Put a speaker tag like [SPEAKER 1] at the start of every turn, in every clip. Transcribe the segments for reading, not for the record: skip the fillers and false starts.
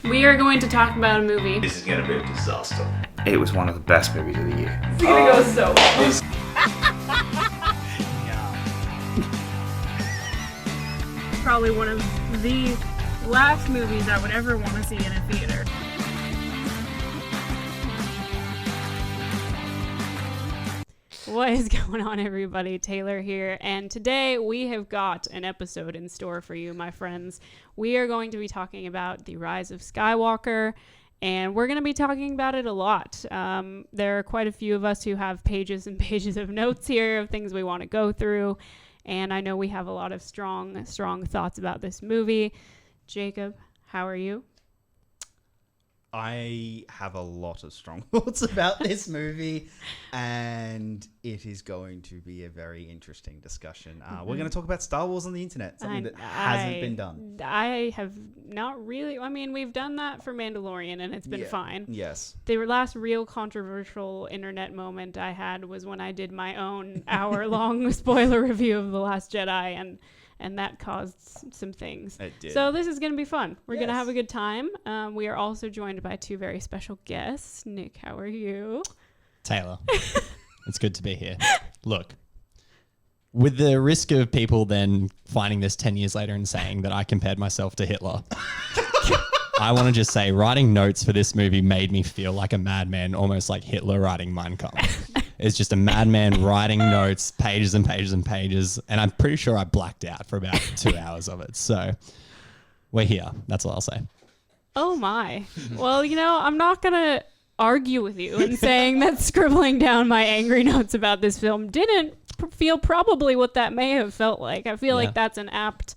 [SPEAKER 1] We are going to talk about a movie.
[SPEAKER 2] This is gonna be a disaster.
[SPEAKER 3] It was one of the best movies of the year.
[SPEAKER 1] It's gonna go so well. Probably one of the last movies I would ever want to see in a theater. What is going on, everybody? Taylor here, and today we have got an episode in store for you, my friends. We are going to be talking about The Rise of Skywalker, and we're going to be talking about it a lot. There are quite a few of us who have pages and pages of notes here of things we want to go through, and I know we have a lot of strong thoughts about this movie. Jacob, how are you?
[SPEAKER 4] I have a lot of strong thoughts about this movie, and it is going to be a very interesting discussion. We're going to talk about Star Wars on the internet, something that hasn't been done.
[SPEAKER 1] I have not really. I mean, we've done that for Mandalorian, and it's been fine.
[SPEAKER 4] Yes.
[SPEAKER 1] The last real controversial internet moment I had was when I did my own hour-long spoiler review of The Last Jedi, and that caused some things.
[SPEAKER 4] It did.
[SPEAKER 1] So this is going to be fun. We're going to
[SPEAKER 4] Yes.
[SPEAKER 1] have a good time. We are also joined by two very special guests. Nick, how are you?
[SPEAKER 5] Taylor, it's good to be here. Look, with the risk of people then finding this 10 years later and saying that I compared myself to Hitler, I want to just say writing notes for this movie made me feel like a madman, almost like Hitler writing Mein Kampf. It's just a madman writing notes, pages and pages and pages. And I'm pretty sure I blacked out for about 2 hours of it. So we're here. That's all I'll say.
[SPEAKER 1] Oh my. Well, I'm not going to argue with you in saying that scribbling down my angry notes about this film didn't feel probably what that may have felt like. I feel like that's an apt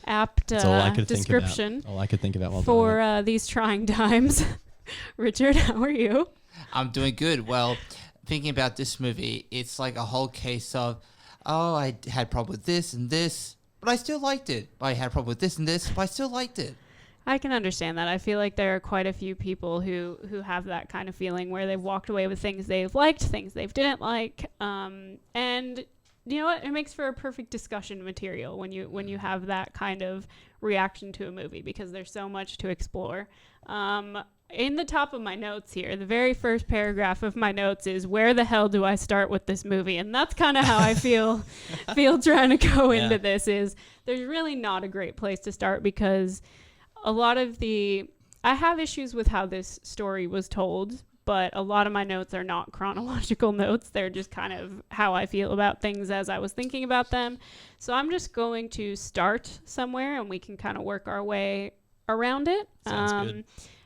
[SPEAKER 5] That's all I could
[SPEAKER 1] description
[SPEAKER 5] think about. All I could think about while doing it.
[SPEAKER 1] for these trying times. Richard, how are you?
[SPEAKER 6] I'm doing good. Well, thinking about this movie, it's like a whole case of, oh, I had a problem with this and this, but I still liked it. I had a problem with this and this, but I still liked it.
[SPEAKER 1] I can understand that. I feel like there are quite a few people who have that kind of feeling where they've walked away with things they've liked, things they didn't like, and you know what? It makes for a perfect discussion material when you have that kind of reaction to a movie, because there's so much to explore. In the top of my notes here, the very first paragraph of my notes is, where the hell do I start with this movie? And that's kind of how I feel trying to go into this. Is there's really not a great place to start, because a lot of I have issues with how this story was told, but a lot of my notes are not chronological notes. They're just kind of how I feel about things as I was thinking about them. So I'm just going to start somewhere, and we can kind of work our way around it.
[SPEAKER 5] Sounds good.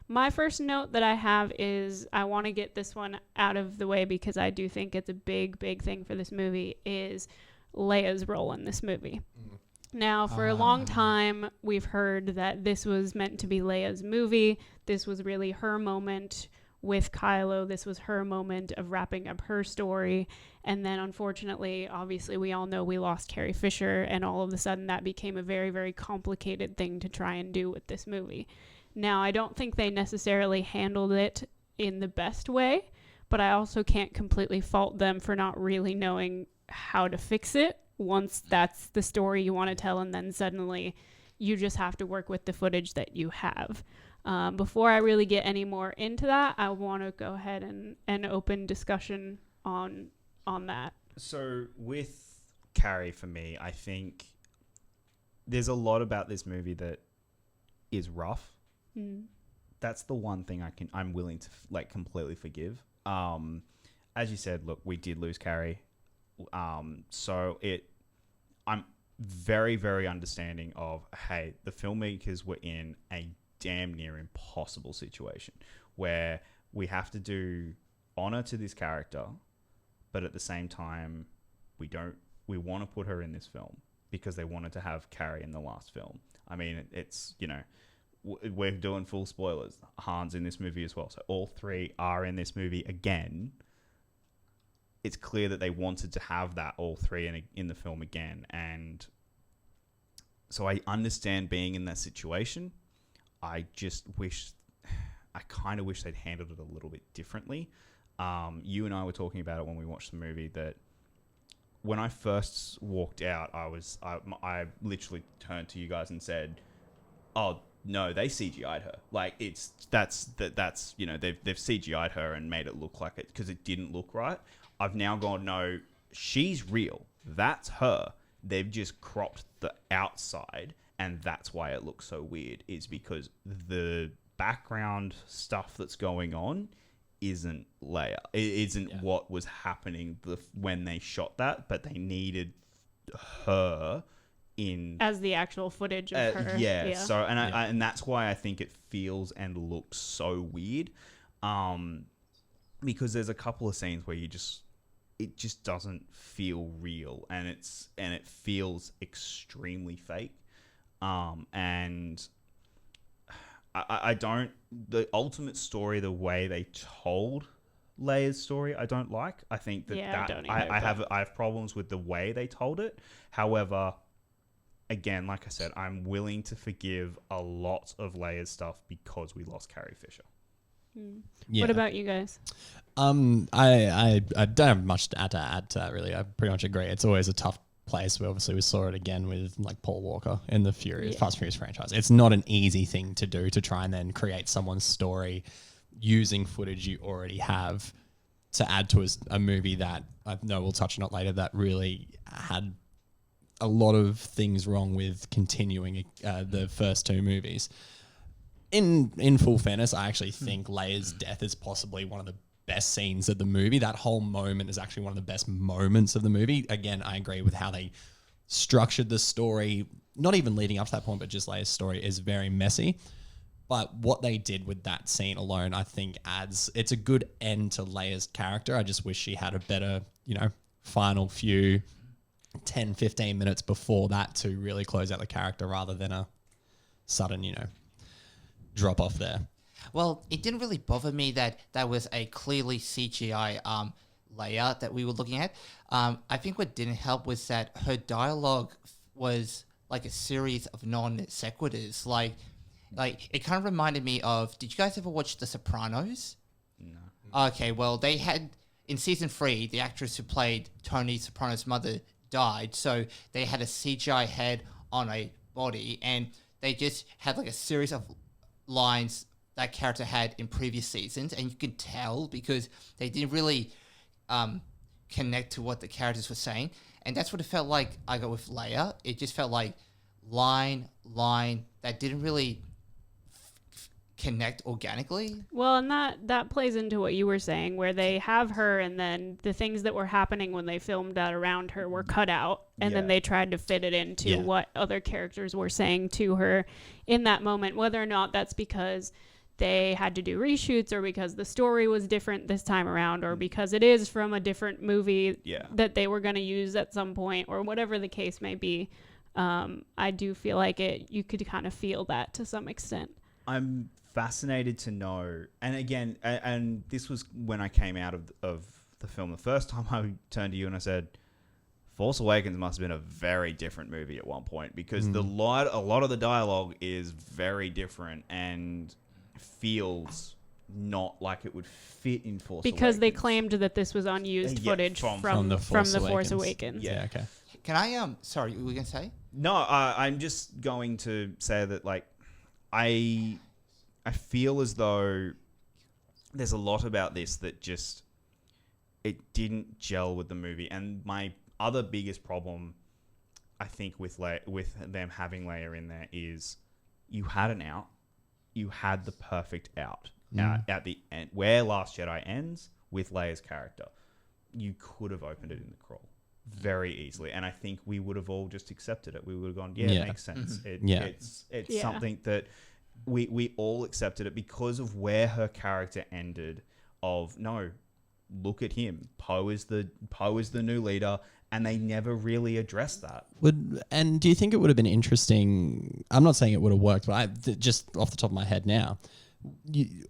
[SPEAKER 1] My first note that I have is, I want to get this one out of the way because I do think it's a big thing for this movie, is Leia's role in this movie. Now, for a long time, we've heard that this was meant to be Leia's movie. This was really her moment with Kylo. This was her moment of wrapping up her story. And then, unfortunately, obviously, we all know we lost Carrie Fisher, and all of a sudden that became a very, very complicated thing to try and do with this movie. Now, I don't think they necessarily handled it in the best way, but I also can't completely fault them for not really knowing how to fix it once that's the story you want to tell, and then suddenly you just have to work with the footage that you have. Before I really get any more into that, I want to go ahead and open discussion on that.
[SPEAKER 4] So with Carrie, for me, I think there's a lot about this movie that is rough. That's the one thing I'm willing to completely forgive. As you said, look, we did lose Carrie. So I'm very, very understanding of, hey, the filmmakers were in a damn near impossible situation where we have to do honor to this character, but at the same time, we want to put her in this film because they wanted to have Carrie in the last film. I mean, it's, we're doing full spoilers. Han's in this movie as well. So all three are in this movie again. It's clear that they wanted to have that all three in the film again. And so I understand being in that situation. I kind of wish they'd handled it a little bit differently. You and I were talking about it when we watched the movie, that when I first walked out, I literally turned to you guys and said, oh, no, they CGI'd her. Like that's you know, they've CGI'd her and made it look like it because it didn't look right. I've now gone, no, she's real. That's her. They've just cropped the outside, and that's why it looks so weird. Is because the background stuff that's going on isn't Leia. It isn't what was happening when they shot that, but they needed her in
[SPEAKER 1] as the actual footage of her.
[SPEAKER 4] Yeah. So and that's why I think it feels and looks so weird, because there's a couple of scenes where it just doesn't feel real, and it feels extremely fake, and I don't, the ultimate story, the way they told Leia's story, I don't like. I think that I have problems with the way they told it. However, again, like I said, I'm willing to forgive a lot of Leia's stuff because we lost Carrie Fisher.
[SPEAKER 5] Yeah.
[SPEAKER 1] What about you guys?
[SPEAKER 5] I don't have much to add to that, really. I pretty much agree. It's always a tough place. We saw it again with like Paul Walker in the Fast and Furious franchise. It's not an easy thing to do, to try and then create someone's story using footage you already have to add to a movie that I know we'll touch on it later, that really had a lot of things wrong with continuing the first two movies. In full fairness, I actually think Leia's death is possibly one of the best scenes of the movie. That whole moment is actually one of the best moments of the movie. Again, I agree with how they structured the story, not even leading up to that point, but just Leia's story is very messy. But what they did with that scene alone, I think it's a good end to Leia's character. I just wish she had a better, final few 10, 15 minutes before that to really close out the character, rather than a sudden, drop off there.
[SPEAKER 6] Well, it didn't really bother me that was a clearly CGI Leia that we were looking at. I think what didn't help was that her dialogue was like a series of non sequiturs. Like it kind of reminded me of, did you guys ever watch The Sopranos? No. Okay, well, they had, in season 3, the actress who played Tony Soprano's mother died, so they had a CGI head on a body, and they just had like a series of lines that character had in previous seasons, and you can tell because they didn't really connect to what the characters were saying, and that's what it felt like I got with Leia. It just felt like line that didn't really connect organically.
[SPEAKER 1] Well, and that plays into what you were saying, where they have her, and then the things that were happening when they filmed that around her were cut out, and then they tried to fit it into what other characters were saying to her in that moment, whether or not that's because they had to do reshoots, or because the story was different this time around, or because it is from a different movie that they were going to use at some point, or whatever the case may be. I do feel like you could kind of feel that to some extent.
[SPEAKER 4] I'm fascinated to know, and again, and this was when I came out of the film the first time. I turned to you and I said, Force Awakens must have been a very different movie at one point, because a lot of the dialogue is very different and feels not like it would fit in Force Awakens.
[SPEAKER 1] Because they claimed that this was unused footage from the Force Awakens.
[SPEAKER 4] Yeah,
[SPEAKER 5] okay.
[SPEAKER 6] Can I sorry, what were you gonna say?
[SPEAKER 4] No, I'm just going to say that, like, I feel as though there's a lot about this that just, it didn't gel with the movie. And my other biggest problem, I think, with them having Leia in there is, you had an out. You had the perfect out at the end, where Last Jedi ends with Leia's character. You could have opened it in the crawl very easily, and I think we would have all just accepted it. We would have gone, it makes sense. It's something that we all accepted it because of where her character ended. Of, no, look at him. Poe is the new leader, and they never really addressed that.
[SPEAKER 5] And do you think it would have been interesting? I'm not saying it would have worked, but just off the top of my head now,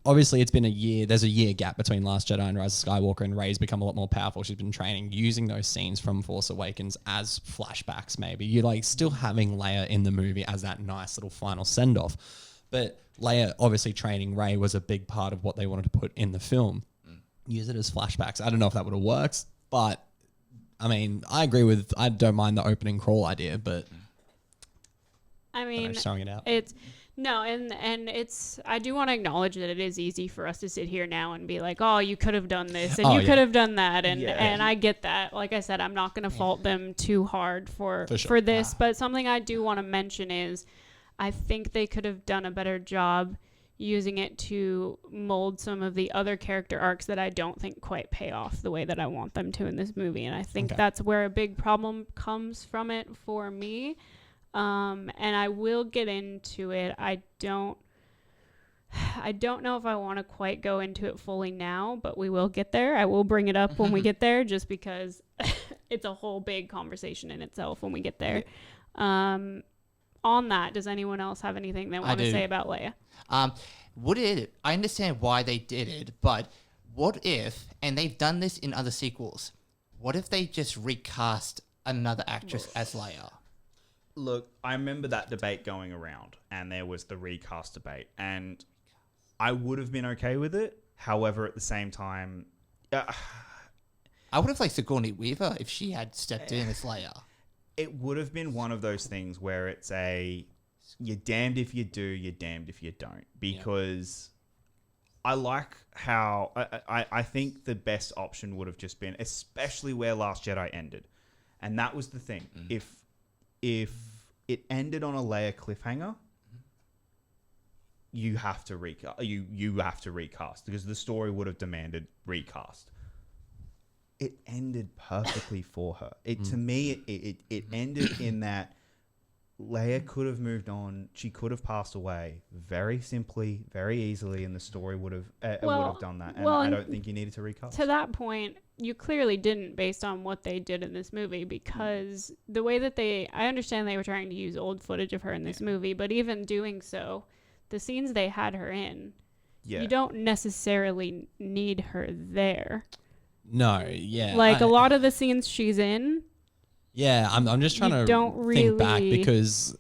[SPEAKER 5] obviously it's been a year. There's a year gap between Last Jedi and Rise of Skywalker, and Rey's become a lot more powerful. She's been training, using those scenes from Force Awakens as flashbacks. Maybe you're like still having Leia in the movie as that nice little final send off, but Leia obviously training Rey was a big part of what they wanted to put in the film. Use it as flashbacks. I don't know if that would have worked, but I mean, I don't mind the opening crawl idea, but
[SPEAKER 1] I mean,
[SPEAKER 5] showing it out.
[SPEAKER 1] No, and it's I do want to acknowledge that it is easy for us to sit here now and be like, oh, you could have done this and you could have done that, and I get that. Like I said, I'm not going to fault them too hard for this, but something I do want to mention is I think they could have done a better job using it to mold some of the other character arcs that I don't think quite pay off the way that I want them to in this movie, and I think that's where a big problem comes from it for me. And I will get into it. I don't know if I want to quite go into it fully now, but we will get there. I will bring it up when we get there, just because it's a whole big conversation in itself when we get there. On that, does anyone else have anything they want to say about Leia?
[SPEAKER 6] I understand why they did it, but what if, and they've done this in other sequels, what if they just recast another actress as Leia?
[SPEAKER 4] Look, I remember that debate going around, and there was the recast debate, and I would have been okay with it. However, at the same time,
[SPEAKER 6] I would have liked Sigourney Weaver if she had stepped in as Leia.
[SPEAKER 4] It would have been one of those things where it's you're damned if you do, you're damned if you don't. Because I like how I think the best option would have just been, especially where Last Jedi ended, and that was the thing. If it ended on a Leia cliffhanger, you have to recast. You have to recast because the story would have demanded recast. It ended perfectly for her. To me, it ended in that Leia could have moved on. She could have passed away very simply, very easily, and the story would have done that. And I don't think you needed to recast.
[SPEAKER 1] To that point, you clearly didn't, based on what they did in this movie, because the way that I understand they were trying to use old footage of her in this movie, but even doing so, the scenes they had her in, you don't necessarily need her there.
[SPEAKER 5] No, yeah.
[SPEAKER 1] Like a lot of the scenes she's in.
[SPEAKER 5] Yeah, I'm just trying to think back because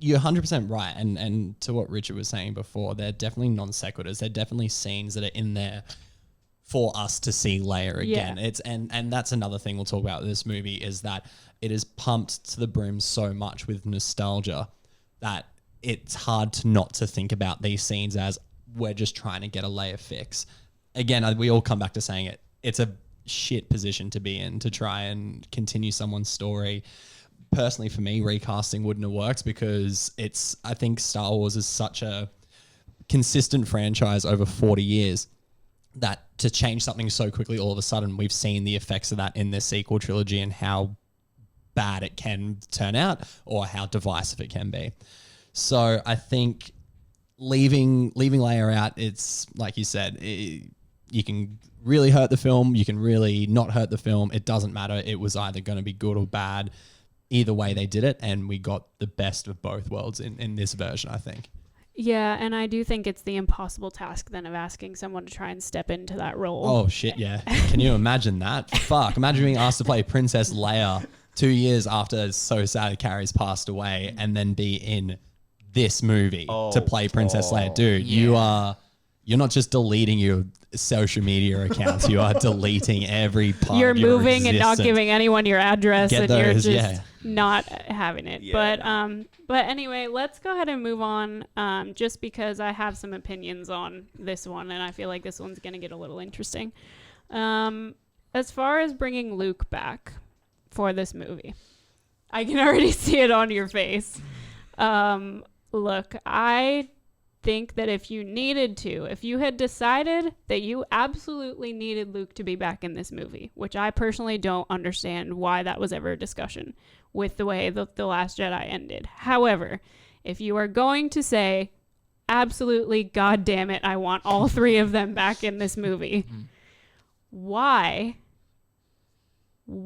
[SPEAKER 5] you're 100% right. And to what Richard was saying before, they're definitely non sequiturs. They're definitely scenes that are in there for us to see Leia again. Yeah. And that's another thing we'll talk about with this movie is that it is pumped to the brim so much with nostalgia that it's hard not to think about these scenes as we're just trying to get a Leia fix. Again, we all come back to saying it. It's a shit position to be in to try and continue someone's story. Personally, for me, recasting wouldn't have worked because I think Star Wars is such a consistent franchise over 40 years that to change something so quickly all of a sudden, we've seen the effects of that in this sequel trilogy and how bad it can turn out or how divisive it can be. So I think leaving Leia out, it's like you said, you can really hurt the film. You can really not hurt the film. It doesn't matter. It was either going to be good or bad. Either way, they did it, and we got the best of both worlds in this version, I think.
[SPEAKER 1] Yeah, and I do think it's the impossible task then of asking someone to try and step into that role.
[SPEAKER 5] Oh, shit, yeah. Can you imagine that? Fuck. Imagine being asked to play Princess Leia 2 years after So Sad Carrie's passed away and then be in this movie to play Princess Leia. Dude, yeah. You're not just deleting your social media accounts. You are deleting every part
[SPEAKER 1] You're
[SPEAKER 5] of your
[SPEAKER 1] moving
[SPEAKER 5] existence.
[SPEAKER 1] And not giving anyone your address
[SPEAKER 5] Get
[SPEAKER 1] and
[SPEAKER 5] those,
[SPEAKER 1] you're just not having it. Yeah. But anyway, let's go ahead and move on just because I have some opinions on this one and I feel like this one's going to get a little interesting. As far as bringing Luke back for this movie, I can already see it on your face. Look, I think that if you had decided that you absolutely needed Luke to be back in this movie, which I personally don't understand why that was ever a discussion with the way The Last Jedi ended. However, if you are going to say, absolutely, God damn it, I want all three of them back in this movie, why do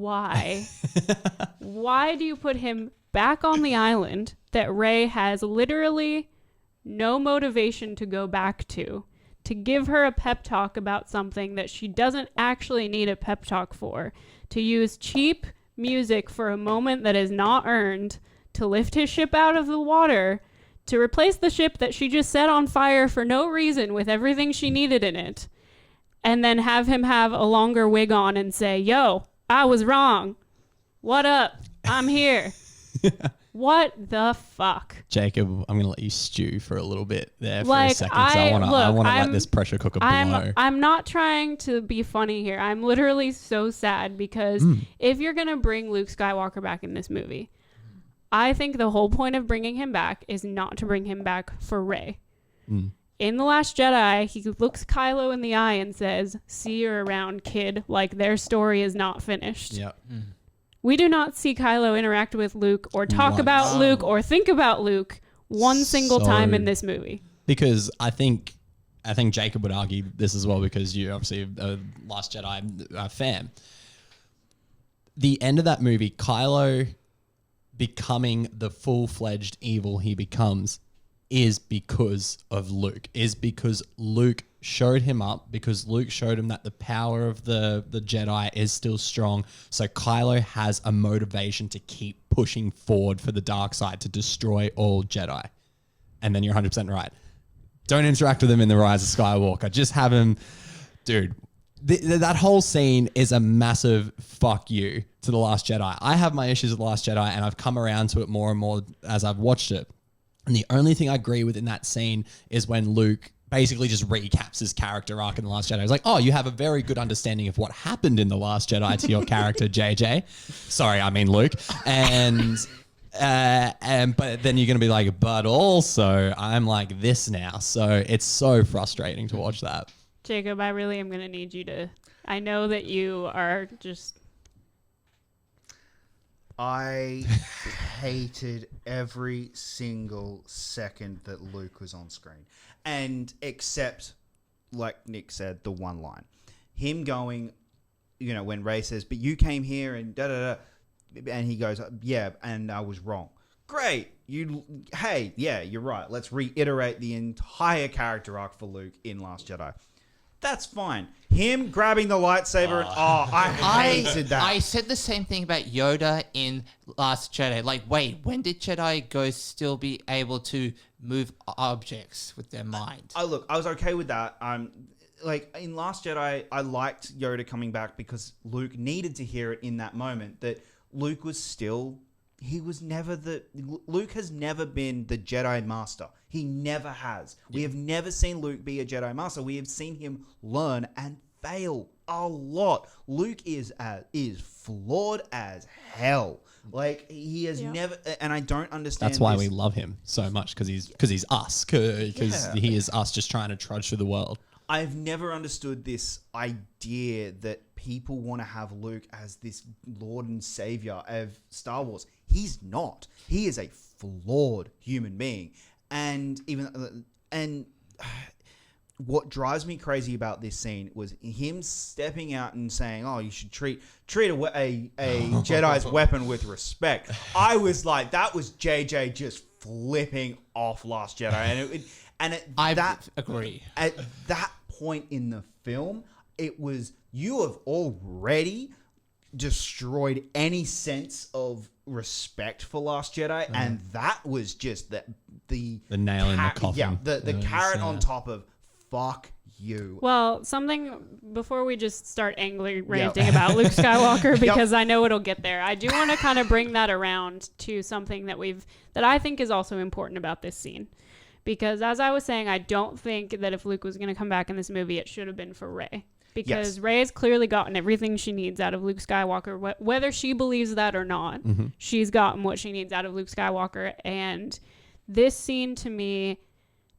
[SPEAKER 1] you put him back on the island that Rey has literally no motivation to go back to give her a pep talk about something that she doesn't actually need a pep talk for, to use cheap music for a moment that is not earned, to lift his ship out of the water, to replace the ship that she just set on fire for no reason with everything she needed in it, and then have him have a longer wig on and say, yo, I was wrong. What up? I'm here. What the fuck?
[SPEAKER 5] Jacob, I'm going to let you stew for a little bit there for
[SPEAKER 1] Like,
[SPEAKER 5] a second. 'Cause I want to let this pressure cooker blow.
[SPEAKER 1] I'm not trying to be funny here. I'm literally so sad because if you're going to bring Luke Skywalker back in this movie, I think the whole point of bringing him back is not to bring him back for Rey. In The Last Jedi, he looks Kylo in the eye and says, "See you around, kid." Like, their story is not finished.
[SPEAKER 5] Yep.
[SPEAKER 1] We do not see Kylo interact with Luke or talk about Luke or think about Luke one single time in this movie.
[SPEAKER 5] Because I think Jacob would argue this as well, because you're obviously a Last Jedi fan. The end of that movie, Kylo becoming the full-fledged evil he becomes is because of Luke, is because Luke showed him up, because Luke showed him that the power of the Jedi is still strong. So Kylo has a motivation to keep pushing forward for the dark side, to destroy all Jedi. And then you're 100% right. Don't interact with him in The Rise of Skywalker. Just have him... Dude, that whole scene is a massive fuck you to The Last Jedi. I have my issues with The Last Jedi, and I've come around to it more and more as I've watched it. And the only thing I agree with in that scene is when Luke basically just recaps his character arc in The Last Jedi. He's like, oh, you have a very good understanding of what happened in The Last Jedi to your character, JJ. Sorry, I mean Luke. And but then you're going to be like, but also I'm like this now. So it's so frustrating to watch that.
[SPEAKER 1] Jacob, I really am going to need you to... I know that you are just...
[SPEAKER 4] I hated every single second that Luke was on screen. And except, like Nick said, the one line. Him going, you know, when Rey says, but you came here and da-da-da. And he goes, yeah, and I was wrong. Great. Hey, yeah, you're right. Let's reiterate the entire character arc for Luke in Last Jedi. That's fine. Him grabbing the lightsaber. I hated that.
[SPEAKER 6] I said the same thing about Yoda in Last Jedi. Like, wait, when did Jedi ghosts still be able to move objects with their mind?
[SPEAKER 4] I was okay with that. Like in Last Jedi, I liked Yoda coming back because Luke needed to hear it in that moment. That Luke was still. Luke has never been the Jedi Master. He never has. Yeah. We have never seen Luke be a Jedi Master. We have seen him learn and fail a lot. Luke is flawed as hell. Like he has never, and I don't understand.
[SPEAKER 5] That's why we love him so much, because he's us, because he is us just trying to trudge through the world.
[SPEAKER 4] I've never understood this idea that people want to have Luke as this Lord and Savior of Star Wars. He's not. He is a flawed human being. And what drives me crazy about this scene was him stepping out and saying, "Oh, you should treat a Jedi's weapon with respect." I was like, that was JJ just flipping off Last Jedi,
[SPEAKER 6] I agree.
[SPEAKER 4] At that point in the film, it was, you have already destroyed any sense of respect for Last Jedi, and that was just the
[SPEAKER 5] nail in the coffin.
[SPEAKER 4] Yeah, the carrot on top of fuck you.
[SPEAKER 1] Well, something before we just start angry ranting about Luke Skywalker, because I know it'll get there. I do want to kind of bring that around to something that I think is also important about this scene. Because as I was saying, I don't think that if Luke was going to come back in this movie, it should have been for Rey. Because Rey has clearly gotten everything she needs out of Luke Skywalker. Whether she believes that or not, she's gotten what she needs out of Luke Skywalker. And this scene, to me,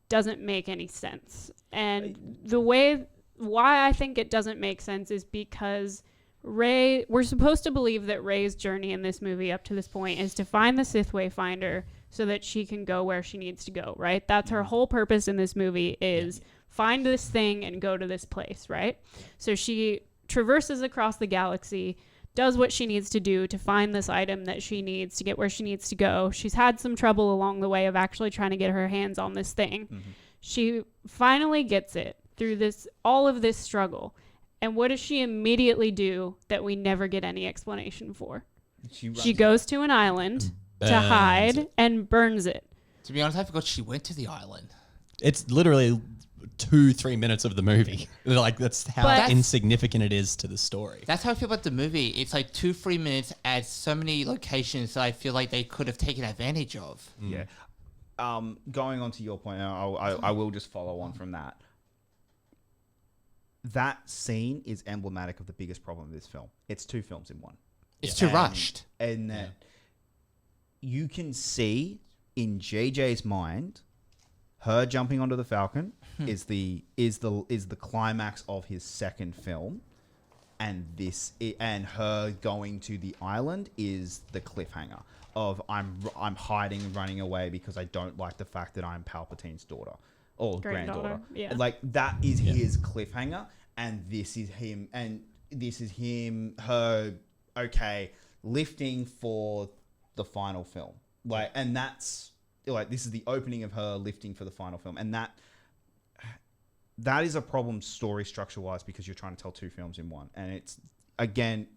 [SPEAKER 1] doesn't make any sense. And why I think it doesn't make sense is because Rey, we're supposed to believe that Rey's journey in this movie up to this point is to find the Sith Wayfinder so that she can go where she needs to go, right? That's her whole purpose in this movie, is find this thing and go to this place, right? So she traverses across the galaxy, does what she needs to do to find this item that she needs to get where she needs to go. She's had some trouble along the way of actually trying to get her hands on this thing. She finally gets it through all of this struggle. And what does she immediately do that we never get any explanation for? She goes to an island to hide and burns it.
[SPEAKER 6] To be honest, I forgot she went to the island.
[SPEAKER 5] It's literally 2-3 minutes of the movie. Like, that's how
[SPEAKER 1] But-
[SPEAKER 5] insignificant it is to the story.
[SPEAKER 6] That's how I feel about the movie. It's like 2-3 minutes at so many locations that I feel like they could have taken advantage of.
[SPEAKER 4] Yeah. Going on to your point, I will just follow on from that. That scene is emblematic of the biggest problem of this film. It's 2 films in one.
[SPEAKER 6] It's too rushed.
[SPEAKER 4] And that you can see in JJ's mind, her jumping onto the Falcon is the climax of his second film, and and her going to the island is the cliffhanger of I'm hiding and running away because I don't like the fact that I'm Palpatine's daughter or granddaughter.
[SPEAKER 1] Yeah.
[SPEAKER 4] Like, that is his cliffhanger, and this is her lifting for the final film. Like, and that's like, this is the opening of her lifting for the final film, and that is a problem story structure wise, because you're trying to tell 2 films in one, and it's again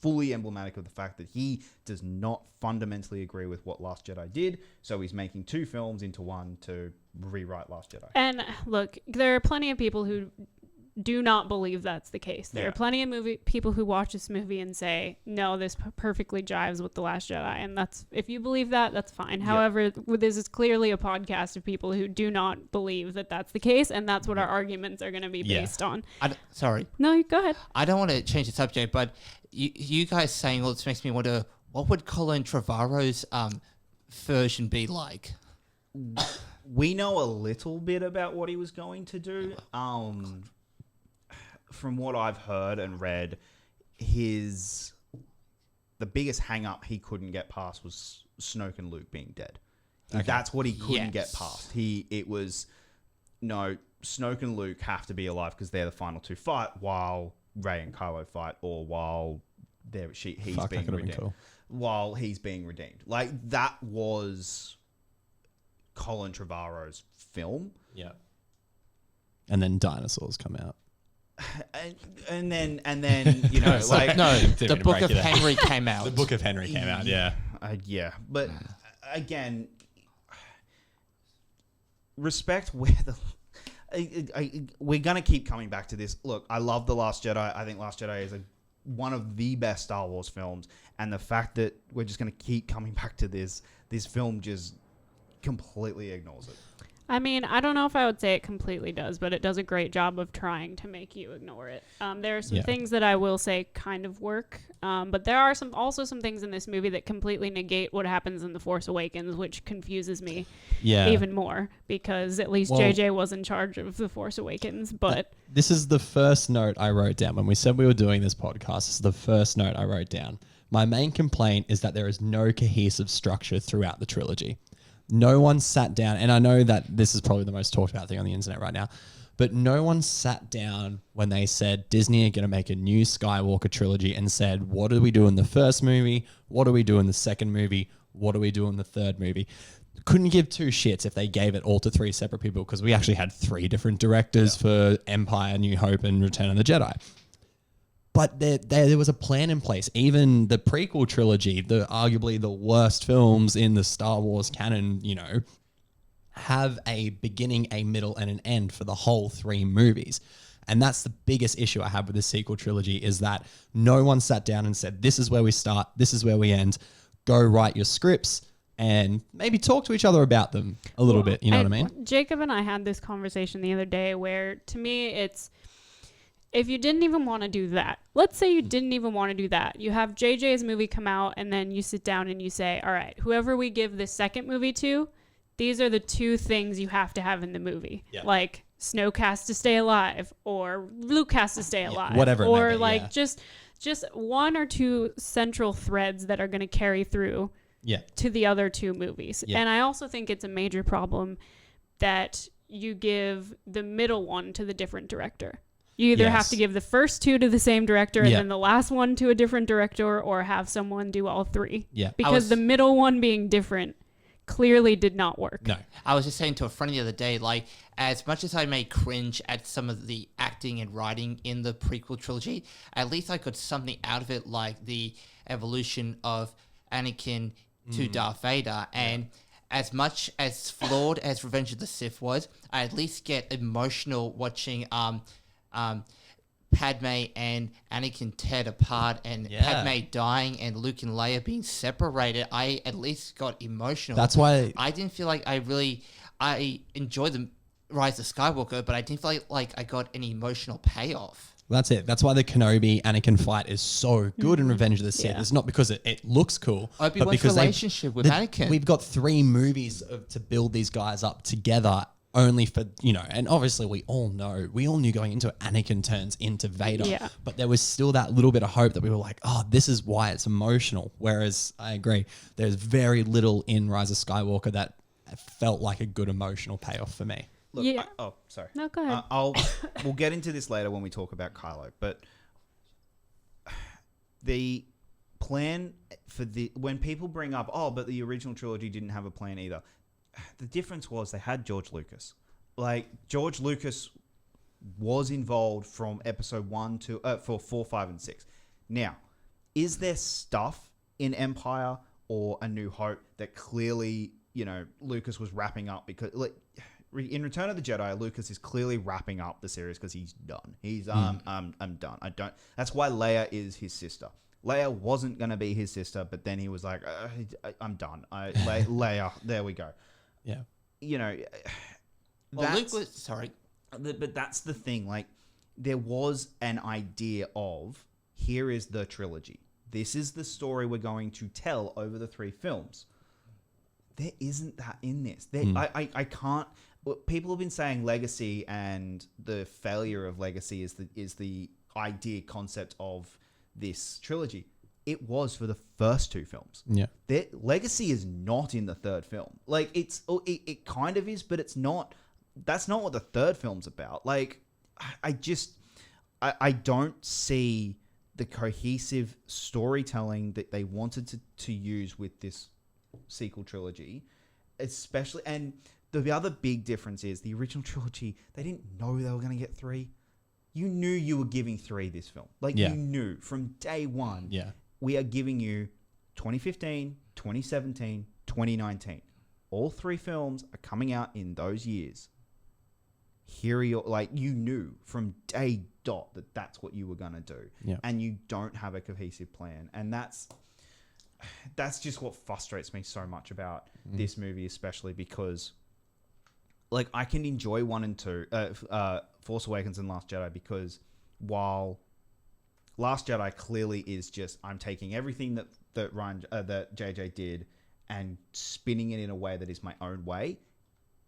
[SPEAKER 4] fully emblematic of the fact that he does not fundamentally agree with what Last Jedi did, so he's making 2 films into one to rewrite Last Jedi.
[SPEAKER 1] And look, there are plenty of people who do not believe that's the case. There are plenty of people who watch this movie and say, no, this perfectly jives with The Last Jedi. And that's, if you believe that, that's fine. However, this is clearly a podcast of people who do not believe that that's the case. And that's what our arguments are going to be based on.
[SPEAKER 6] Sorry.
[SPEAKER 1] No, go ahead.
[SPEAKER 6] I don't want to change the subject, but you guys saying all this makes me wonder, what would Colin Trevorrow's version be like?
[SPEAKER 4] We know a little bit about what he was going to do. From what I've heard and read, the biggest hang-up he couldn't get past was Snoke and Luke being dead. Okay. That's what he couldn't get past. It was, no, Snoke and Luke have to be alive because they're the final 2 fight while Rey and Kylo fight, or while he's being redeemed. Cool. While he's being redeemed. Like, that was Colin Trevorrow's film.
[SPEAKER 5] Yeah. And then dinosaurs come out.
[SPEAKER 4] And then you know, like,
[SPEAKER 6] no, the Book of Henry came out.
[SPEAKER 5] The Book of Henry came out, yeah.
[SPEAKER 4] But again, respect where we're gonna keep coming back to this. Look, I love The Last Jedi. I think Last Jedi is one of the best Star Wars films, and the fact that we're just gonna keep coming back to this film just completely ignores it.
[SPEAKER 1] I mean, I don't know if I would say it completely does, but it does a great job of trying to make you ignore it. There are some things that I will say kind of work, but there are also some things in this movie that completely negate what happens in The Force Awakens, which confuses me even more, because at least JJ was in charge of The Force Awakens. But
[SPEAKER 5] this is the first note I wrote down when we said we were doing this podcast. This is the first note I wrote down. My main complaint is that there is no cohesive structure throughout the trilogy. No one sat down, and I know that this is probably the most talked about thing on the internet right now, but no one sat down when they said Disney are going to make a new Skywalker trilogy and said, what do we do in the first movie? What do we do in the second movie? What do we do in the third movie? Couldn't give 2 shits if they gave it all to 3 separate people, because we actually had 3 different directors for Empire, New Hope, and Return of the Jedi. But there was a plan in place. Even the prequel trilogy, arguably the worst films in the Star Wars canon, you know, have a beginning, a middle, and an end for the whole 3 movies. And that's the biggest issue I have with the sequel trilogy, is that no one sat down and said, this is where we start, this is where we end. Go write your scripts and maybe talk to each other about them a little bit. You know what I mean?
[SPEAKER 1] Jacob and I had this conversation the other day where, to me, it's, if you didn't even want to do that, let's say you didn't even want to do that. You have JJ's movie come out, and then you sit down and you say, all right, whoever we give this second movie to, these are the 2 things you have to have in the movie. Yeah. Like, Snoke has to stay alive, or Luke has to stay alive.
[SPEAKER 5] Whatever.
[SPEAKER 1] Or just 1 or 2 central threads that are going to carry through to the other 2 movies. Yeah. And I also think it's a major problem that you give the middle one to the different director. You either have to give the first 2 to the same director and then the last one to a different director, or have someone do all 3. Yeah. Because the middle one being different clearly did not work.
[SPEAKER 6] No. I was just saying to a friend the other day, like, as much as I may cringe at some of the acting and writing in the prequel trilogy, at least I got something out of it, like the evolution of Anakin to Darth Vader. And as much as flawed as Revenge of the Sith was, I at least get emotional watching Padme and Anakin teared apart and Padme dying and Luke and Leia being separated. I at least got emotional.
[SPEAKER 5] That's why
[SPEAKER 6] I didn't feel like I enjoyed the Rise of Skywalker, but I didn't feel like I got any emotional payoff.
[SPEAKER 5] That's it. That's why the Kenobi Anakin fight is so good in Revenge of the Sith.
[SPEAKER 1] Yeah.
[SPEAKER 5] It's not because it looks cool,
[SPEAKER 6] Obi-Wan's
[SPEAKER 5] because
[SPEAKER 6] relationship with Anakin.
[SPEAKER 5] We've got 3 movies to build these guys up together, only for, and obviously we all knew going into it, Anakin turns into Vader.
[SPEAKER 1] Yeah.
[SPEAKER 5] But there was still that little bit of hope that we were like, oh, this is why it's emotional. Whereas I agree, there's very little in Rise of Skywalker that felt like a good emotional payoff for me.
[SPEAKER 4] Look,
[SPEAKER 1] Yeah.
[SPEAKER 4] Sorry.
[SPEAKER 1] No, go ahead.
[SPEAKER 4] We'll get into this later when we talk about Kylo, but the plan for when people bring up, but the original trilogy didn't have a plan either. The difference was they had George Lucas. Like, George Lucas was involved from episode 1 to for 4, 5, and 6. Now, is there stuff in Empire or A New Hope that clearly, Lucas was wrapping up because, like, in Return of the Jedi, Lucas is clearly wrapping up the series because he's done. He's I'm done. That's why Leia is his sister. Leia wasn't gonna be his sister, but then he was like, I'm done. Leia, there we go.
[SPEAKER 5] Yeah.
[SPEAKER 6] Well, Luke was sorry.
[SPEAKER 4] But that's the thing. Like, there was an idea of, here is the trilogy. This is the story we're going to tell over the 3 films. There isn't that in this. I can't. People have been saying Legacy and the failure of Legacy is the idea concept of this trilogy. It was for the first 2 films. Yeah, Legacy is not in the 3rd film. Like, it kind of is, but it's not. That's not what the 3rd film's about. Like, I don't see the cohesive storytelling that they wanted to use with this sequel trilogy, especially. And the other big difference is the original trilogy, they didn't know they were going to get 3. You knew you were giving 3 this film. Like, you knew from day one. Yeah, we are giving you 2015, 2017, 2019. All 3 films are coming out in those years. Here you knew from day dot that's what you were going to do. Yeah. And you don't have a cohesive plan. And that's just what frustrates me so much about this movie, especially because, like, I can enjoy 1 and 2, Force Awakens and Last Jedi, because while Last Jedi clearly is just, I'm taking everything that JJ did and spinning it in a way that is my own way,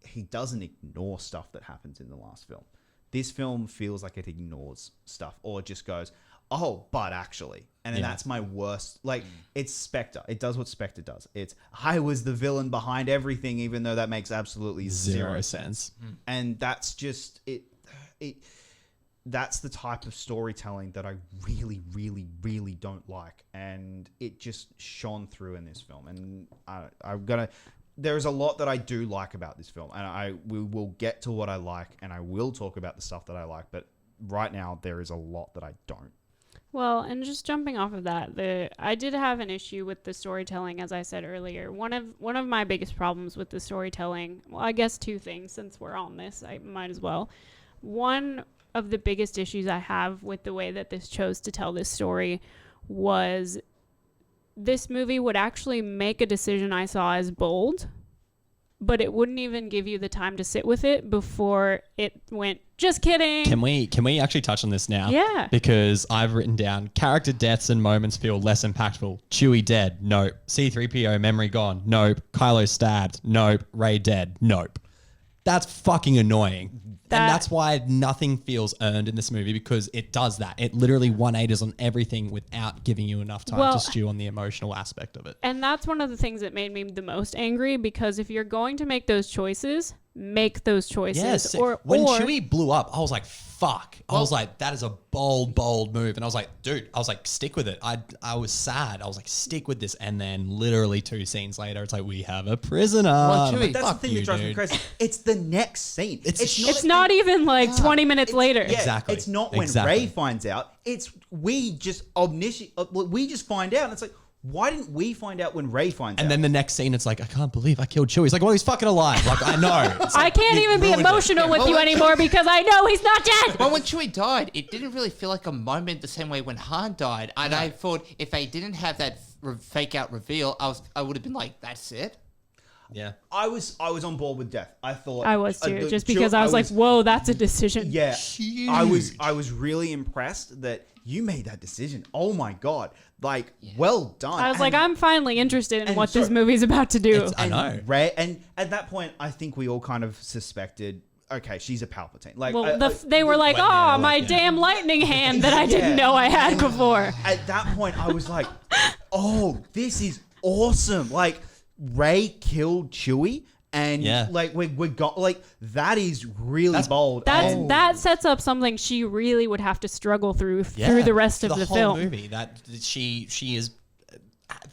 [SPEAKER 4] he doesn't ignore stuff that happens in the last film. This film feels like it ignores stuff or just goes, oh, but actually. And then that's my worst. Like, it's Spectre. It does what Spectre does. It's, I was the villain behind everything, even though that makes absolutely zero sense. And that's just it. That's the type of storytelling that I really, really, really don't like. And it just shone through in this film. And there's a lot that I do like about this film. And we will get to what I like, and I will talk about the stuff that I like. But right now, there is a lot that I don't.
[SPEAKER 1] Well, and just jumping off of that, I did have an issue with the storytelling, as I said earlier. One of my biggest problems with the storytelling, well, I guess 2 things, since we're on this, I might as well. One of the biggest issues I have with the way that this chose to tell this story was this movie would actually make a decision I saw as bold, but it wouldn't even give you the time to sit with it before it went, just kidding.
[SPEAKER 5] Can we actually touch on this now?
[SPEAKER 1] Yeah.
[SPEAKER 5] Because I've written down character deaths and moments feel less impactful. Chewie dead. Nope. C-3PO memory gone. Nope. Kylo stabbed. Nope. Rey dead. Nope. That's fucking annoying. And that's why nothing feels earned in this movie, because it does that. It literally 180s on everything without giving you enough time to stew on the emotional aspect of it.
[SPEAKER 1] And that's one of the things that made me the most angry, because if you're going to make those choices, make those choices.
[SPEAKER 5] Yes. When Chewie blew up, I was like, fuck. I was like, that is a bold move. And I was like, dude, stick with it. I was sad. I was like, stick with this. And then literally 2 scenes later, it's like, we have a prisoner.
[SPEAKER 6] Well, Chewie,
[SPEAKER 4] that's the thing that drives me crazy. It's the next scene.
[SPEAKER 1] It's not even like 20 minutes later.
[SPEAKER 4] Yeah,
[SPEAKER 5] exactly.
[SPEAKER 4] It's not when Rey finds out. It's we just find out. And it's like, Why didn't we find out when Rey finds out?
[SPEAKER 5] And then the next scene, it's like, I can't believe I killed Chewie. He's like, well, he's fucking alive. Like, I know. It's
[SPEAKER 1] I
[SPEAKER 5] like,
[SPEAKER 1] can't
[SPEAKER 5] you
[SPEAKER 1] even be
[SPEAKER 5] ruined it.
[SPEAKER 1] emotional with you anymore because I know he's not dead.
[SPEAKER 6] Well, when Chewie died, it didn't really feel like a moment the same way when Han died. And I thought if they didn't have that fake out reveal, I would have been like, that's it.
[SPEAKER 5] Yeah.
[SPEAKER 4] I was on board with death. I thought
[SPEAKER 1] I was too, just because I was like, whoa, that's a decision.
[SPEAKER 4] Yeah,
[SPEAKER 6] Huge.
[SPEAKER 4] I was really impressed that you made that decision. Oh my god, like well done.
[SPEAKER 1] I was like,
[SPEAKER 4] And-
[SPEAKER 1] I'm finally interested in what
[SPEAKER 4] so-
[SPEAKER 1] this movie's about to do.
[SPEAKER 5] I know.
[SPEAKER 4] Rey, and at that point, I think we all kind of suspected. Okay, she's a Palpatine. Like,
[SPEAKER 1] Well, they were like,
[SPEAKER 5] when
[SPEAKER 1] oh,
[SPEAKER 5] they're like,
[SPEAKER 1] my
[SPEAKER 5] yeah.
[SPEAKER 1] damn lightning hand that I didn't know I had before.
[SPEAKER 4] at that point, I was like, oh, this is awesome. Like, Rey killed Chewie. And
[SPEAKER 5] Yeah.
[SPEAKER 4] like we got like that is really bold.
[SPEAKER 1] That sets up something she really would have to struggle through
[SPEAKER 5] Yeah.
[SPEAKER 1] the rest of the
[SPEAKER 5] whole
[SPEAKER 1] film.
[SPEAKER 5] movie that she is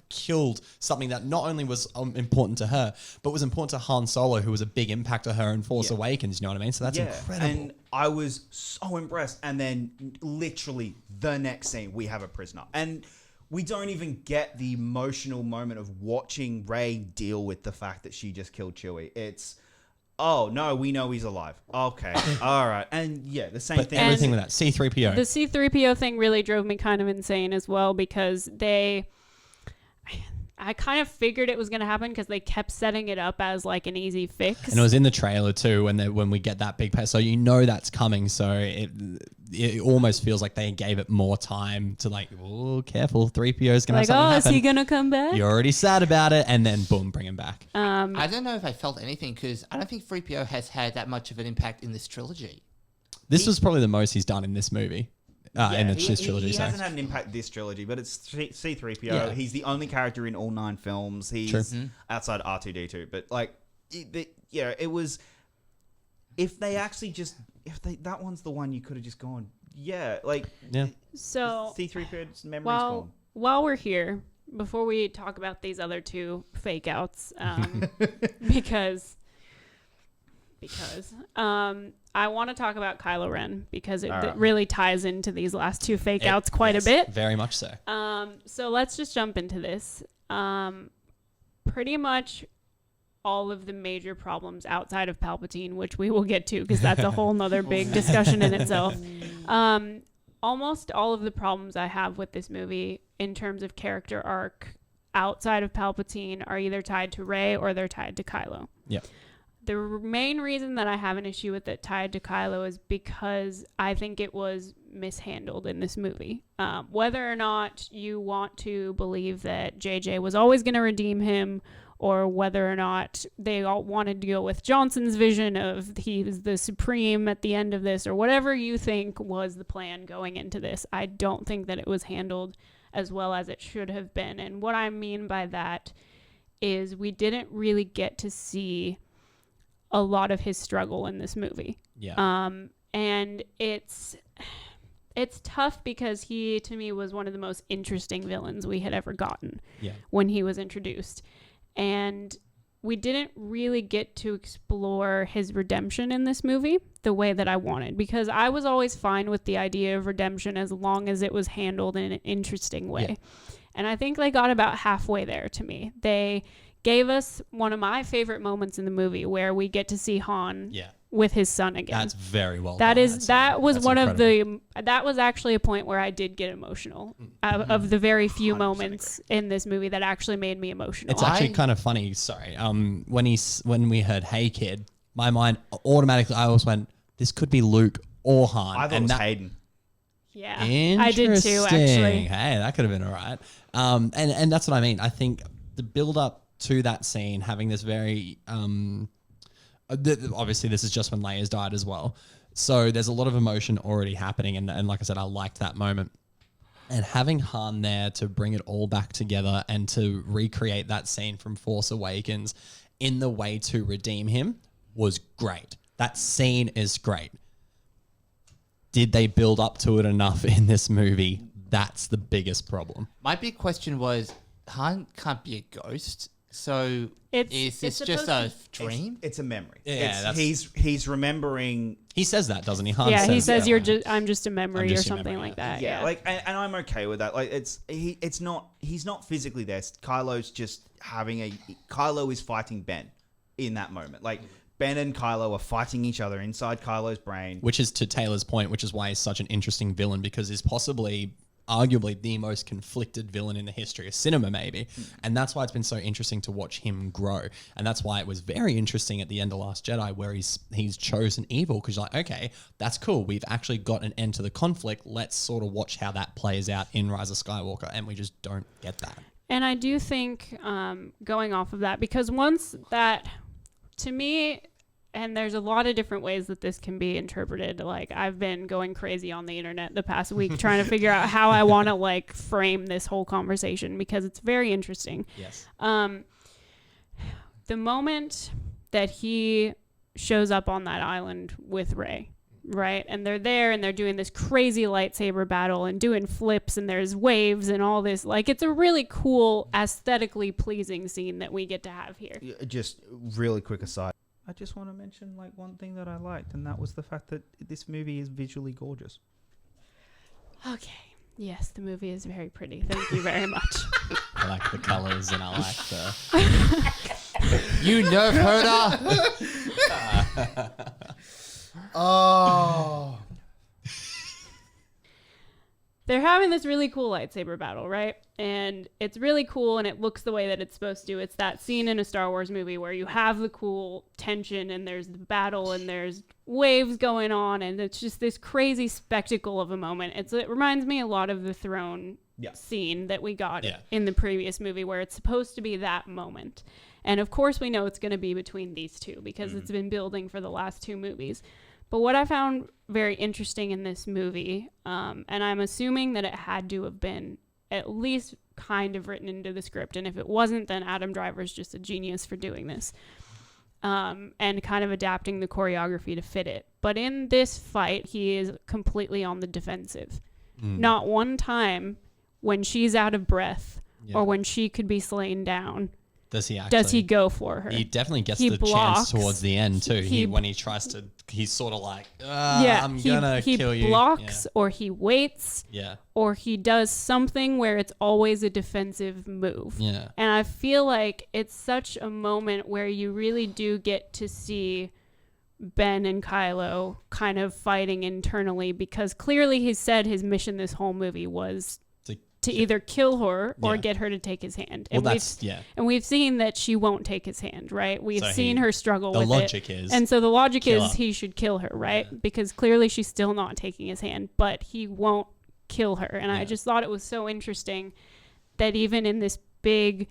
[SPEAKER 5] killed something that not only was important to her, but was important to Han Solo, who was a big impact to her in Force Awakens. You know what I mean? So that's incredible.
[SPEAKER 4] And I was so impressed. And then literally the next scene, we have a prisoner. And we don't even get the emotional moment of watching Rey deal with the fact that she just killed Chewie. It's, oh, no, we know he's alive. Okay. All right. And yeah, the same
[SPEAKER 5] but
[SPEAKER 4] thing.
[SPEAKER 5] everything with that C-3PO.
[SPEAKER 1] The C-3PO thing really drove me kind of insane as well because I kind of figured it was going to happen because they kept setting it up as like an easy fix.
[SPEAKER 5] And it was in the trailer too when we get that big so you know that's coming. So it almost feels like they gave it more time to like, oh, careful, 3PO is going to have
[SPEAKER 1] like,
[SPEAKER 5] something
[SPEAKER 1] oh,
[SPEAKER 5] happen.
[SPEAKER 1] is he going to come back?
[SPEAKER 5] You're already sad about it, and then boom, bring him back.
[SPEAKER 6] I don't know if I felt anything because I don't think 3PO has had that much of an impact in this trilogy.
[SPEAKER 5] This was probably the most he's done in this movie. In this trilogy.
[SPEAKER 4] He
[SPEAKER 5] sorry.
[SPEAKER 4] hasn't had an impact this trilogy, but it's C-3PO.
[SPEAKER 5] Yeah.
[SPEAKER 4] He's the only character in all 9 films. He's
[SPEAKER 5] True.
[SPEAKER 4] outside R2-D2. But like, it was. If they actually that one's the one you could have just gone. Yeah, like.
[SPEAKER 5] Yeah.
[SPEAKER 1] So
[SPEAKER 4] C-3PO's memory's gone.
[SPEAKER 1] while we're here, before we talk about these other two fake outs, because I want to talk about Kylo Ren because it really ties into these last two fake outs quite a bit.
[SPEAKER 5] Very much so.
[SPEAKER 1] So let's just jump into this. Pretty much all of the major problems outside of Palpatine, which we will get to because that's a whole nother big discussion in itself. Almost all of the problems I have with this movie in terms of character arc outside of Palpatine are either tied to Rey or they're tied to Kylo.
[SPEAKER 5] Yeah.
[SPEAKER 1] The main reason that I have an issue with it tied to Kylo is because I think it was mishandled in this movie. Whether or not you want to believe that JJ was always going to redeem him, or whether or not they all wanted to go with Johnson's vision of he was the supreme at the end of this, or whatever you think was the plan going into this, I don't think that it was handled as well as it should have been. And what I mean by that is we didn't really get to see a lot of his struggle in this movie.
[SPEAKER 5] Yeah.
[SPEAKER 1] And it's tough because he, to me, was one of the most interesting villains we had ever gotten when he was introduced. And we didn't really get to explore his redemption in this movie the way that I wanted, because I was always fine with the idea of redemption as long as it was handled in an interesting way. Yeah. And I think they got about halfway there to me. They gave us one of my favorite moments in the movie where we get to see Han with his son again.
[SPEAKER 5] That's very well
[SPEAKER 1] done. That was
[SPEAKER 5] That's
[SPEAKER 1] one
[SPEAKER 5] incredible.
[SPEAKER 1] that was actually a point where I did get emotional of the very few moments in this movie that actually made me emotional.
[SPEAKER 5] It's actually kind of funny. Sorry. When we heard "Hey Kid," my mind automatically, I always went, "This could be Luke or Han."
[SPEAKER 4] I thought it was Hayden.
[SPEAKER 1] Yeah, I did too. Actually,
[SPEAKER 5] hey, that could have been all right. And that's what I mean. I think the build up to that scene, having this very obviously this is just when Leia's died as well, so there's a lot of emotion already happening, and like I said, I liked that moment, and having Han there to bring it all back together and to recreate that scene from Force Awakens in the way to redeem him was great. That scene is great. Did they build up to it enough in this movie? That's the biggest problem.
[SPEAKER 6] My big question was, Han can't be a ghost. So is this
[SPEAKER 1] it's
[SPEAKER 6] just a dream?
[SPEAKER 4] It's a memory.
[SPEAKER 5] Yeah,
[SPEAKER 4] he's remembering.
[SPEAKER 5] He says that, doesn't he? Han
[SPEAKER 1] Yeah, he says
[SPEAKER 5] that.
[SPEAKER 1] I'm just a memory
[SPEAKER 5] just
[SPEAKER 1] or
[SPEAKER 5] your
[SPEAKER 1] something
[SPEAKER 5] memory,
[SPEAKER 1] like that.
[SPEAKER 4] Yeah,
[SPEAKER 1] Yeah.
[SPEAKER 4] like, and I'm okay with that. Like, he's not physically there. Kylo's just Kylo is fighting Ben in that moment. Like, Ben and Kylo are fighting each other inside Kylo's brain.
[SPEAKER 5] Which is to Taylor's point, which is why he's such an interesting villain, because he's possibly arguably the most conflicted villain in the history of cinema, maybe. And that's why it's been so interesting to watch him grow. And that's why it was very interesting at the end of Last Jedi, where he's chosen evil, because you're like, okay, that's cool. We've actually got an end to the conflict. Let's sort of watch how that plays out in Rise of Skywalker. And we just don't get that.
[SPEAKER 1] And I do think going off of that, because once that, to me, and there's a lot of different ways that this can be interpreted. Like, I've been going crazy on the internet the past week trying to figure out how I want to like frame this whole conversation, because it's very interesting.
[SPEAKER 5] Yes.
[SPEAKER 1] The moment that he shows up on that island with Rey, right? And they're there and they're doing this crazy lightsaber battle and doing flips and there's waves and all this. Like, it's a really cool, aesthetically pleasing scene that we get to have here.
[SPEAKER 4] Just really quick aside. I just want to mention like one thing that I liked, and that was the fact that this movie is visually gorgeous.
[SPEAKER 1] Okay. Yes, the movie is very pretty. Thank you very much.
[SPEAKER 5] I like the colors and I like the...
[SPEAKER 6] You nerve herder! Oh.
[SPEAKER 1] They're having this really cool lightsaber battle, right? And it's really cool and it looks the way that it's supposed to. It's that scene in a Star Wars movie where you have the cool tension and there's the battle and there's waves going on and it's just this crazy spectacle of a moment. It reminds me a lot of the throne scene that we got in the previous movie, where it's supposed to be that moment. And of course we know it's going to be between these two because it's been building for the last two movies. But what I found very interesting in this movie, and I'm assuming that it had to have been at least kind of written into the script, and if it wasn't, then Adam Driver's just a genius for doing this, and kind of adapting the choreography to fit it. But in this fight, he is completely on the defensive. Not one time when she's out of breath or when she could be slain down
[SPEAKER 5] does he
[SPEAKER 1] go for her.
[SPEAKER 5] He definitely gets
[SPEAKER 1] He
[SPEAKER 5] the
[SPEAKER 1] blocks.
[SPEAKER 5] chance towards the end too. When he tries to, he's sort of like, I'm gonna kill you.
[SPEAKER 1] He blocks or he waits or he does something where it's always a defensive move.
[SPEAKER 5] Yeah.
[SPEAKER 1] And I feel like it's such a moment where you really do get to see Ben and Kylo kind of fighting internally, because clearly he said his mission this whole movie was to either kill her or get her to take his hand. And we've seen that she won't take his hand, right? We've seen her struggle with it.
[SPEAKER 5] The logic is...
[SPEAKER 1] And so the logic is he should kill her, right? Yeah. Because clearly she's still not taking his hand, but he won't kill her. And I just thought it was so interesting that even in this big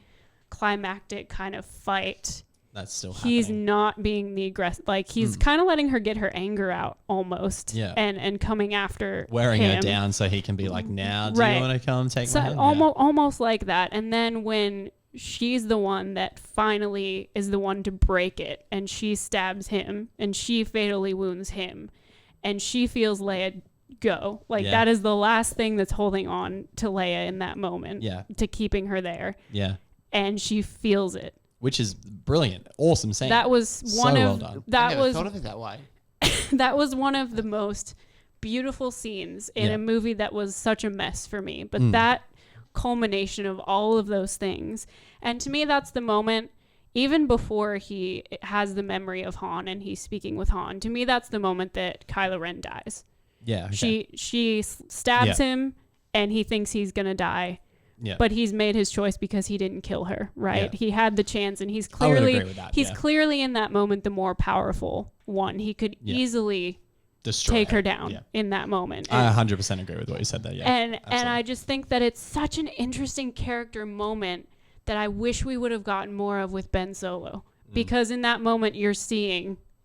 [SPEAKER 1] climactic kind of fight...
[SPEAKER 5] That's still happening.
[SPEAKER 1] He's not being the aggressive. Like, he's kind of letting her get her anger out almost. Yeah. And coming after
[SPEAKER 5] wearing
[SPEAKER 1] him.
[SPEAKER 5] her down so he can be like, now do you want to come take my hand?
[SPEAKER 1] Almost like that. And then when she's the one that finally is the one to break it, and she stabs him and she fatally wounds him and she feels Leia go. Like, that is the last thing that's holding on to Leia in that moment. Yeah. To keeping her there. Yeah. And she feels it.
[SPEAKER 5] Which is brilliant. Awesome scene.
[SPEAKER 1] That was one
[SPEAKER 5] so
[SPEAKER 1] of...
[SPEAKER 5] well done.
[SPEAKER 1] That
[SPEAKER 6] I never
[SPEAKER 1] was
[SPEAKER 6] thought of it that way.
[SPEAKER 1] That was one of the most beautiful scenes in a movie that was such a mess for me. But that culmination of all of those things. And to me, that's the moment, even before he has the memory of Han and he's speaking with Han, to me, that's the moment that Kylo Ren dies. Yeah. Okay. She stabs him and he thinks he's going to die. Yeah. But he's made his choice because he didn't kill her, right? Yeah. He had the chance, and he's clearly clearly in that moment the more powerful one. He could easily take her down in that moment.
[SPEAKER 5] I 100% agree with what you said there. Yeah,
[SPEAKER 1] and I just think that it's such an interesting character moment that I wish we would have gotten more of with Ben Solo, because in that moment you're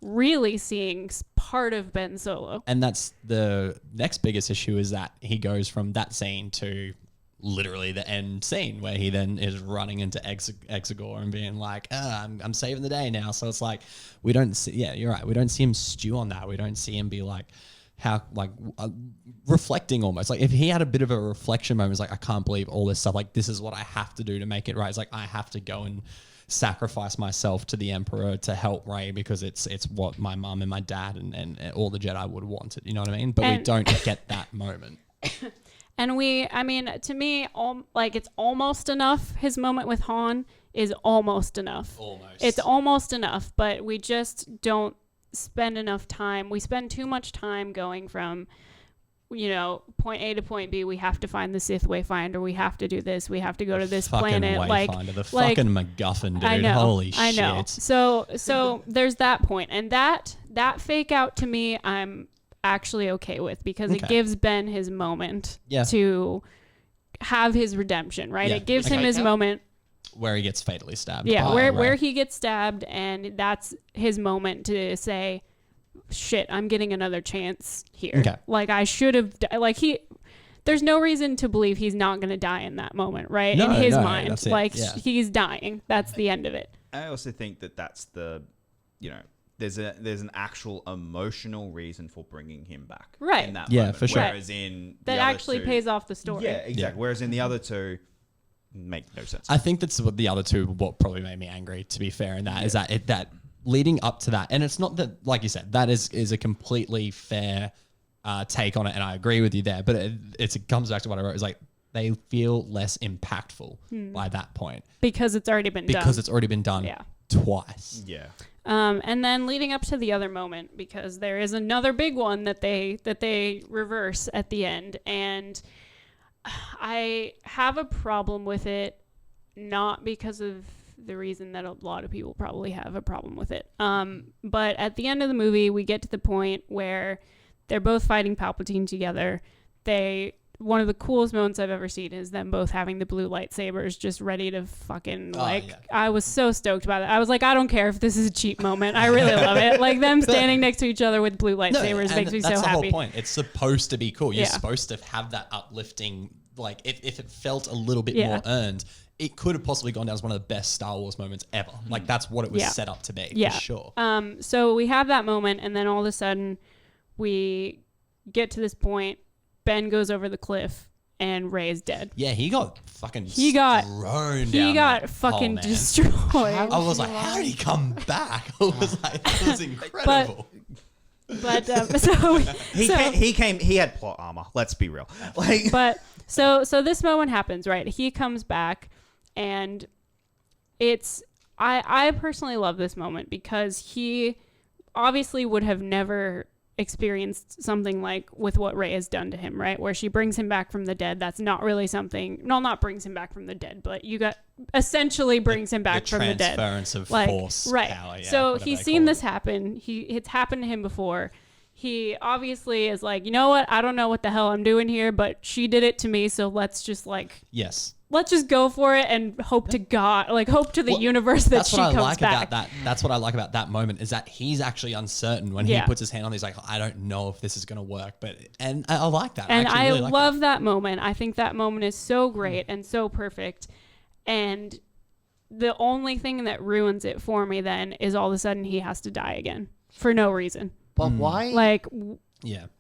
[SPEAKER 1] really seeing part of Ben Solo.
[SPEAKER 5] And that's the next biggest issue, is that he goes from that scene to literally the end scene where he then is running into Exegor and being like, I'm saving the day now. So it's like, we don't see, you're right. We don't see him stew on that. We don't see him be like, reflecting almost. Like, if he had a bit of a reflection moment, it's like, I can't believe all this stuff. Like, this is what I have to do to make it right. It's like, I have to go and sacrifice myself to the Emperor to help Rey because it's what my mum and my dad and all the Jedi would want it. You know what I mean? But we don't get that moment.
[SPEAKER 1] And I mean, to me, it's almost enough. His moment with Han is almost enough.
[SPEAKER 5] Almost.
[SPEAKER 1] It's almost enough, but we just don't spend enough time. We spend too much time going from, point A to point B. We have to find the Sith Wayfinder. We have to do this. We have to go to this planet.
[SPEAKER 5] Wayfinder, the fucking MacGuffin, dude.
[SPEAKER 1] I know,
[SPEAKER 5] Holy
[SPEAKER 1] I know.
[SPEAKER 5] shit.
[SPEAKER 1] So there's that point, and that fake out to me, I'm actually okay with because it gives Ben his moment to have his redemption, right?
[SPEAKER 5] Yeah.
[SPEAKER 1] It gives him his moment
[SPEAKER 5] where he gets fatally stabbed.
[SPEAKER 1] Yeah, where he gets stabbed, and that's his moment to say, shit, I'm getting another chance here.
[SPEAKER 5] Okay.
[SPEAKER 1] Like I should have there's no reason to believe he's not going to die in that moment, right?
[SPEAKER 5] No,
[SPEAKER 1] in his
[SPEAKER 5] no,
[SPEAKER 1] mind,
[SPEAKER 5] that's it.
[SPEAKER 1] He's dying. That's the end of it.
[SPEAKER 4] I also think that's the, there's an actual emotional reason for bringing him back.
[SPEAKER 1] Right.
[SPEAKER 4] In that
[SPEAKER 5] Yeah,
[SPEAKER 4] moment.
[SPEAKER 5] for sure.
[SPEAKER 4] Whereas in
[SPEAKER 1] That
[SPEAKER 4] the other
[SPEAKER 1] actually
[SPEAKER 4] two,
[SPEAKER 1] pays off the story.
[SPEAKER 4] Yeah, exactly.
[SPEAKER 5] Yeah.
[SPEAKER 4] Whereas in the other two, make no sense.
[SPEAKER 5] I think that's what the other two, what probably made me angry, to be fair, in that is that leading up to that, and it's not that, like you said, that is a completely fair take on it, and I agree with you there, but it comes back to what I wrote, is like, they feel less impactful by that point.
[SPEAKER 1] Because it's already been done.
[SPEAKER 5] Because it's already been done twice.
[SPEAKER 4] Yeah.
[SPEAKER 1] And then leading up to the other moment, because there is another big one that they reverse at the end, and I have a problem with it, not because of the reason that a lot of people probably have a problem with it. But at the end of the movie, we get to the point where they're both fighting Palpatine together. One of the coolest moments I've ever seen is them both having the blue lightsabers just ready to fucking I was so stoked about it. I was like, I don't care if this is a cheap moment. I really love it. Like them standing next to each other with blue lightsabers makes me so happy.
[SPEAKER 5] That's the whole point. It's supposed to be cool. You're supposed to have that uplifting, like if it felt a little bit more earned, it could have possibly gone down as one of the best Star Wars moments ever. Like that's what it was set up to be, for sure.
[SPEAKER 1] So we have that moment, and then all of a sudden we get to this point. Ben goes over the cliff, and Rey is dead.
[SPEAKER 5] Yeah, he got fucking
[SPEAKER 1] thrown down. He got fucking destroyed.
[SPEAKER 5] I was like, how did he come back? I was like, that was incredible.
[SPEAKER 1] But so
[SPEAKER 4] he had plot armor. Let's be real.
[SPEAKER 1] So this moment happens, right? He comes back, and I personally love this moment because he obviously would have never experienced something like with what Rey has done to him, right? Where she brings him back from the dead. That's not really something. No, not brings him back from the dead, but essentially brings him back from the dead.
[SPEAKER 5] Transference of force power. Yeah,
[SPEAKER 1] so he's seen this happen. It's happened to him before. He obviously is like, you know what? I don't know what the hell I'm doing here, but she did it to me. So let's just let's just go for it and hope to God, hope to the universe that she comes back.
[SPEAKER 5] That's what I like about that moment, is that he's actually uncertain when he puts his hand on. He's like, I don't know if this is going to work, and I like that.
[SPEAKER 1] And I
[SPEAKER 5] really
[SPEAKER 1] love that moment. I think that moment is so great and so perfect. And the only thing that ruins it for me then is all of a sudden he has to die again for no reason.
[SPEAKER 6] But why?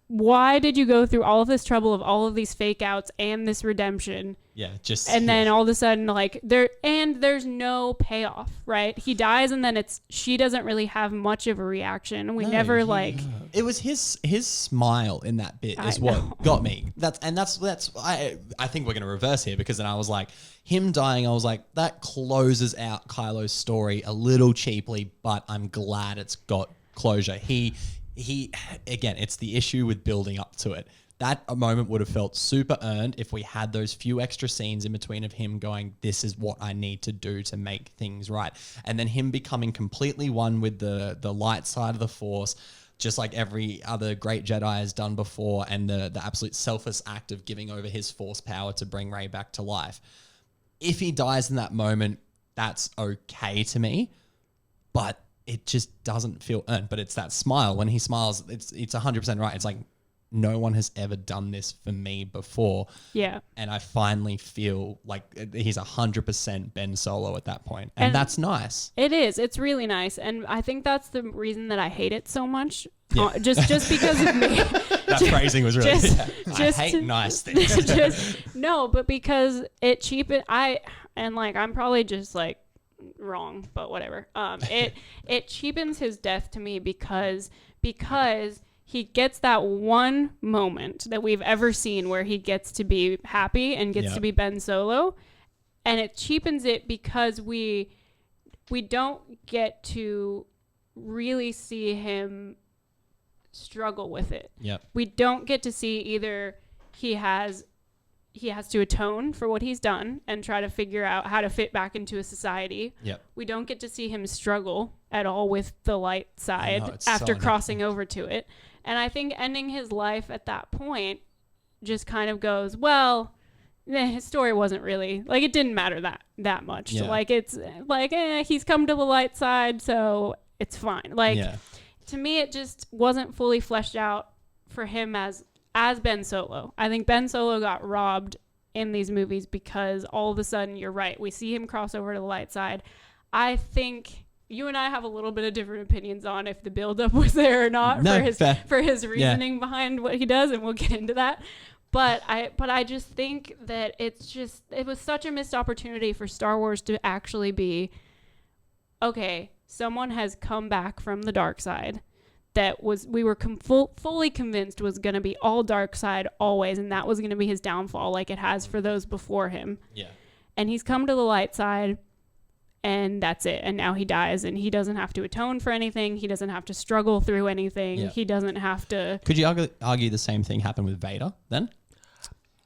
[SPEAKER 1] Why did you go through all of this trouble of all of these fake outs and this redemption? Then all of a sudden there's no payoff, right? He dies, and then she doesn't really have much of a reaction. We never
[SPEAKER 5] It was his smile in that bit is what got me. I think we're gonna reverse here, because then I was like, him dying, I was like, that closes out Kylo's story a little cheaply, but I'm glad it's got closure. He again, it's the issue with building up to it. That moment would have felt super earned if we had those few extra scenes in between of him going, this is what I need to do to make things right. And then him becoming completely one with the light side of the Force, just like every other great Jedi has done before, and the absolute selfless act of giving over his Force power to bring Rey back to life. If he dies in that moment, that's okay to me, but it just doesn't feel earned. But it's that smile. When he smiles, it's 100% right. It's like, no one has ever done this for me before. Yeah. And I finally feel like he's 100% Ben Solo at that point. And that's nice.
[SPEAKER 1] It is. It's really nice. And I think that's the reason that I hate it so much. Yeah. Just because of me.
[SPEAKER 5] That phrasing was really... I hate nice things.
[SPEAKER 1] No, but because it cheapens... I'm probably just wrong, but whatever. It cheapens his death to me because he gets that one moment that we've ever seen where he gets to be happy and gets to be Ben Solo, and it cheapens it because we don't get to really see him struggle with it.
[SPEAKER 5] Yep.
[SPEAKER 1] We don't get to see either he has to atone for what he's done and try to figure out how to fit back into a society.
[SPEAKER 5] Yep.
[SPEAKER 1] We don't get to see him struggle at all with the light side
[SPEAKER 5] it's
[SPEAKER 1] after
[SPEAKER 5] so
[SPEAKER 1] crossing over to it. And I think ending his life at that point just kind of goes, well, his story wasn't really, like, it didn't matter that much.
[SPEAKER 5] Yeah.
[SPEAKER 1] Like, it's like, he's come to the light side, so it's fine. Like, to me, it just wasn't fully fleshed out for him as Ben Solo. I think Ben Solo got robbed in these movies because all of a sudden, you're right, we see him cross over to the light side. I think you and I have a little bit of different opinions on if the buildup was there or not for his reasoning behind what he does, and we'll get into that. But I just think that it was such a missed opportunity for Star Wars to actually be, okay, someone has come back from the dark side that we were fully convinced was going to be all dark side always, and that was going to be his downfall, like it has for those before him. Yeah. And he's come to the light side, and that's it. And now he dies, and he doesn't have to atone for anything. He doesn't have to struggle through anything. Yeah. He doesn't have to.
[SPEAKER 5] Could you argue the same thing happened with Vader then?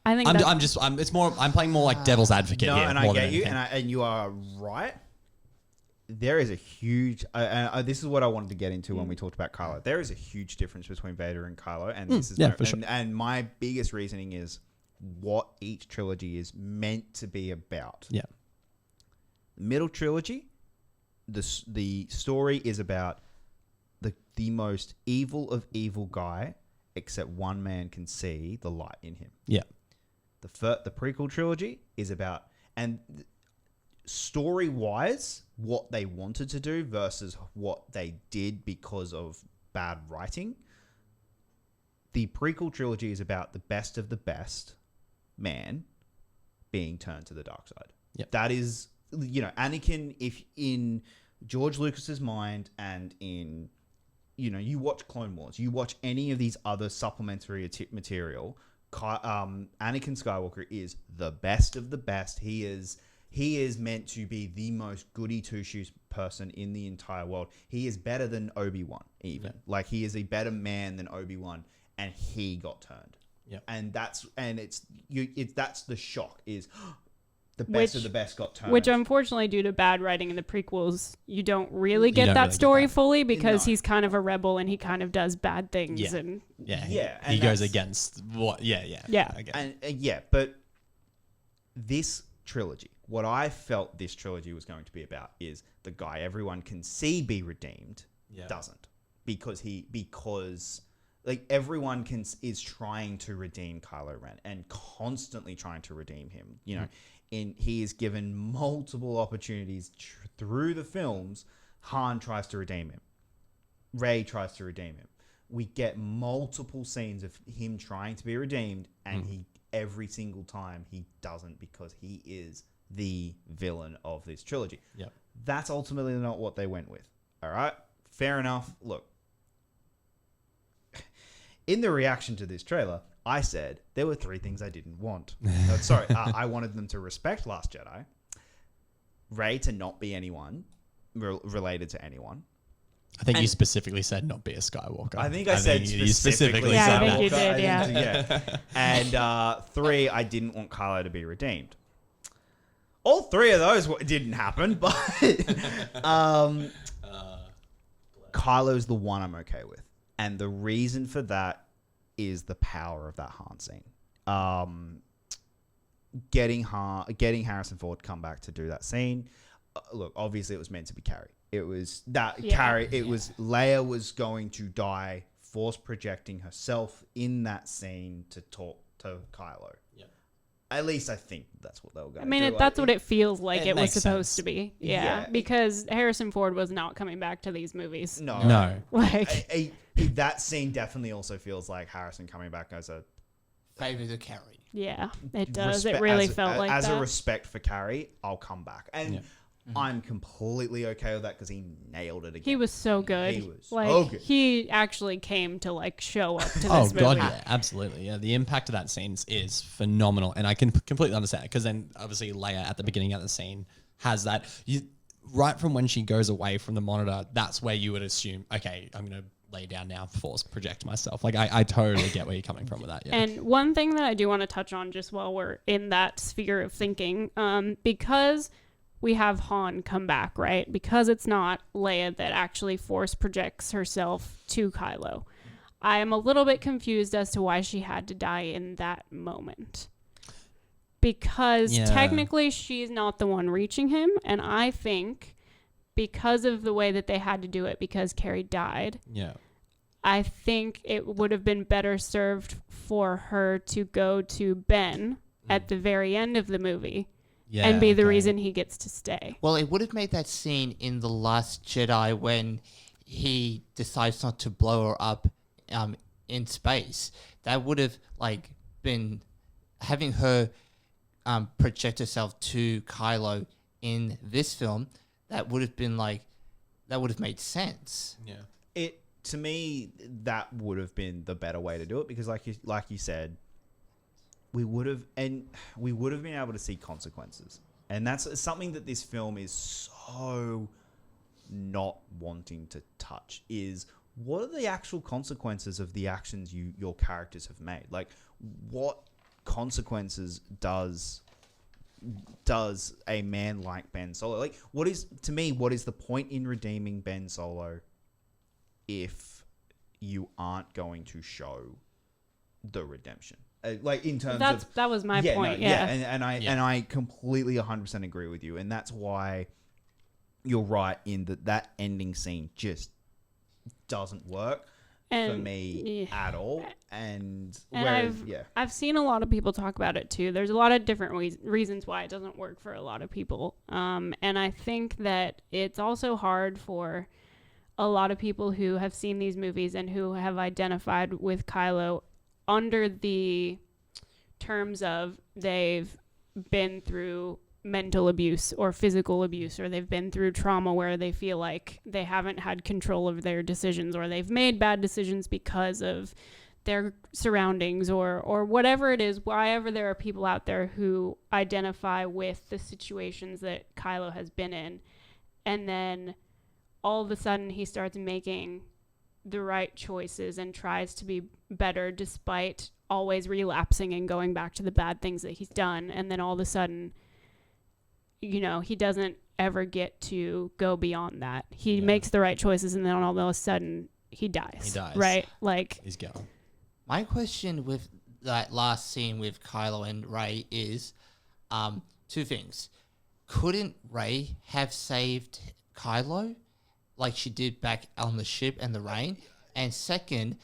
[SPEAKER 1] I think
[SPEAKER 5] I'm playing more like devil's advocate here.
[SPEAKER 4] And I get you, and you are right. There is a huge, this is what I wanted to get into when we talked about Kylo. There is a huge difference between Vader and Kylo, and this is
[SPEAKER 5] for sure.
[SPEAKER 4] And my biggest reasoning is what each trilogy is meant to be about.
[SPEAKER 5] Yeah.
[SPEAKER 4] Middle trilogy, the story is about the most evil of evil guy, except one man can see the light in him.
[SPEAKER 5] Yeah.
[SPEAKER 4] The prequel trilogy is about, and story-wise, what they wanted to do versus what they did because of bad writing. The prequel trilogy is about the best of the best man being turned to the dark side.
[SPEAKER 5] Yep.
[SPEAKER 4] That is, Anakin, if in George Lucas's mind, and in, you watch Clone Wars, you watch any of these other supplementary material, Anakin Skywalker is the best of the best. He is meant to be the most goody two-shoes person in the entire world. He is better than Obi-Wan, even. Yeah. Like, he is a better man than Obi-Wan, and he got turned.
[SPEAKER 5] Yeah.
[SPEAKER 4] And that's the shock, is the best of the best got turned.
[SPEAKER 1] Which, unfortunately, due to bad writing in the prequels, you don't really get that story fully, because he's kind of a rebel and he kind of does bad things.
[SPEAKER 5] Yeah.
[SPEAKER 1] And
[SPEAKER 5] he goes against what? Yeah.
[SPEAKER 4] But this trilogy, what I felt this trilogy was going to be about, is the guy everyone can see be redeemed doesn't, because like everyone is trying to redeem Kylo Ren and constantly trying to redeem him. He is given multiple opportunities through the films. Han tries to redeem him. Rey tries to redeem him. We get multiple scenes of him trying to be redeemed, and every single time he doesn't, because he is the villain of this trilogy.
[SPEAKER 5] Yep.
[SPEAKER 4] That's ultimately not what they went with. All right, fair enough. Look, in the reaction to this trailer, I said there were 3 things I didn't want. I wanted them to respect Last Jedi, Rey to not be anyone related to anyone.
[SPEAKER 5] I think you specifically said not be a Skywalker.
[SPEAKER 4] I think I said specifically
[SPEAKER 1] yeah,
[SPEAKER 4] Skywalker.
[SPEAKER 1] I think you did, yeah.
[SPEAKER 4] And 3, I didn't want Kylo to be redeemed. All 3 of those didn't happen, but Kylo's the one I'm okay with. And the reason for that is the power of that Han scene. Getting Harrison Ford come back to do that scene. Look, obviously it was meant to be Carrie. It was that Carrie. It was Leia was going to die, force projecting herself in that scene to talk to Kylo. Yeah. At least I think that's what they were going to do.
[SPEAKER 1] I mean, that's what it feels like it was supposed to be. Yeah, because Harrison Ford was not coming back to these movies.
[SPEAKER 4] No.
[SPEAKER 1] Like
[SPEAKER 4] that scene definitely also feels like Harrison coming back as a
[SPEAKER 6] favor to Carrie.
[SPEAKER 1] Yeah, it does. It really felt like
[SPEAKER 4] as
[SPEAKER 1] that.
[SPEAKER 4] a respect for Carrie, I'll come back. And I'm completely okay with that because he nailed it again.
[SPEAKER 1] He was so good.
[SPEAKER 4] He was
[SPEAKER 1] like,
[SPEAKER 4] so good.
[SPEAKER 1] He actually came to like show up to this
[SPEAKER 5] Oh
[SPEAKER 1] movie.
[SPEAKER 5] god, yeah, absolutely. Yeah, the impact of that scene is phenomenal, and I can completely understand because then obviously Leia at the beginning of the scene has that. Right from when she goes away from the monitor, that's where you would assume, okay, I'm gonna lay down now, force project myself. Like I totally get where you're coming from with that. Yeah.
[SPEAKER 1] And one thing that I do want to touch on just while we're in that sphere of thinking, because we have Han come back, right? Because it's not Leia that actually force projects herself to Kylo. I am a little bit confused as to why she had to die in that moment. Because technically she's not the one reaching him, and I think because of the way that they had to do it, because Carrie died, I think it would have been better served for her to go to Ben at the very end of the movie and be the reason he gets to stay.
[SPEAKER 6] Well, it would have made that scene in The Last Jedi when he decides not to blow her up in space. That would have like been having her project herself to Kylo in this film. That would have been like, that would have made sense.
[SPEAKER 4] Yeah. To me, that would have been the better way to do it because, like you said, we would have been able to see consequences, and that's something that this film is so not wanting to touch. Is what are the actual consequences of the actions your characters have made? Like, what consequences does a man like Ben Solo, like, what is the point in redeeming Ben Solo if you aren't going to show the redemption? Like, in terms of
[SPEAKER 1] that was my point.
[SPEAKER 4] And I completely 100% agree with you, and that's why you're right in that ending scene just doesn't work for me at all. And I've seen a lot of people talk about it too. There's a lot of different reasons why it doesn't work for a lot of people. And I think that it's also hard for a lot of people who have seen these movies and who have identified with Kylo under the terms of they've been through mental abuse or physical abuse, or they've been through trauma where they feel like they haven't had control of their decisions, or they've made bad decisions because of their surroundings, or whatever it is. Wherever there are people out there who identify with the situations that Kylo has been in, and then all of a sudden he starts making the right choices and tries to be better despite always relapsing and going back to the bad things that he's done, and then all of a sudden, you know, he doesn't ever get to go beyond that. He makes the right choices, and then all of a sudden he dies. Right? Like,
[SPEAKER 5] he's gone.
[SPEAKER 6] My question with that last scene with Kylo and Rey is two things. Couldn't Rey have saved Kylo like she did back on the ship and the rain? And second,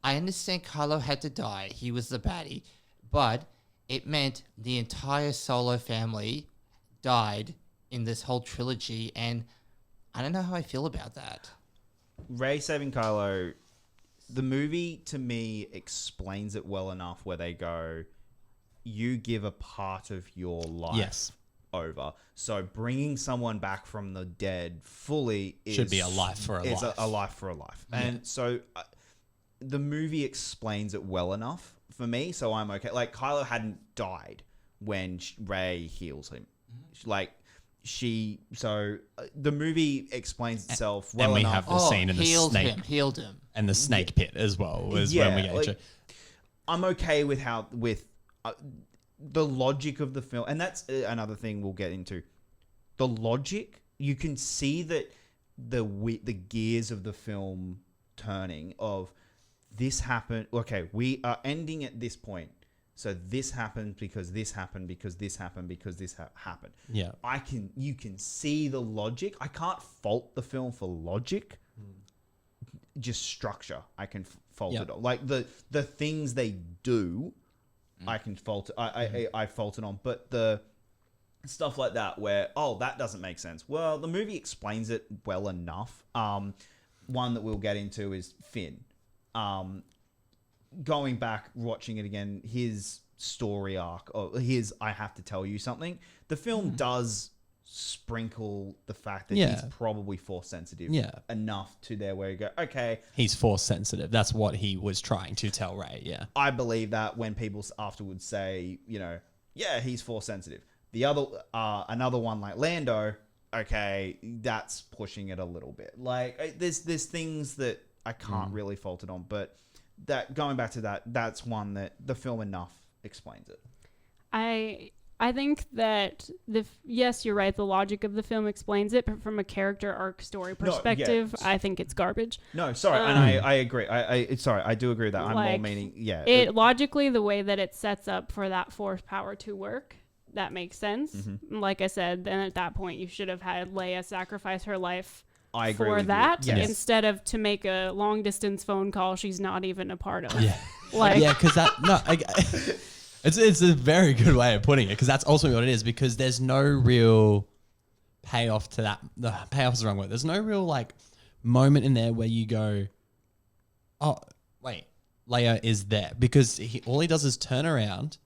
[SPEAKER 6] I understand Kylo had to die. He was the baddie. But it meant the entire Solo family died in this whole trilogy, and I don't know how I feel about that.
[SPEAKER 4] Rey saving Kylo, the movie to me explains it well enough where they go, you give a part of your life over. So bringing someone back from the dead fully should be a life for a life. A life for a life. Yeah. And so the movie explains it well enough for me, so I'm okay. Like, Kylo hadn't died when Rey heals him. The movie explains itself well enough.
[SPEAKER 5] And we have the scene in the snake.
[SPEAKER 6] Healed him.
[SPEAKER 5] And the snake pit as well was when we get into it.
[SPEAKER 4] I'm okay with the logic of the film, and that's another thing we'll get into. The logic, you can see that the gears of the film turning of this happened. Okay, we are ending at this point. So this happened because this happened because this happened because this happened.
[SPEAKER 5] Yeah,
[SPEAKER 4] you can see the logic. I can't fault the film for logic. Just structure, I can fault it on. Like the things they do, I can fault. I fault it on. But the stuff like that, where that doesn't make sense. Well, the movie explains it well enough. One that we'll get into is Finn. Going back, watching it again, his story arc, or his I have to tell you something. The film does sprinkle the fact that
[SPEAKER 5] Yeah.
[SPEAKER 4] he's probably force sensitive enough to there where you go, okay,
[SPEAKER 5] He's force sensitive. That's what he was trying to tell Rey. Yeah.
[SPEAKER 4] I believe that when people afterwards say, you know, yeah, he's force sensitive. The other, another one like Lando, okay, that's pushing it a little bit. Like there's things that I can't really fault it on, but that going back to that's one that the film enough explains it.
[SPEAKER 1] I think that yes, you're right. The logic of the film explains it, but from a character arc story perspective, I think it's garbage.
[SPEAKER 4] No, sorry, and I agree. I do agree with that. I'm more meaning,
[SPEAKER 1] It logically, the way that it sets up for that force power to work, that makes sense.
[SPEAKER 4] Mm-hmm.
[SPEAKER 1] Like I said, then at that point, you should have had Leia sacrifice her life
[SPEAKER 4] I agree
[SPEAKER 1] for
[SPEAKER 4] with
[SPEAKER 1] that
[SPEAKER 4] you. Yes.
[SPEAKER 1] instead of to make a long distance phone call she's not even a part of.
[SPEAKER 5] Yeah.
[SPEAKER 1] Like,
[SPEAKER 5] Yeah, because it's a very good way of putting it, because that's ultimately what it is, because there's no real payoff to that. The payoff is the wrong word. There's no real like moment in there where you go, oh, wait, Leia is there, because all he does is turn around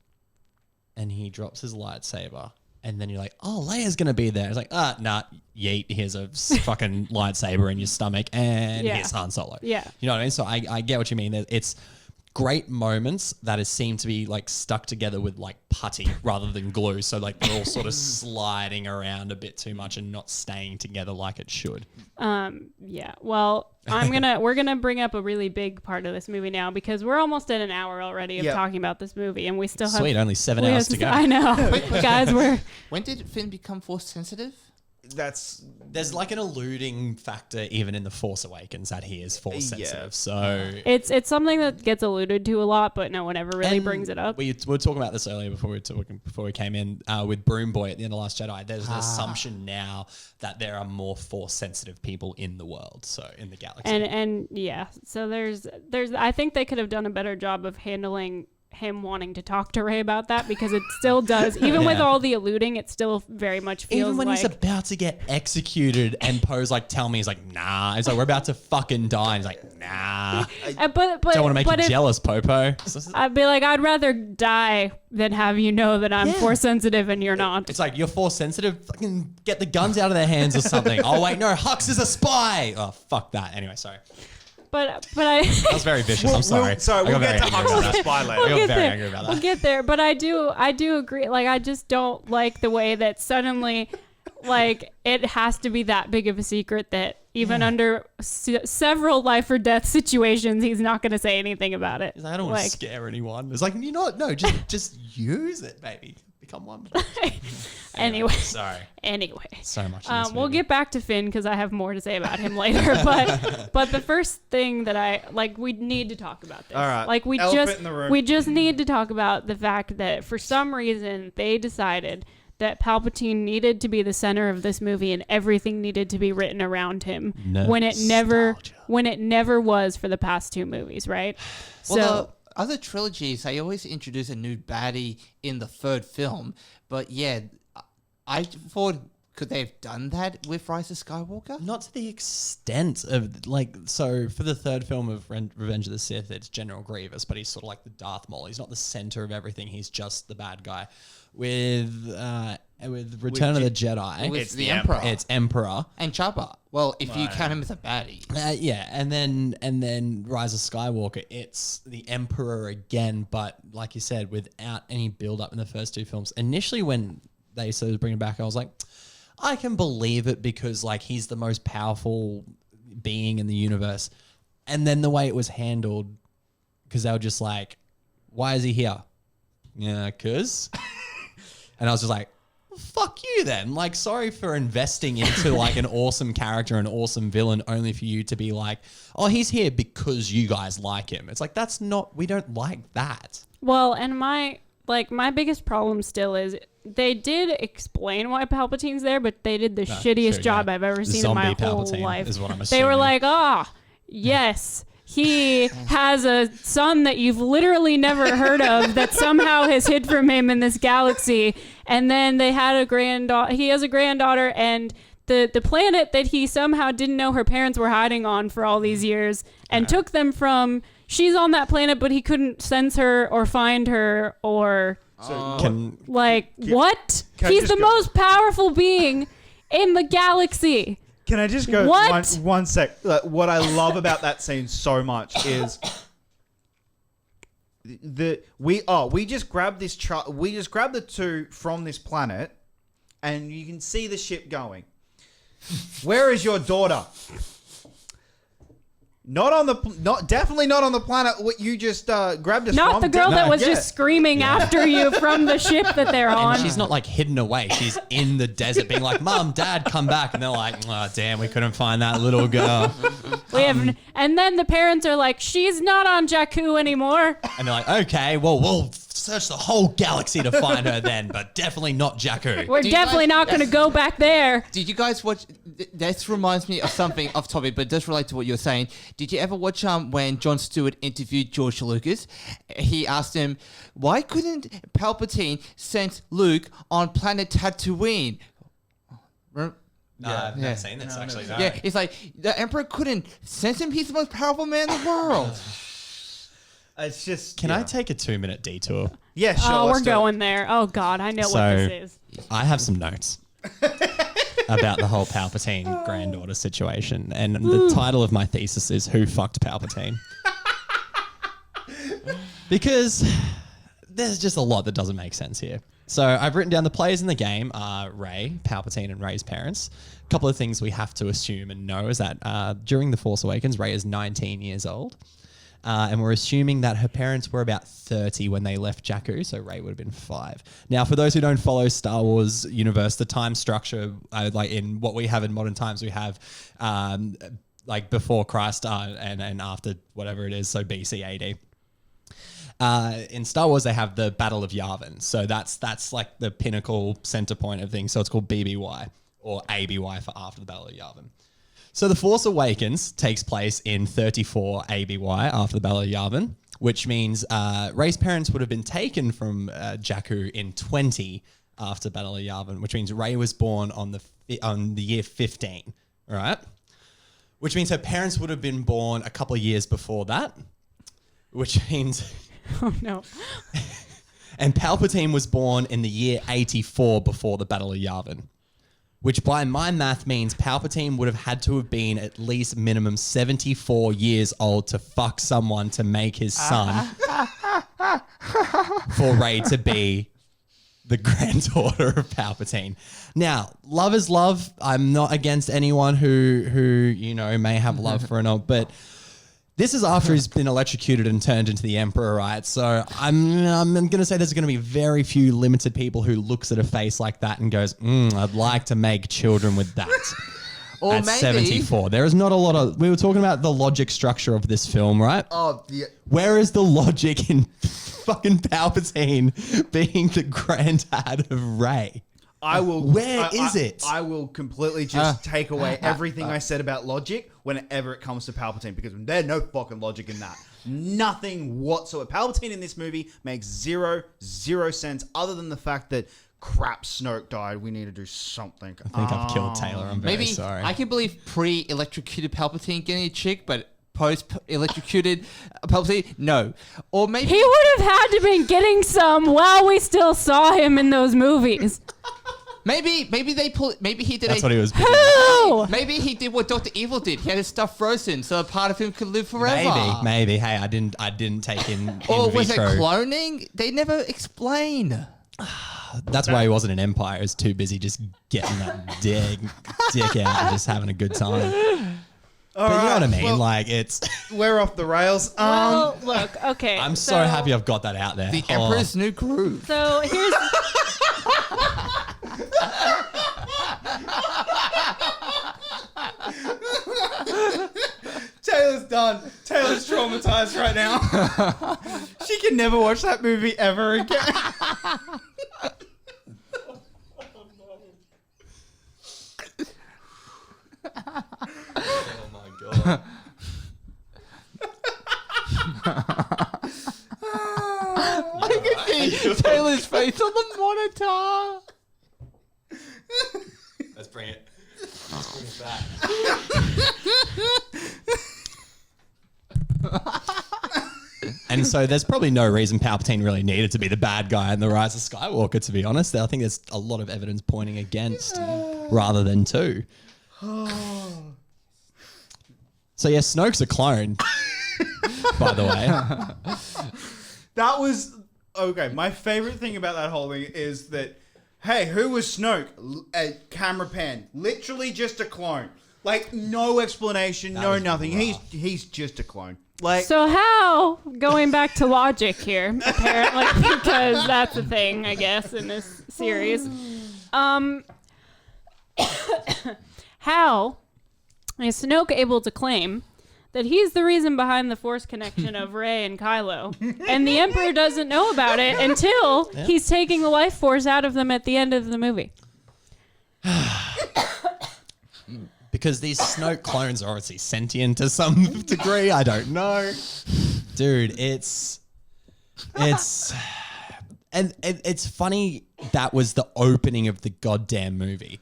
[SPEAKER 5] and he drops his lightsaber. And then you're like, oh, Leia's going to be there. It's like, nah, yeet, here's a fucking lightsaber in your stomach, and here's Han Solo.
[SPEAKER 1] Yeah.
[SPEAKER 5] You know what I mean? So I get what you mean. It's great moments that seem to be like stuck together with like putty rather than glue. So like they're all sort of sliding around a bit too much and not staying together like it should.
[SPEAKER 1] Yeah. Well, we're gonna bring up a really big part of this movie now, because we're almost at an hour already of talking about this movie, and we still have
[SPEAKER 5] only 7 hours to go.
[SPEAKER 1] I know, guys.
[SPEAKER 6] When did Finn become force sensitive?
[SPEAKER 5] There's like an alluding factor even in The Force Awakens that he is force sensitive. So
[SPEAKER 1] it's something that gets alluded to a lot, but no one ever really brings it up.
[SPEAKER 5] We were talking about this earlier before we came in with Broom Boy at the end of Last Jedi. There's an assumption now that there are more force sensitive people in the world, so in the galaxy.
[SPEAKER 1] And yeah, so there's I think they could have done a better job of handling him wanting to talk to Rey about that, because it still does, even with all the alluding, it still very much feels
[SPEAKER 5] even when
[SPEAKER 1] like
[SPEAKER 5] he's about to get executed and Poe's like, tell me, he's like, nah. He's like, we're about to fucking die. And he's like, nah.
[SPEAKER 1] but
[SPEAKER 5] Don't want to make you jealous, Popo.
[SPEAKER 1] I'd be like, I'd rather die than have you know that I'm force sensitive and you're not.
[SPEAKER 5] It's like, you're force sensitive, fucking get the guns out of their hands or something. Oh wait, no, Hux is a spy. Oh, fuck that. Anyway, sorry.
[SPEAKER 1] But
[SPEAKER 5] that was very vicious. I'm sorry.
[SPEAKER 4] We'll get to Hux and the spy later.
[SPEAKER 5] I got very angry about that.
[SPEAKER 1] We'll get there. But I do agree. Like, I just don't like the way that suddenly, like, it has to be that big of a secret that even under several life or death situations, he's not going to say anything about it.
[SPEAKER 5] He's like, I don't want to scare anyone. It's like, you know what? No, just use it, baby. Become one.
[SPEAKER 1] Anyway.
[SPEAKER 5] Sorry.
[SPEAKER 1] Anyway.
[SPEAKER 5] So much.
[SPEAKER 1] We'll get back to Finn, because I have more to say about him later. But the first thing that we need to talk about this.
[SPEAKER 4] All right.
[SPEAKER 1] Like we
[SPEAKER 4] Elephant in the room.
[SPEAKER 1] just need to talk about the fact that for some reason they decided that Palpatine needed to be the center of this movie and everything needed to be written around him when it never was for the past two movies, right?
[SPEAKER 6] Well, the other trilogies, they always introduce a new baddie in the third film, but yeah, I thought, could they have done that with Rise of Skywalker?
[SPEAKER 5] Not to the extent of, like, so for the third film of Revenge of the Sith, it's General Grievous, but he's sort of like the Darth Maul. He's not the center of everything. He's just the bad guy. With Return of the Jedi,
[SPEAKER 6] it's the Emperor.
[SPEAKER 5] It's Emperor
[SPEAKER 6] And Chopper. Well, if you count him as a baddie.
[SPEAKER 5] Yeah, and then Rise of Skywalker, it's the Emperor again, but like you said, without any build up in the first two films. Initially, when they started to bring it back, I was like, I can believe it, because like he's the most powerful being in the universe. And then the way it was handled, because they were just like, why is he here? Yeah, cause. And I was just like, fuck you then. Like, sorry for investing into like an awesome character, an awesome villain, only for you to be like, oh, he's here because you guys like him. It's like, we don't like that.
[SPEAKER 1] Well, and my biggest problem still is they did explain why Palpatine's there, but they did the shittiest job I've ever seen in my whole life.
[SPEAKER 5] Is what I'm
[SPEAKER 1] they were like, yes, he has a son that you've literally never heard of that somehow has hid from him in this galaxy. And then they had a granddaughter. He has a granddaughter, and the planet that he somehow didn't know her parents were hiding on for all these years, and took them from. She's on that planet, but he couldn't sense her or find her or What?
[SPEAKER 4] can I
[SPEAKER 1] He's
[SPEAKER 4] just
[SPEAKER 1] the
[SPEAKER 4] go?
[SPEAKER 1] most powerful being in the galaxy.
[SPEAKER 4] Can I just go
[SPEAKER 1] What?
[SPEAKER 4] one sec? What I love about that scene so much is we just grabbed we just grabbed the two from this planet, and you can see the ship going. Where is your daughter? Definitely not on the planet. What you just grabbed us
[SPEAKER 1] Not
[SPEAKER 4] from.
[SPEAKER 1] the girl that was
[SPEAKER 4] Yeah.
[SPEAKER 1] just screaming after you from the ship that they're on.
[SPEAKER 5] And she's not like hidden away. She's in the desert being like, Mom, Dad, come back. And they're like, oh, damn, we couldn't find that little girl.
[SPEAKER 1] And then the parents are like, she's not on Jakku anymore.
[SPEAKER 5] And they're like, okay, well, we'll search the whole galaxy to find her then, but definitely not Jakku.
[SPEAKER 1] We're definitely not going to go back there.
[SPEAKER 6] Did you guys watch? This reminds me of something off topic, but it does relate to what you're saying. Did you ever watch when Jon Stewart interviewed George Lucas? He asked him, why couldn't Palpatine send Luke on planet Tatooine?
[SPEAKER 5] I've never seen this, actually. No.
[SPEAKER 6] Yeah, it's like the Emperor couldn't sense him. He's the most powerful man in the world.
[SPEAKER 4] It's just.
[SPEAKER 5] Can I take a 2-minute detour?
[SPEAKER 4] Yeah, sure.
[SPEAKER 1] Oh, we're
[SPEAKER 4] let's do it.
[SPEAKER 1] going there. Oh, God, I know what this is.
[SPEAKER 5] I have some notes about the whole Palpatine granddaughter situation. And the title of my thesis is Who Fucked Palpatine? Because there's just a lot that doesn't make sense here. So I've written down the players in the game are Rey, Palpatine, and Rey's parents. A couple of things we have to assume and know is that during The Force Awakens, Rey is 19 years old. And we're assuming that her parents were about 30 when they left Jakku, so Rey would have been 5. Now, for those who don't follow Star Wars universe, the time structure, like in what we have in modern times, we have like before Christ and after whatever it is, so BC AD. In Star Wars, they have the Battle of Yavin, so that's like the pinnacle center point of things. So it's called BBY or ABY for after the Battle of Yavin. So The Force Awakens takes place in 34 ABY after the Battle of Yavin, which means Rey's parents would have been taken from Jakku in 20 after Battle of Yavin, which means Rey was born on the year 15, right? Which means her parents would have been born a couple of years before that, which means...
[SPEAKER 1] Oh, no.
[SPEAKER 5] And Palpatine was born in the year 84 before the Battle of Yavin. Which by my math means Palpatine would have had to have been at least minimum 74 years old to fuck someone to make his son for Rey to be the granddaughter of Palpatine. Now, love is love. I'm not against anyone who you know may have love for an old, but this is after he's been electrocuted and turned into the Emperor, right? So I'm going to say there's going to be very few limited people who looks at a face like that and goes, I'd like to make children with that.
[SPEAKER 6] Or
[SPEAKER 5] at
[SPEAKER 6] maybe
[SPEAKER 5] 74. There is not a lot of... We were talking about the logic structure of this film, right?
[SPEAKER 4] Oh, yeah.
[SPEAKER 5] Where is the logic in fucking Palpatine being the granddad of Rey?
[SPEAKER 4] I will.
[SPEAKER 5] Where is it?
[SPEAKER 4] I will completely just take away everything I said about logic whenever it comes to Palpatine, because there's no fucking logic in that. Nothing whatsoever. Palpatine in this movie makes zero sense other than the fact that crap, Snoke died. We need to do something.
[SPEAKER 5] I think I've killed Taylor. I'm very
[SPEAKER 6] Maybe
[SPEAKER 5] sorry.
[SPEAKER 6] I can believe pre-electrocuted Palpatine getting a chick, but post-electrocuted Palpatine, no. Or maybe
[SPEAKER 1] He would have had to been getting some while we still saw him in those movies.
[SPEAKER 6] maybe he did.
[SPEAKER 5] That's what he was.
[SPEAKER 1] Who?
[SPEAKER 6] Maybe he did what Dr. Evil did. He had his stuff frozen, so a part of him could live forever.
[SPEAKER 5] Maybe. Hey, I didn't take in
[SPEAKER 6] Or was it
[SPEAKER 5] vitro.
[SPEAKER 6] cloning? They never explain.
[SPEAKER 5] That's why he wasn't an Empire. He was too busy just getting that dick out and just having a good time. But you know what I mean?
[SPEAKER 4] well-
[SPEAKER 5] like, it's...
[SPEAKER 4] We're off the rails.
[SPEAKER 1] Well, look, okay.
[SPEAKER 5] I'm so happy I've got that out there.
[SPEAKER 6] The Emperor's New Groove.
[SPEAKER 1] So here's...
[SPEAKER 4] Taylor's done. Taylor's traumatized right now. She can never watch that movie ever again.
[SPEAKER 5] Oh my God.
[SPEAKER 6] I can see Taylor's face on the monitor.
[SPEAKER 5] Let's bring it. Let's bring it back. And so there's probably no reason Palpatine really needed to be the bad guy in The Rise of Skywalker, to be honest. I think there's a lot of evidence pointing against rather than to. So yeah, Snoke's a clone, by the way.
[SPEAKER 4] That was... Okay, my favorite thing about that whole thing is that, hey, who was Snoke? A camera pan. Literally just a clone. Like, no explanation, no nothing. He's just a clone. Like,
[SPEAKER 1] so how, going back to logic here, apparently, because that's the thing, I guess, in this series. How is Snoke able to claim that he's the reason behind the Force connection of Rey and Kylo, and the Emperor doesn't know about it until he's taking the life force out of them at the end of the movie?
[SPEAKER 5] Because these Snoke clones are obviously sentient to some degree. I don't know. Dude, it's funny that was the opening of the goddamn movie.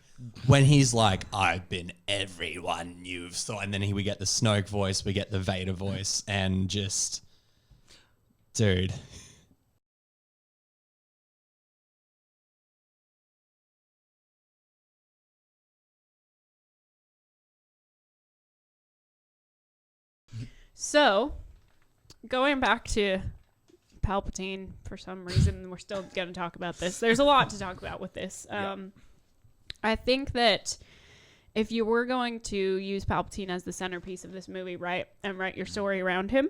[SPEAKER 5] When he's like, I've been everyone you've saw. And then we get the Snoke voice, we get the Vader voice, and just... Dude...
[SPEAKER 1] So, going back to Palpatine, for some reason, we're still going to talk about this. There's a lot to talk about with this. I think that if you were going to use Palpatine as the centerpiece of this movie, right, and write your story around him,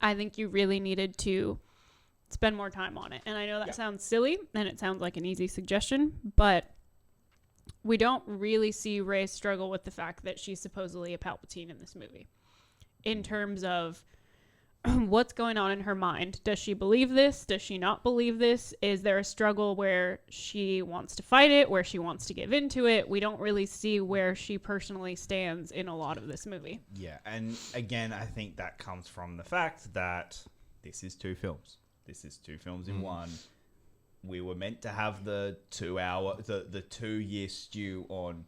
[SPEAKER 1] I think you really needed to spend more time on it. And I know that sounds silly, and it sounds like an easy suggestion, but we don't really see Rey struggle with the fact that she's supposedly a Palpatine in this movie. In terms of what's going on in her mind. Does she believe this? Does she not believe this? Is there a struggle where she wants to fight it, where she wants to give into it? We don't really see where she personally stands in a lot of this movie.
[SPEAKER 4] Yeah, and again, I think that comes from the fact that this is two films. This is two films in one. We were meant to have the 2-year stew on,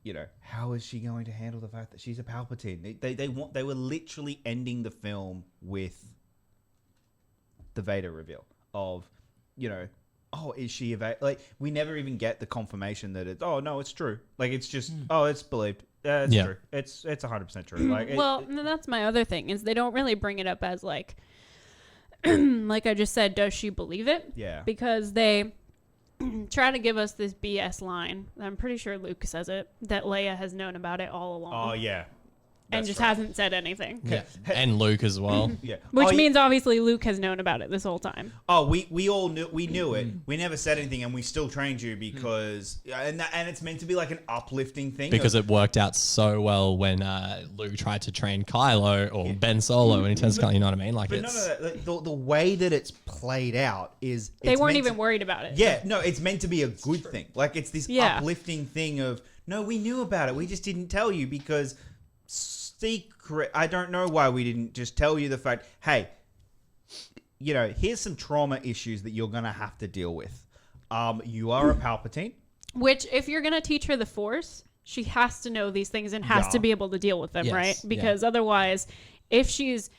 [SPEAKER 4] you know, how is she going to handle the fact that she's a Palpatine? They were literally ending the film with the Vader reveal of, you know, oh, is she a Vader? Like, we never even get the confirmation that it's, oh no, it's true. Like, it's just, oh, it's believed. It's true. It's 100% true. Like,
[SPEAKER 1] well, that's my other thing is they don't really bring it up as like, like I just said, does she believe it?
[SPEAKER 4] Yeah.
[SPEAKER 1] Because they try to give us this BS line. I'm pretty sure Luke says it, that Leia has known about it all along.
[SPEAKER 4] Oh, yeah.
[SPEAKER 1] And just hasn't said anything.
[SPEAKER 5] Yeah. And Luke as well.
[SPEAKER 4] Yeah.
[SPEAKER 1] Which means obviously Luke has known about it this whole time.
[SPEAKER 4] Oh, we all knew it. We never said anything, and we still trained you because and it's meant to be like an uplifting thing.
[SPEAKER 5] Because it worked out so well when Luke tried to train Kylo or Ben Solo, and he turns Kylo. You know what I mean? Like,
[SPEAKER 4] but
[SPEAKER 5] it's
[SPEAKER 4] the way that it's played out is
[SPEAKER 1] they weren't even worried about it.
[SPEAKER 4] Yeah, no, it's meant to be a good thing. Like, it's this uplifting thing of, no, we knew about it. We just didn't tell you because secret. I don't know why we didn't just tell you the fact, hey, you know, here's some trauma issues that you're going to have to deal with. You are a Palpatine.
[SPEAKER 1] Which, if you're going to teach her the Force, she has to know these things and has to be able to deal with them, right? Because otherwise, if she's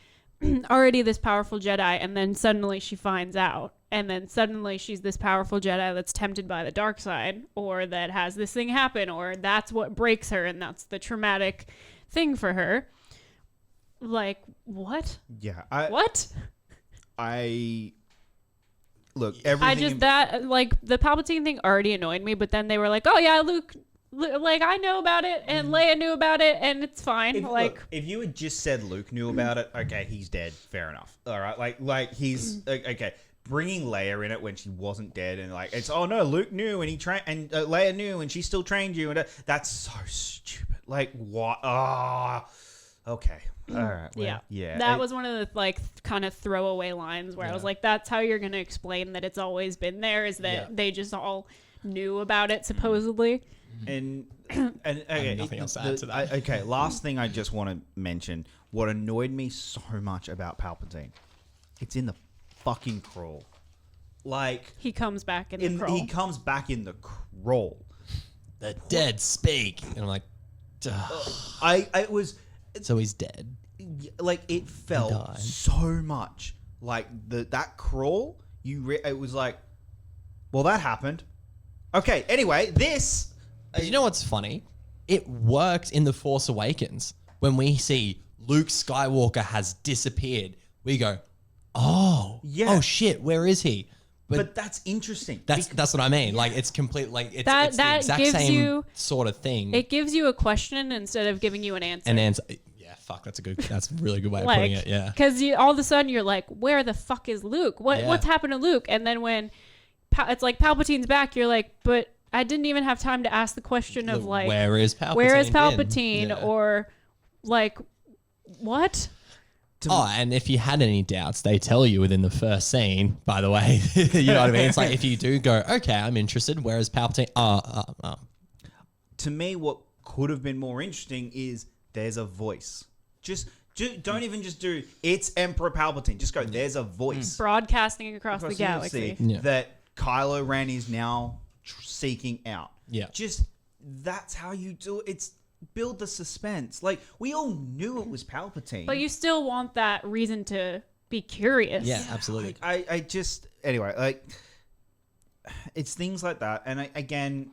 [SPEAKER 1] already this powerful Jedi and then suddenly she finds out, and then suddenly she's this powerful Jedi that's tempted by the dark side, or that has this thing happen, or that's what breaks her and that's the traumatic thing for her. Like, what?
[SPEAKER 4] Yeah.
[SPEAKER 1] What?
[SPEAKER 4] Look, everything...
[SPEAKER 1] like, the Palpatine thing already annoyed me, but then they were like, oh yeah, Luke, like, I know about it, and Leia knew about it, and it's fine.
[SPEAKER 4] If you had just said Luke knew about it, okay, he's dead. Fair enough. All right, like he's okay. Bringing Leia in it when she wasn't dead, and like it's, oh no, Luke knew, and he trained, and Leia knew, and she still trained you, and that's so stupid. Like, what? Ah, okay. All right. Well, yeah.
[SPEAKER 1] That was one of the like kind of throwaway lines where I was like, that's how you're going to explain that it's always been there, is that they just all knew about it supposedly.
[SPEAKER 4] And okay,
[SPEAKER 5] nothing else to add to that.
[SPEAKER 4] Okay, last thing I just want to mention, what annoyed me so much about Palpatine, it's in the fucking crawl. Like,
[SPEAKER 1] he comes back in the crawl.
[SPEAKER 4] He comes back in the crawl.
[SPEAKER 5] The dead speak. And I'm like,
[SPEAKER 4] it was...
[SPEAKER 5] So he's dead.
[SPEAKER 4] like it felt so much like that crawl. It was like, well, that happened. Okay, anyway, this.
[SPEAKER 5] You know what's funny? It works in The Force Awakens when we see Luke Skywalker has disappeared. We go, oh shit, where is he?
[SPEAKER 4] But that's interesting.
[SPEAKER 5] That's what I mean. Like it's complete. Like it's
[SPEAKER 1] that
[SPEAKER 5] the exact
[SPEAKER 1] gives
[SPEAKER 5] same
[SPEAKER 1] you,
[SPEAKER 5] sort of thing.
[SPEAKER 1] It gives you a question instead of giving you an answer.
[SPEAKER 5] An answer. Yeah, fuck. That's a really good way of putting it. Yeah.
[SPEAKER 1] Because all of a sudden you're like, where the fuck is Luke? What's happened to Luke? And then when it's like Palpatine's back, you're like, but I didn't even have time to ask the question of like,
[SPEAKER 5] where is Palpatine?
[SPEAKER 1] Where is Palpatine? Yeah. Or like, what?
[SPEAKER 5] And if you had any doubts, they tell you within the first scene, by the way. You know what I mean? It's like if you do go, okay, I'm interested. Where is Palpatine?
[SPEAKER 4] To me, what could have been more interesting is there's a voice. Just don't even just do it's Emperor Palpatine. Just go, there's a voice.
[SPEAKER 1] Broadcasting across the galaxy.
[SPEAKER 4] That Kylo Ren is now seeking out.
[SPEAKER 5] Yeah.
[SPEAKER 4] Just that's how you do it. It's build the suspense. Like we all knew it was Palpatine,
[SPEAKER 1] but you still want that reason to be curious.
[SPEAKER 5] Yeah, absolutely.
[SPEAKER 4] Like, I just anyway, like it's things like that. And again,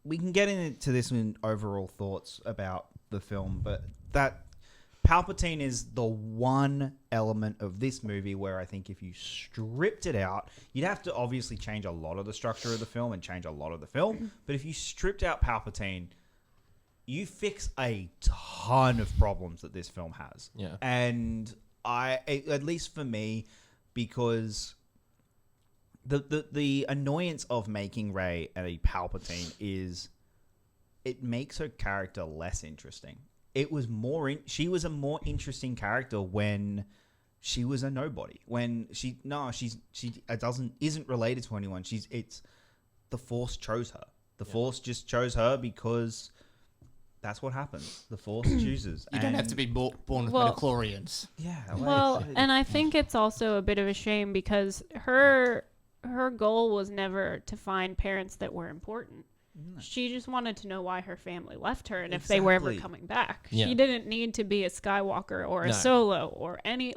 [SPEAKER 4] we can get into this in overall thoughts about the film, but that Palpatine is the one element of this movie where I think if you stripped it out, you'd have to obviously change a lot of the structure of the film and change a lot of the film. But if you stripped out Palpatine, you fix a ton of problems that this film has.
[SPEAKER 5] Yeah.
[SPEAKER 4] And at least for me, because the annoyance of making Rey a Palpatine is it makes her character less interesting. It was she was a more interesting character when she was a nobody. When she isn't related to anyone. It's the Force chose her. The Force just chose her because that's what happens. The Force chooses.
[SPEAKER 6] You don't have to be born with midichlorians.
[SPEAKER 4] Yeah.
[SPEAKER 1] And I think it's also a bit of a shame because her goal was never to find parents that were important. No. She just wanted to know why her family left her and if they were ever coming back. Yeah. She didn't need to be a Skywalker or a Solo or any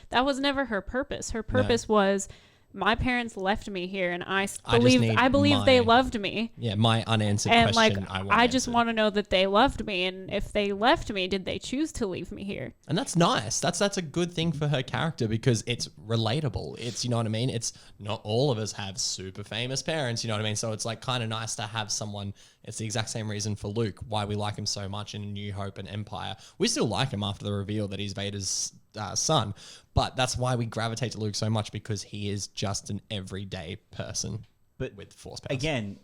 [SPEAKER 1] that was never her purpose. Her purpose was my parents left me here and I believe they loved me.
[SPEAKER 5] Yeah, my unanswered
[SPEAKER 1] and
[SPEAKER 5] question.
[SPEAKER 1] I just want to know that they loved me, and if they left me, did they choose to leave me here?
[SPEAKER 5] And that's nice. That's a good thing for her character because it's relatable. It's, you know what I mean? It's not all of us have super famous parents, you know what I mean? So it's like kind of nice to have someone. It's the exact same reason for Luke, why we like him so much in New Hope and Empire. We still like him after the reveal that he's Vader's son, but that's why we gravitate to Luke so much because he is just an everyday person, but with Force powers. Again,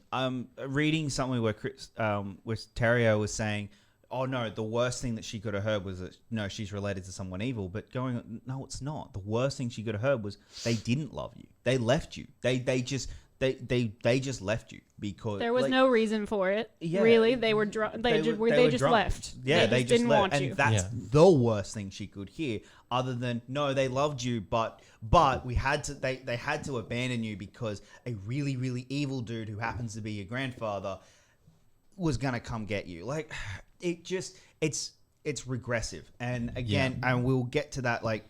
[SPEAKER 4] reading something where Terrio was saying, "Oh no, the worst thing that she could have heard was that no, she's related to someone evil." But no, it's not. The worst thing she could have heard was they didn't love you. They left you. They just left you because
[SPEAKER 1] there was no reason for it. Yeah, really, they were they just left.
[SPEAKER 4] Yeah,
[SPEAKER 1] they just didn't
[SPEAKER 4] left.
[SPEAKER 1] want
[SPEAKER 4] and
[SPEAKER 1] you.
[SPEAKER 4] That's the worst thing she could hear. Other than no, they loved you, but we had to. They had to abandon you because a really really evil dude who happens to be your grandfather was gonna come get you. Like it's regressive. And again, and we'll get to that. Like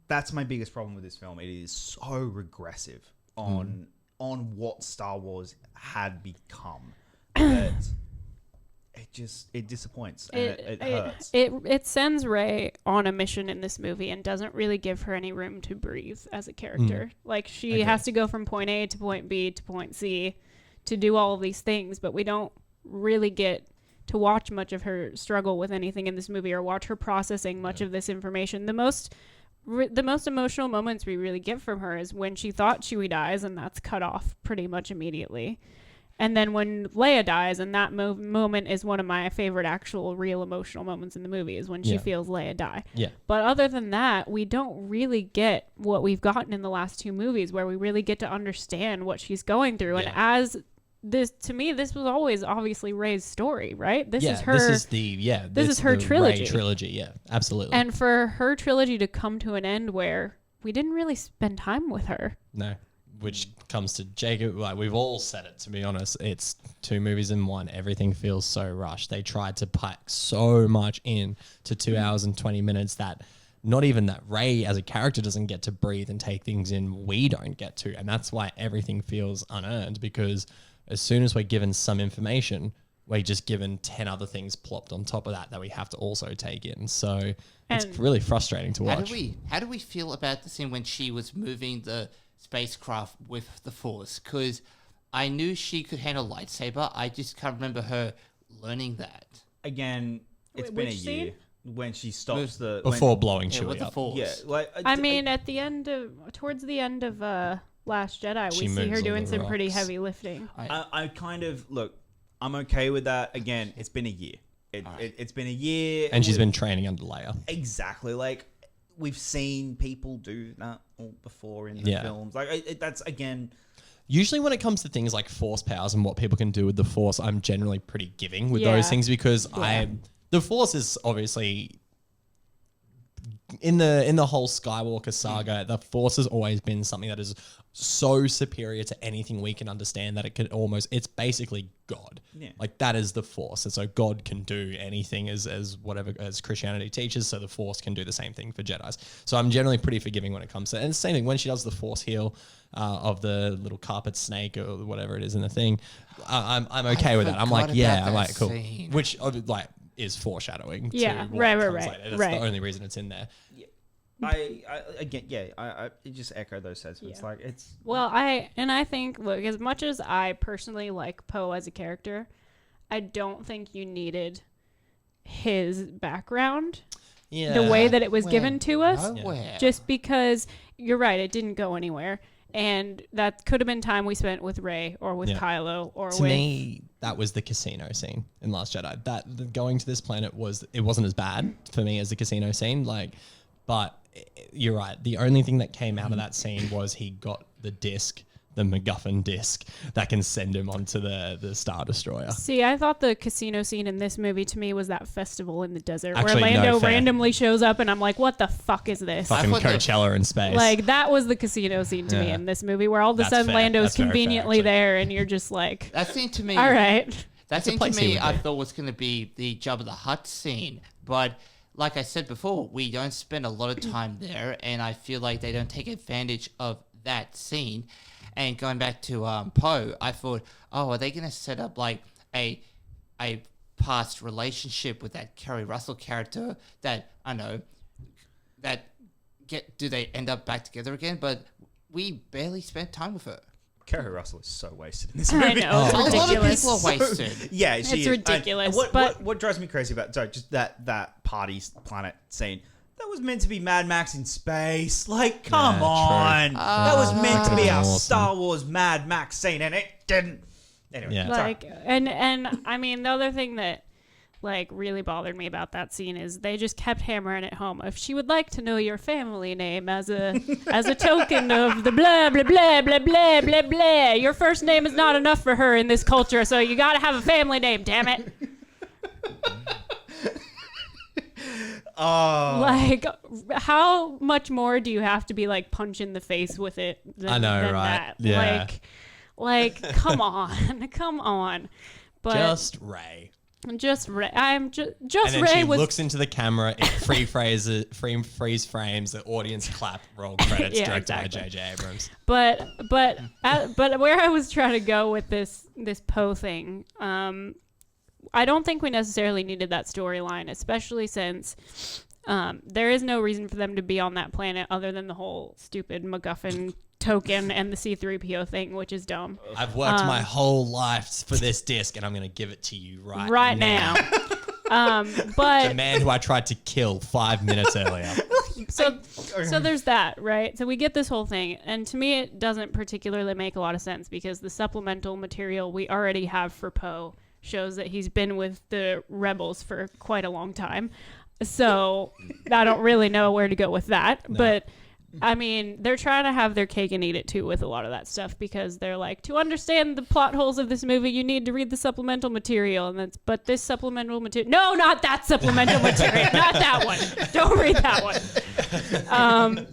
[SPEAKER 4] that's my biggest problem with this film. It is so regressive on what Star Wars had become that it disappoints and it hurts.
[SPEAKER 1] It sends Rey on a mission in this movie and doesn't really give her any room to breathe as a character. Like she has to go from point A to point B to point C to do all of these things, but we don't really get to watch much of her struggle with anything in this movie or watch her processing much of this information. The most emotional moments we really get from her is when she thought Chewie dies, and that's cut off pretty much immediately. And then when Leia dies, and that moment is one of my favorite actual real emotional moments in the movie, is when she feels Leia die.
[SPEAKER 5] Yeah.
[SPEAKER 1] But other than that, we don't really get what we've gotten in the last two movies, where we really get to understand what she's going through. And as this, to me, this was always obviously Rey's story, right? This is her. This is her trilogy.
[SPEAKER 5] Rey trilogy, yeah, absolutely.
[SPEAKER 1] And for her trilogy to come to an end where we didn't really spend time with her.
[SPEAKER 5] No. which comes to Jacob, like we've all said it, to be honest, it's 2 movies in one. Everything feels so rushed. They tried to pack so much in to 2 hours and 20 minutes that not even that Rey as a character doesn't get to breathe and take things in, we don't get to. And that's why everything feels unearned, because as soon as we're given some information, we're just given 10 other things plopped on top of that we have to also take in. So it's really frustrating to watch.
[SPEAKER 6] How do we feel about the scene when she was moving the spacecraft with the Force? Because I knew she could handle lightsaber. I just can't remember her learning that.
[SPEAKER 4] Again, it's been a
[SPEAKER 1] which
[SPEAKER 4] year
[SPEAKER 1] scene?
[SPEAKER 4] when she stops
[SPEAKER 5] Before blowing
[SPEAKER 6] Yeah,
[SPEAKER 5] Chewie
[SPEAKER 6] with the
[SPEAKER 5] up.
[SPEAKER 6] Force.
[SPEAKER 4] Yeah, like
[SPEAKER 1] I mean, towards the end of Last Jedi,
[SPEAKER 5] She
[SPEAKER 1] we see her
[SPEAKER 5] moves all
[SPEAKER 1] doing
[SPEAKER 5] the
[SPEAKER 1] some pretty
[SPEAKER 5] rocks.
[SPEAKER 1] heavy lifting.
[SPEAKER 4] I kind of look. I'm okay with that. Again, it's been a year. It's been a year,
[SPEAKER 5] And she's been training under Leia.
[SPEAKER 4] exactly like we've seen people do that all before in the films. Like that's again.
[SPEAKER 5] Usually when it comes to things like Force powers and what people can do with the Force, I'm generally pretty giving with
[SPEAKER 1] Yeah.
[SPEAKER 5] those things, because the Force is obviously in the whole Skywalker saga, the Force has always been something that is so superior to anything we can understand that it's basically God.
[SPEAKER 4] Yeah.
[SPEAKER 5] Like that is the Force. And so God can do anything as Christianity teaches, so the Force can do the same thing for Jedis. So I'm generally pretty forgiving when it comes to, and the same thing when she does the Force heal of the little carpet snake or whatever it is in the thing. I'm okay with that. I'm like,
[SPEAKER 6] forgot about
[SPEAKER 5] I'm
[SPEAKER 6] that
[SPEAKER 5] like, cool.
[SPEAKER 6] scene.
[SPEAKER 5] Which like is foreshadowing.
[SPEAKER 1] Yeah,
[SPEAKER 5] to what
[SPEAKER 1] right.
[SPEAKER 5] comes later. That's
[SPEAKER 1] Right.
[SPEAKER 5] the only reason it's in there.
[SPEAKER 4] I just echo those sentiments.
[SPEAKER 1] Yeah.
[SPEAKER 4] Like it's
[SPEAKER 1] Well, I think, look, as much as I personally like Poe as a character, I don't think you needed his background
[SPEAKER 5] Yeah.
[SPEAKER 1] the way that it was given to us.
[SPEAKER 6] Nowhere.
[SPEAKER 1] Just because you're right, it didn't go anywhere. And that could have been time we spent with Rey or with Kylo or
[SPEAKER 5] To
[SPEAKER 1] with...
[SPEAKER 5] me, that was the casino scene in Last Jedi. That going to this planet wasn't as bad for me as the casino scene. But you're right. The only thing that came out of that scene was he got the disc, the MacGuffin disc that can send him onto the Star Destroyer.
[SPEAKER 1] See, I thought the casino scene in this movie to me was that festival in the desert
[SPEAKER 5] Actually,
[SPEAKER 1] where
[SPEAKER 5] no,
[SPEAKER 1] Lando
[SPEAKER 5] fair.
[SPEAKER 1] randomly shows up and I'm like, what the fuck is this?
[SPEAKER 5] Fucking
[SPEAKER 6] thought that-
[SPEAKER 5] Coachella in space.
[SPEAKER 1] Like, that was the casino scene to me
[SPEAKER 5] Yeah.
[SPEAKER 1] in this movie where all of a
[SPEAKER 5] That's
[SPEAKER 1] sudden
[SPEAKER 5] fair.
[SPEAKER 1] Lando's
[SPEAKER 5] That's very fair,
[SPEAKER 1] conveniently
[SPEAKER 5] actually.
[SPEAKER 1] there and you're just like,
[SPEAKER 6] That scene to me.
[SPEAKER 1] all right.
[SPEAKER 6] That
[SPEAKER 5] It's a
[SPEAKER 6] scene to
[SPEAKER 5] place he
[SPEAKER 6] me,
[SPEAKER 5] would
[SPEAKER 6] I
[SPEAKER 5] do.
[SPEAKER 6] thought was going to be the Jabba the Hutt scene, but like I said before, we don't spend a lot of time there, and I feel like they don't take advantage of that scene. And going back to Poe, I thought, oh, are they going to set up like a past relationship with that Kerry Russell character that I know do they end up back together again? But we barely spent time with her.
[SPEAKER 4] Carrie Russell is so wasted in this movie.
[SPEAKER 1] I know, it's
[SPEAKER 6] A lot of
[SPEAKER 1] ridiculous.
[SPEAKER 6] people are wasted.
[SPEAKER 4] Yeah, she
[SPEAKER 1] It's
[SPEAKER 4] is.
[SPEAKER 1] ridiculous,
[SPEAKER 4] And
[SPEAKER 1] but-
[SPEAKER 4] what drives me crazy about just that party planet scene? That was meant to be Mad Max in space. Like, come
[SPEAKER 5] true.
[SPEAKER 4] on. That was meant to be our
[SPEAKER 5] Awesome.
[SPEAKER 4] Star Wars Mad Max scene, and it didn't. Anyway,
[SPEAKER 5] Yeah.
[SPEAKER 4] sorry.
[SPEAKER 1] Like, and I mean, the other thing that like really bothered me about that scene is they just kept hammering it home. If she would like to know your family name as a token of the blah blah blah blah blah blah blah, your first name is not enough for her in this culture, so you got to have a family name. Damn it! Like, how much more do you have to be like punch in the face with it?
[SPEAKER 5] I know,
[SPEAKER 1] than
[SPEAKER 5] right?
[SPEAKER 1] That?
[SPEAKER 5] Yeah.
[SPEAKER 1] Like, come on, come on. But
[SPEAKER 5] just Rey.
[SPEAKER 1] just Ray. I'm just
[SPEAKER 5] And then
[SPEAKER 1] Ray
[SPEAKER 5] she
[SPEAKER 1] was
[SPEAKER 5] looks into the camera, it freeze frames, the audience clap, roll credits,
[SPEAKER 1] Yeah,
[SPEAKER 5] directed
[SPEAKER 1] exactly.
[SPEAKER 5] by J.J. Abrams.
[SPEAKER 1] but where I was trying to go with this Poe thing, I don't think we necessarily needed that storyline, especially since there is no reason for them to be on that planet other than the whole stupid MacGuffin token and the C-3PO thing, which is dumb.
[SPEAKER 5] I've worked my whole life for this disc, and I'm going to give it to you right
[SPEAKER 1] now.
[SPEAKER 5] The
[SPEAKER 1] But
[SPEAKER 5] man who I tried to kill 5 minutes earlier.
[SPEAKER 1] so there's that, right? So we get this whole thing, and to me it doesn't particularly make a lot of sense because the supplemental material we already have for Poe shows that he's been with the rebels for quite a long time. So I don't really know where to go with that. No. But I mean, they're trying to have their cake and eat it too with a lot of that stuff because they're like, to understand the plot holes of this movie, you need to read the supplemental material. And but this supplemental material, no, not that supplemental material, not that one. Don't read that one.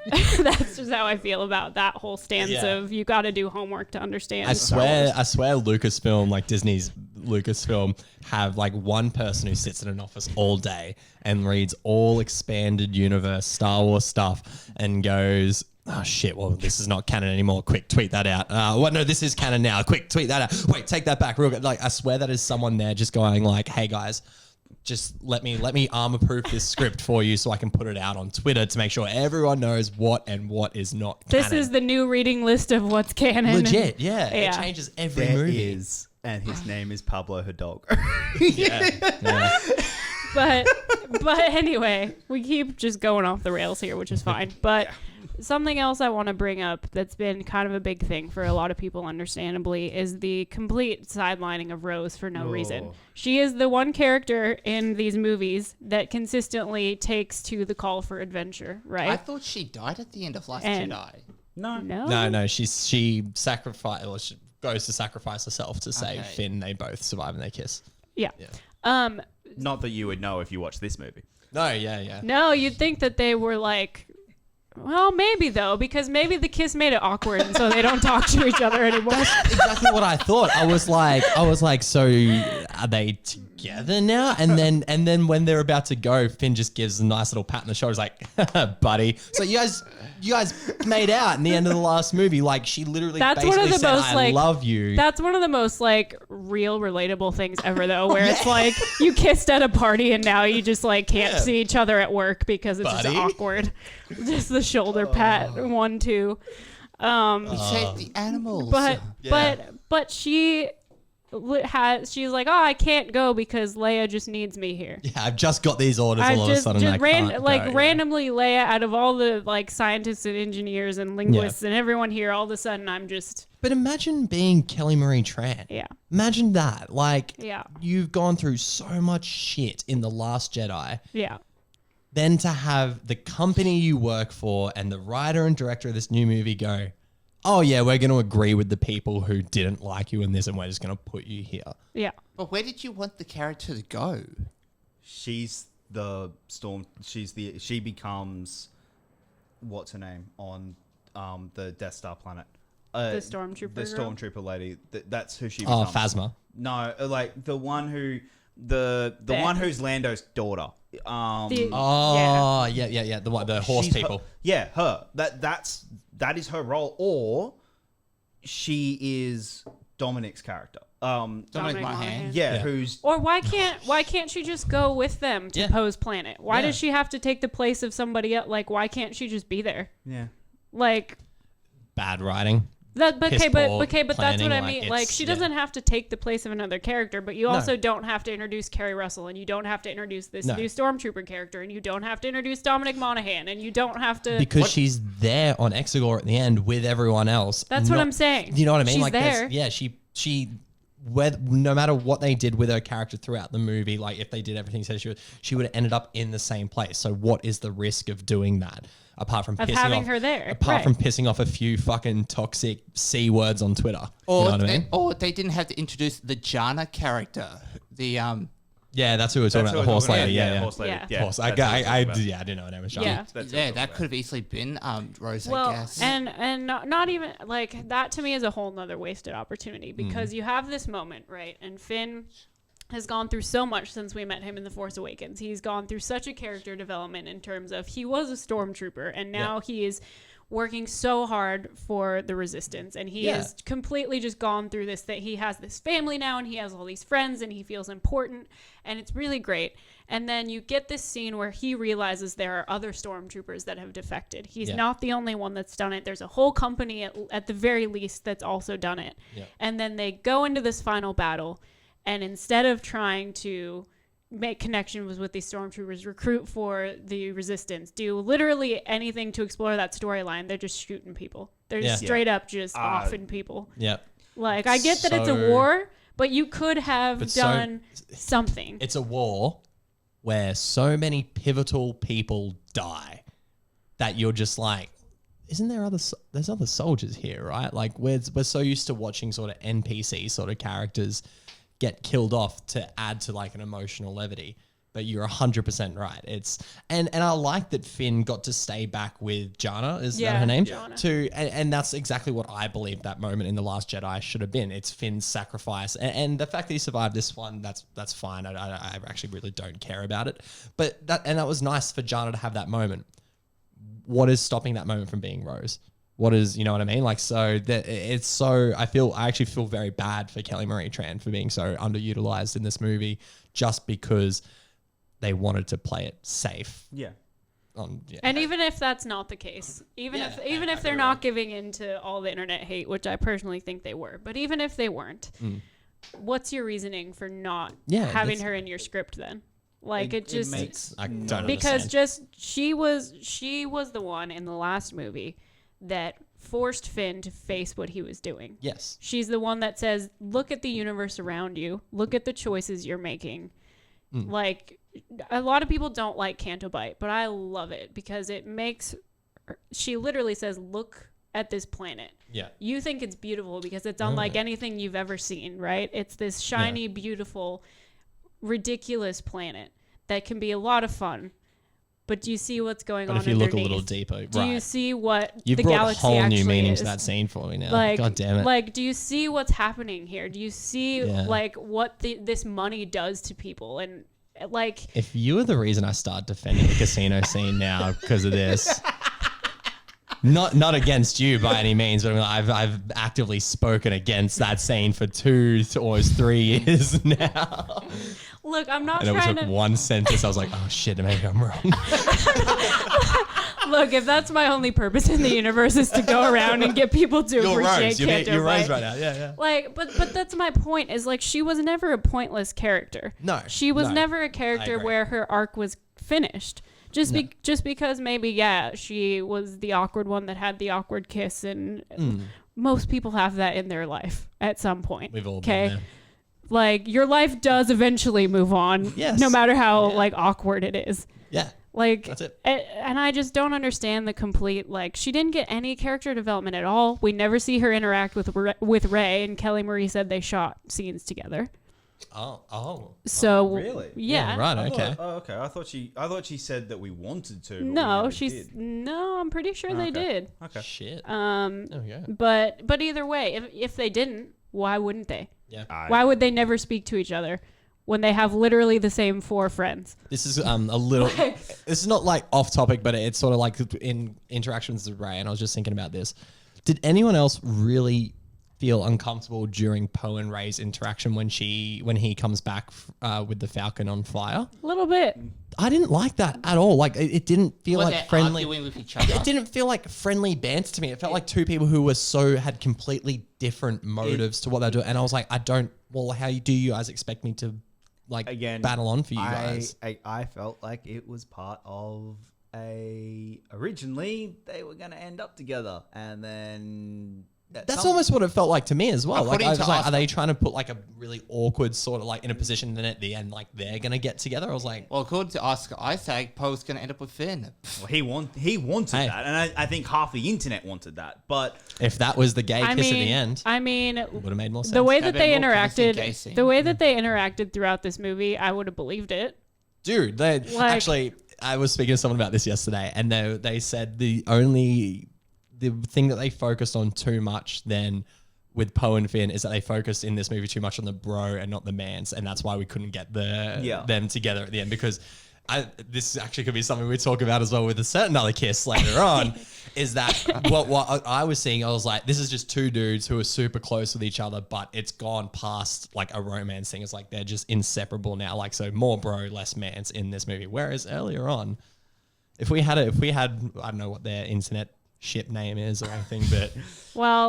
[SPEAKER 1] That's just how I feel about that whole stance of you got to do homework to understand.
[SPEAKER 5] I swear Lucasfilm, like Disney's Lucasfilm, have like one person who sits in an office all day and reads all expanded universe Star Wars stuff and goes, oh shit, well, this is not canon anymore. Quick, tweet that out. No, this is canon now. Quick, tweet that out. Wait, take that back real good. Like, I swear that is someone there just going like, hey guys, just let me armor-proof this script for you so I can put it out on Twitter to make sure everyone knows what and what is not canon.
[SPEAKER 1] This is the new reading list of what's canon.
[SPEAKER 5] Legit, yeah. It changes every
[SPEAKER 4] There
[SPEAKER 5] movie.
[SPEAKER 4] is, and his name is Pablo Hidalgo.
[SPEAKER 5] Yeah.
[SPEAKER 1] But anyway, we keep just going off the rails here, which is fine. But something else I want to bring up that's been kind of a big thing for a lot of people, understandably, is the complete sidelining of Rose for no reason. She is the one character in these movies that consistently takes to the call for adventure, right?
[SPEAKER 6] I thought she died at the end of Last Jedi.
[SPEAKER 5] No. She sacrificed, or she goes to sacrifice herself to save Finn. They both survive and they kiss.
[SPEAKER 1] Yeah.
[SPEAKER 4] Not that you would know if you watched this movie.
[SPEAKER 5] No, yeah.
[SPEAKER 1] No, you'd think that they were like, well, maybe though, because maybe the kiss made it awkward, and so they don't talk to each other anymore.
[SPEAKER 5] That's exactly what I thought. I was like, so are they together now? And then when they're about to go, Finn just gives a nice little pat on the shoulder, like, buddy. So you guys made out in the end of the last movie. Like, she literally basically said, I love you.
[SPEAKER 1] That's one of the most like real relatable things ever, though, where it's like you kissed at a party and now you just like can't see each other at work because it's just awkward. Just the shoulder pat, 1, 2.
[SPEAKER 6] You saved the animals.
[SPEAKER 1] But she's like, oh, I can't go because Leia just needs me here.
[SPEAKER 5] Yeah, I've just got these orders all of a sudden.
[SPEAKER 1] Randomly, Leia, out of all the like scientists and engineers and linguists and everyone here, all of a sudden I'm just.
[SPEAKER 5] But imagine being Kelly Marie Tran.
[SPEAKER 1] Yeah.
[SPEAKER 5] Imagine that. Like, you've gone through so much shit in The Last Jedi.
[SPEAKER 1] Yeah.
[SPEAKER 5] Then to have the company you work for and the writer and director of this new movie go, oh yeah, we're going to agree with the people who didn't like you in this and we're just going to put you here.
[SPEAKER 1] Yeah.
[SPEAKER 6] But where did you want the character to go?
[SPEAKER 4] She's the storm. She becomes, what's her name on the Death Star planet?
[SPEAKER 1] The stormtrooper.
[SPEAKER 4] The
[SPEAKER 1] girl?
[SPEAKER 4] stormtrooper lady. That's who she becomes.
[SPEAKER 5] Oh, Phasma.
[SPEAKER 4] No, like the one who the one who's Lando's daughter.
[SPEAKER 5] Yeah. The horse
[SPEAKER 4] She's
[SPEAKER 5] people.
[SPEAKER 4] Her. That is her role, or she is Dominic's character.
[SPEAKER 6] Dominic Monaghan.
[SPEAKER 4] Yeah, who's
[SPEAKER 1] or why can't she just go with them to Poe's planet? Why does she have to take the place of somebody else? Like, why can't she just be there?
[SPEAKER 4] Yeah.
[SPEAKER 1] Like,
[SPEAKER 5] bad writing.
[SPEAKER 1] But that's what
[SPEAKER 5] planning,
[SPEAKER 1] I mean. Like, she doesn't have to take the place of another character, but you also don't have to introduce Kerry Russell, and you don't have to introduce this new Stormtrooper character, and you don't have to introduce Dominic Monaghan, and you don't have to
[SPEAKER 5] because she's there on Exegor at the end with everyone else.
[SPEAKER 1] That's what I'm saying.
[SPEAKER 5] You know what I mean?
[SPEAKER 1] She's
[SPEAKER 5] like,
[SPEAKER 1] there.
[SPEAKER 5] She. No matter what they did with her character throughout the movie, like if they did everything she would have ended up in the same place. So what is the risk of doing that? Apart from pissing off a few fucking toxic C words on Twitter.
[SPEAKER 6] Or,
[SPEAKER 5] you know what I mean?
[SPEAKER 6] Or they didn't have to introduce the Jana character.
[SPEAKER 5] Yeah, that's who we're talking about. The horse lady. Yeah.
[SPEAKER 4] Horse lady.
[SPEAKER 1] Yeah.
[SPEAKER 4] Yeah.
[SPEAKER 5] Horse. I didn't know her name was Jana.
[SPEAKER 1] Yeah.
[SPEAKER 6] That could have easily been Rose,
[SPEAKER 1] well,
[SPEAKER 6] I guess.
[SPEAKER 1] and not even like that to me is a whole nother wasted opportunity because you have this moment, right? And Finn has gone through so much since we met him in The Force Awakens. He's gone through such a character development in terms of he was a stormtrooper and now he is working so hard for the Resistance, and he has completely just gone through this, that he has this family now and he has all these friends and he feels important, and it's really great. And then you get this scene where he realizes there are other stormtroopers that have defected. He's not the only one that's done it. There's a whole company at the very least that's also done it. And then they go into this final battle, and instead of trying to make connections with these stormtroopers, recruit for the Resistance, do literally anything to explore that storyline, they're just shooting people. They're just straight up just offing people.
[SPEAKER 5] Yeah.
[SPEAKER 1] Like, I get that it's a war, but you could have done something.
[SPEAKER 5] It's a war where so many pivotal people die that you're just like, isn't there there's other soldiers here, right? Like, we're so used to watching sort of NPC sort of characters get killed off to add to like an emotional levity. but you're 100% right. It's and I like that Finn got to stay back with Jana, is that her name?
[SPEAKER 1] Jana.
[SPEAKER 5] And that's exactly what I believe that moment in The Last Jedi should have been. It's Finn's sacrifice, and the fact that he survived this one, that's fine. I actually really don't care about it. But that was nice for Jana to have that moment. What is stopping that moment from being Rose? What is, you know what I mean? Like, so that it's so, I actually feel very bad for Kelly Marie Tran for being so underutilized in this movie just because they wanted to play it safe.
[SPEAKER 4] Yeah.
[SPEAKER 1] And even if that's not the case, even if they're not giving in to all the internet hate, which I personally think they were, but even if they weren't, what's your reasoning for not having her in your script then? Like it just
[SPEAKER 5] makes, I don't
[SPEAKER 1] because
[SPEAKER 5] understand.
[SPEAKER 1] just she was the one in the last movie that forced Finn to face what he was doing.
[SPEAKER 5] Yes.
[SPEAKER 1] She's the one that says, look at the universe around you. Look at the choices you're making. Like, a lot of people don't like Canto Bight, but I love it because it makes... She literally says, look at this planet.
[SPEAKER 5] Yeah.
[SPEAKER 1] You think it's beautiful because it's unlike anything you've ever seen, right? It's this shiny, beautiful, ridiculous planet that can be a lot of fun. But do you see what's going on
[SPEAKER 5] But if you
[SPEAKER 1] underneath?
[SPEAKER 5] look a little deeper,
[SPEAKER 1] Do you see what
[SPEAKER 5] You've
[SPEAKER 1] the
[SPEAKER 5] brought
[SPEAKER 1] galaxy
[SPEAKER 5] a whole
[SPEAKER 1] actually
[SPEAKER 5] new meaning
[SPEAKER 1] is?
[SPEAKER 5] to that scene for me now.
[SPEAKER 1] Like,
[SPEAKER 5] God damn it.
[SPEAKER 1] Like, do you see what's happening here? Do you see like what this money does to people? And like,
[SPEAKER 5] if you were the reason I start defending the casino scene now because of this, not against you by any means, but I mean, I've actively spoken against that scene for 2 or 3 years now.
[SPEAKER 1] look, I'm not
[SPEAKER 5] And it
[SPEAKER 1] trying
[SPEAKER 5] took
[SPEAKER 1] to
[SPEAKER 5] one sentence. I was like, oh shit, maybe I'm wrong.
[SPEAKER 1] look. If that's my only purpose in the universe is to go around and get people to
[SPEAKER 5] You're
[SPEAKER 1] appreciate
[SPEAKER 5] Rose. You're Rose
[SPEAKER 1] Canto
[SPEAKER 5] right now. Yeah.
[SPEAKER 1] Like, but that's my point. Is like she was never a pointless character.
[SPEAKER 5] No,
[SPEAKER 1] she was
[SPEAKER 5] no.
[SPEAKER 1] never a character
[SPEAKER 5] agree.
[SPEAKER 1] where her arc was finished. Just because maybe she was the awkward one that had the awkward kiss, and most people have that in their life at some point.
[SPEAKER 5] We've all been there.
[SPEAKER 1] Like your life does eventually move on, no matter how like awkward it is.
[SPEAKER 5] Yeah.
[SPEAKER 1] Like
[SPEAKER 5] That's it.
[SPEAKER 1] And I just don't understand the complete, like, she didn't get any character development at all. We never see her interact with Rey, and Kelly Marie said they shot scenes together.
[SPEAKER 5] Oh.
[SPEAKER 1] So
[SPEAKER 4] really?
[SPEAKER 1] Yeah.
[SPEAKER 5] Right. Okay.
[SPEAKER 4] Okay. I thought she said that we wanted to. But we
[SPEAKER 1] No,
[SPEAKER 4] never
[SPEAKER 1] she's
[SPEAKER 4] did.
[SPEAKER 1] no. I'm pretty sure they did.
[SPEAKER 4] Okay.
[SPEAKER 5] Shit.
[SPEAKER 1] There
[SPEAKER 5] we go.
[SPEAKER 1] But either way, if they didn't, why wouldn't they?
[SPEAKER 5] Yeah.
[SPEAKER 1] Why would they never speak to each other when they have literally the same 4 friends?
[SPEAKER 5] This is a little. This is not like off topic, but it's sort of like in interactions with Rey. And I was just thinking about this. Did anyone else really feel uncomfortable during Poe and Rey's interaction when he comes back with the Falcon on fire?
[SPEAKER 1] A little bit.
[SPEAKER 5] I didn't like that at all. Like it didn't feel
[SPEAKER 6] Were
[SPEAKER 5] like
[SPEAKER 6] they
[SPEAKER 5] friendly.
[SPEAKER 6] arguing with each other?
[SPEAKER 5] It didn't feel like friendly banter to me. It felt like two people who had completely different motives to what they're doing. And I was like, how do you guys expect me to like battle on for you guys?
[SPEAKER 4] I felt like it was part of originally they were going to end up together, and then
[SPEAKER 5] That's almost what it felt like to me as well. Like
[SPEAKER 6] According
[SPEAKER 5] I was
[SPEAKER 6] to
[SPEAKER 5] like,
[SPEAKER 6] us-
[SPEAKER 5] are they trying to put like a really awkward sort of like in a position, and then at the end like they're gonna get together? I was like,
[SPEAKER 6] Well, according to Oscar Isaac, Poe's going to end up with Finn.
[SPEAKER 4] Well, he wanted
[SPEAKER 5] Hey.
[SPEAKER 4] that, and I think half the internet wanted that. But
[SPEAKER 5] if that was the gay kiss at the end,
[SPEAKER 1] I mean,
[SPEAKER 5] it would have made more sense.
[SPEAKER 1] the way
[SPEAKER 6] That'd
[SPEAKER 1] that they
[SPEAKER 6] been more convincing gay
[SPEAKER 1] interacted,
[SPEAKER 6] scene.
[SPEAKER 1] the way that they interacted throughout this movie, I would have believed it.
[SPEAKER 5] Dude, actually, I was speaking to someone about this yesterday, and they said the thing that they focused on too much then with Poe and Finn is that they focused in this movie too much on the bro and not the mans, and that's why we couldn't get them together at the end, because this actually could be something we talk about as well with a certain other kiss later on, is that what I was seeing, I was like, this is just two dudes who are super close with each other, but it's gone past like a romance thing. It's like they're just inseparable now, like so more bro, less mans in this movie. Whereas earlier on, if we had I don't know what their internet ship name is or anything, but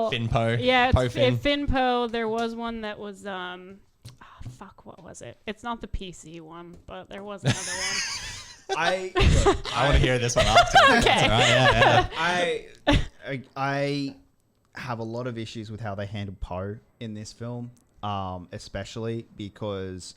[SPEAKER 5] Finn Poe.
[SPEAKER 1] Yeah,
[SPEAKER 5] Poe Finn.
[SPEAKER 1] Finn Poe. There was one that was what was it? It's not the PC one, but there was another one.
[SPEAKER 5] I want to hear this one after.
[SPEAKER 1] Okay.
[SPEAKER 5] Right, yeah.
[SPEAKER 4] I have a lot of issues with how they handled Poe in this film, especially because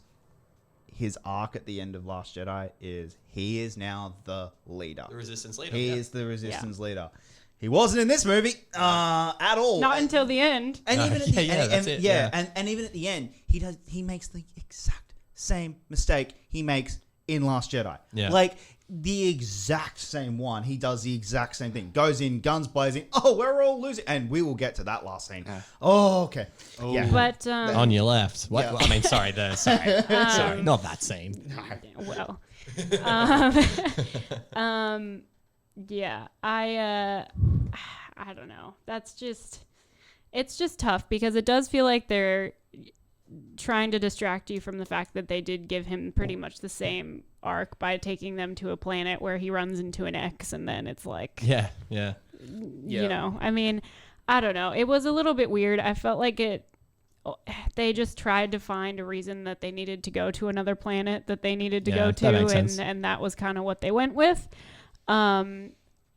[SPEAKER 4] his arc at the end of Last Jedi is he is now the leader.
[SPEAKER 5] The Resistance leader.
[SPEAKER 4] He is the Resistance leader. He wasn't in this movie at all.
[SPEAKER 1] Not until the end.
[SPEAKER 4] And even at the
[SPEAKER 5] that's
[SPEAKER 4] end,
[SPEAKER 5] it.
[SPEAKER 4] and even at the end, he makes the exact same mistake he makes in Last Jedi.
[SPEAKER 5] Yeah.
[SPEAKER 4] Like, the exact same one. He does the exact same thing. Goes in, guns blazing. Oh, we're all losing. And we will get to that last scene. Oh, okay. Yeah.
[SPEAKER 1] But
[SPEAKER 5] On your left. What?
[SPEAKER 4] Yeah.
[SPEAKER 5] I mean, sorry. Sorry, not that scene.
[SPEAKER 1] well, yeah, I don't know. It's just tough because it does feel like they're trying to distract you from the fact that they did give him pretty much the same arc by taking them to a planet where he runs into an X, and then it's like,
[SPEAKER 5] Yeah.
[SPEAKER 1] you know, I mean, I don't know. It was a little bit weird. I felt like they just tried to find a reason that they needed to go to another planet that they needed to go to,
[SPEAKER 5] that makes sense.
[SPEAKER 1] and that was kind of what they went with.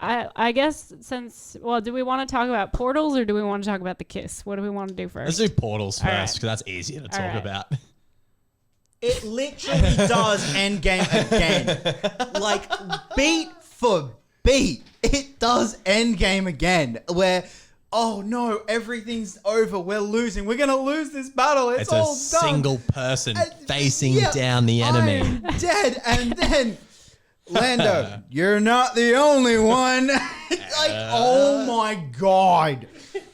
[SPEAKER 1] I guess do we want to talk about portals or do we want to talk about the kiss? What do we want to do first?
[SPEAKER 5] Let's do portals
[SPEAKER 1] All right.
[SPEAKER 5] first because that's easier to talk
[SPEAKER 1] right.
[SPEAKER 5] about.
[SPEAKER 4] It literally does Endgame again. Like, beat for beat, it does Endgame again. Where, oh no, everything's over. We're losing. We're going to lose this battle. It's
[SPEAKER 5] a
[SPEAKER 4] all done.
[SPEAKER 5] single person
[SPEAKER 4] And-
[SPEAKER 5] facing
[SPEAKER 4] yeah,
[SPEAKER 5] down the enemy.
[SPEAKER 4] I'm dead. And then, Lando, you're not the only one. Like, oh my God.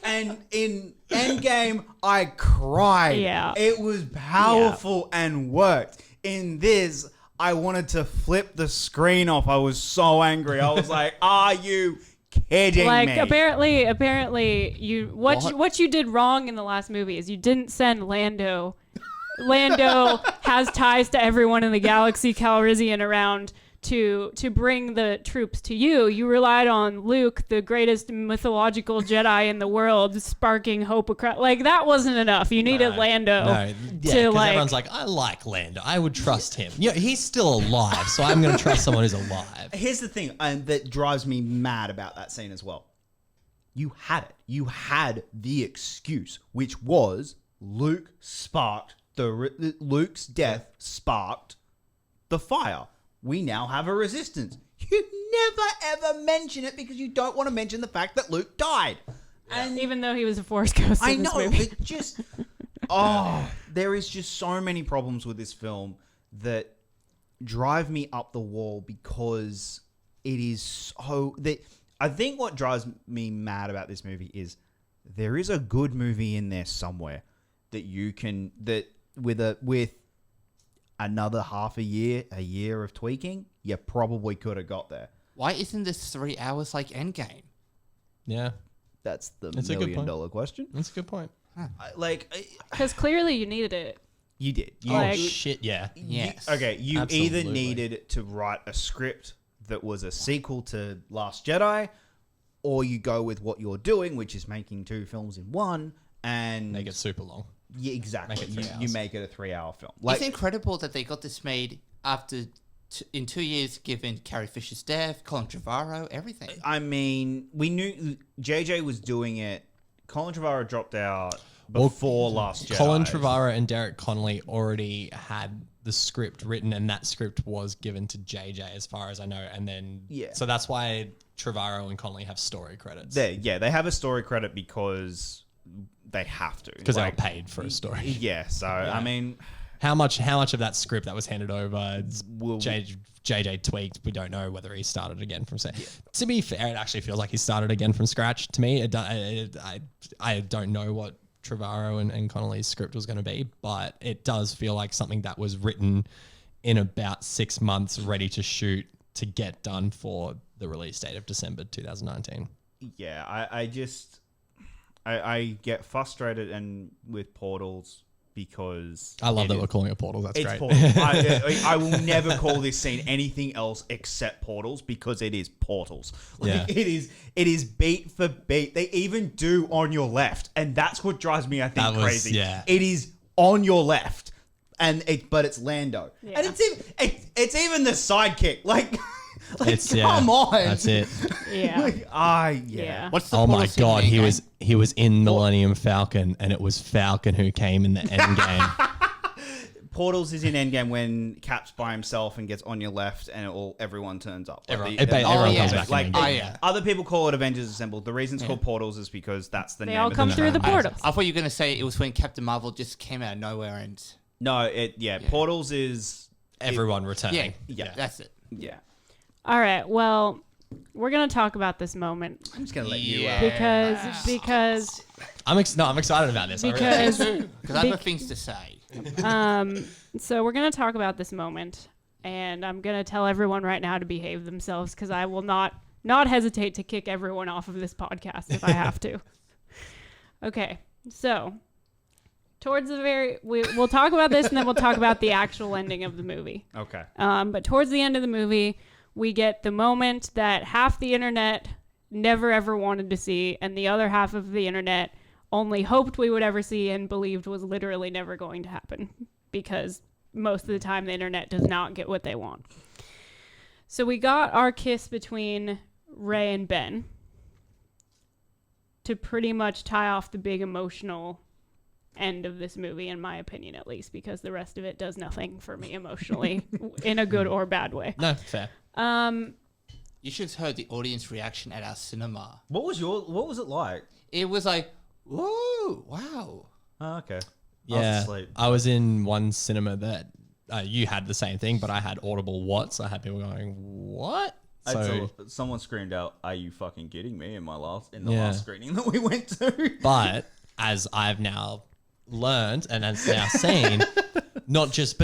[SPEAKER 4] And in Endgame, I cried.
[SPEAKER 1] Yeah.
[SPEAKER 4] It was powerful and worked. In this, I wanted to flip the screen off. I was so angry. I was like, are you kidding
[SPEAKER 1] Like,
[SPEAKER 4] me?
[SPEAKER 1] apparently what you did wrong in the last movie is you didn't send Lando. Lando has ties to everyone in the galaxy, Calrissian, around to bring the troops to you. You relied on Luke, the greatest mythological Jedi in the world, sparking hope across. Like, that wasn't enough. You needed Lando
[SPEAKER 5] Yeah,
[SPEAKER 1] to,
[SPEAKER 5] because
[SPEAKER 1] like,
[SPEAKER 5] everyone's like, I like Lando. I would trust him. Yeah, he's still alive, so I'm going to trust someone who's alive.
[SPEAKER 4] Here's the thing that drives me mad about that scene as well. You had it. You had the excuse, which was Luke's death sparked the fire. We now have a resistance. You never ever mention it because you don't want to mention the fact that Luke died. And
[SPEAKER 1] even though he was a Force ghost
[SPEAKER 4] I
[SPEAKER 1] in this
[SPEAKER 4] know,
[SPEAKER 1] movie.
[SPEAKER 4] it just there is just so many problems with this film that drive me up the wall because it is so that I think what drives me mad about this movie is there is a good movie in there somewhere that you can with another half a year of tweaking, you probably could have got there.
[SPEAKER 6] Why isn't this 3 hours like Endgame?
[SPEAKER 5] Yeah,
[SPEAKER 4] That's the
[SPEAKER 5] That's a good point.
[SPEAKER 4] $1 million question.
[SPEAKER 5] that's a good point.
[SPEAKER 1] Because clearly you needed it.
[SPEAKER 4] You did. You,
[SPEAKER 1] Like-
[SPEAKER 5] Oh, shit, yeah.
[SPEAKER 6] Yes.
[SPEAKER 4] Okay, you either
[SPEAKER 5] Absolutely.
[SPEAKER 4] needed to write a script that was a sequel to Last Jedi, or you go with what you're doing, which is making 2 films in one, and
[SPEAKER 5] Make it super long.
[SPEAKER 4] yeah, exactly.
[SPEAKER 5] Make it 3
[SPEAKER 4] You
[SPEAKER 5] hours.
[SPEAKER 4] make it a 3-hour film.
[SPEAKER 6] It's incredible that they got this made after, in 2 years, given Carrie Fisher's death, Colin Trevorrow, everything.
[SPEAKER 4] I mean, we knew JJ was doing it. Colin Trevorrow dropped out
[SPEAKER 5] Well,
[SPEAKER 4] before Last Jedi.
[SPEAKER 5] Colin Trevorrow and Derek Connolly already had the script written, and that script was given to JJ, as far as I know. And then,
[SPEAKER 4] Yeah.
[SPEAKER 5] so that's why Trevorrow and Connolly have story credits.
[SPEAKER 4] They have a story credit because they have to.
[SPEAKER 5] Because they were paid for a story.
[SPEAKER 4] Yeah, so, I mean...
[SPEAKER 5] How much of that script that was handed over,
[SPEAKER 4] Will-
[SPEAKER 5] JJ tweaked. We don't know whether he started again from scratch. To be fair, it actually feels like he started again from scratch. To me, I don't know what Trevorrow and Connolly's script was going to be, but it does feel like something that was written in about 6 months, ready to shoot, to get done for the release date of December 2019.
[SPEAKER 4] Yeah, I get frustrated and with Portals because
[SPEAKER 5] I love
[SPEAKER 4] it
[SPEAKER 5] that
[SPEAKER 4] is-
[SPEAKER 5] we're calling it Portals. That's
[SPEAKER 4] It's
[SPEAKER 5] great.
[SPEAKER 4] Portals. I will never call this scene anything else except Portals because it is Portals. Like,
[SPEAKER 5] Yeah.
[SPEAKER 4] it is beat for beat. They even do On Your Left, and that's what drives me, I think,
[SPEAKER 5] That was-
[SPEAKER 4] crazy.
[SPEAKER 5] yeah.
[SPEAKER 4] It is On Your Left, but it's Lando,
[SPEAKER 1] Yeah.
[SPEAKER 4] and it's even the sidekick. Like
[SPEAKER 5] It's
[SPEAKER 4] come on,
[SPEAKER 5] That's it.
[SPEAKER 1] Yeah.
[SPEAKER 4] Yeah.
[SPEAKER 6] What's the
[SPEAKER 5] Oh my
[SPEAKER 6] portal scene
[SPEAKER 5] god,
[SPEAKER 6] in
[SPEAKER 5] he
[SPEAKER 6] Endgame?
[SPEAKER 5] was in Millennium Falcon, and it was Falcon who came in the end game.
[SPEAKER 4] Portals is in Endgame when Cap's by himself and gets On Your Left, and everyone turns up. Like,
[SPEAKER 5] Everyone
[SPEAKER 6] comes
[SPEAKER 5] back in
[SPEAKER 4] Like,
[SPEAKER 5] Endgame.
[SPEAKER 6] Oh, yeah.
[SPEAKER 4] other people call it Avengers Assemble. The reason it's called Portals is because that's the
[SPEAKER 1] They
[SPEAKER 4] name
[SPEAKER 1] all
[SPEAKER 4] of
[SPEAKER 1] come
[SPEAKER 4] the
[SPEAKER 1] through the
[SPEAKER 4] movie.
[SPEAKER 1] portals.
[SPEAKER 6] I thought you were going to say it was when Captain Marvel just came out of nowhere and...
[SPEAKER 4] No, Portals is
[SPEAKER 5] everyone returning.
[SPEAKER 6] Yeah, that's it.
[SPEAKER 3] Yeah.
[SPEAKER 1] All right. Well, we're gonna talk about this moment
[SPEAKER 4] I'm just gonna let you.
[SPEAKER 1] because
[SPEAKER 5] I'm excited about this.
[SPEAKER 1] because
[SPEAKER 6] Because I have things to say.
[SPEAKER 1] so we're gonna talk about this moment, and I'm gonna tell everyone right now to behave themselves because I will not hesitate to kick everyone off of this podcast if I have to. Okay, so towards the we'll talk about this and then we'll talk about the actual ending of the movie.
[SPEAKER 4] Okay.
[SPEAKER 1] But towards the end of the movie, we get the moment that half the internet never ever wanted to see, and the other half of the internet only hoped we would ever see and believed was literally never going to happen, because most of the time the internet does not get what they want. So we got our kiss between Rey and Ben to pretty much tie off the big emotional end of this movie, in my opinion, at least, because the rest of it does nothing for me emotionally in a good or bad way.
[SPEAKER 5] No, fair.
[SPEAKER 6] You should have heard the audience reaction at our cinema.
[SPEAKER 4] What was it like?
[SPEAKER 6] It was like, whoa, wow.
[SPEAKER 4] Oh, okay.
[SPEAKER 5] Yeah,
[SPEAKER 4] asleep.
[SPEAKER 5] I was in one cinema that you had the same thing, but I had audible what? I had people going, what? So,
[SPEAKER 4] someone screamed out, "Are you fucking kidding me?" in the last screening that we went to.
[SPEAKER 5] But as I've now learned and as now seen, not just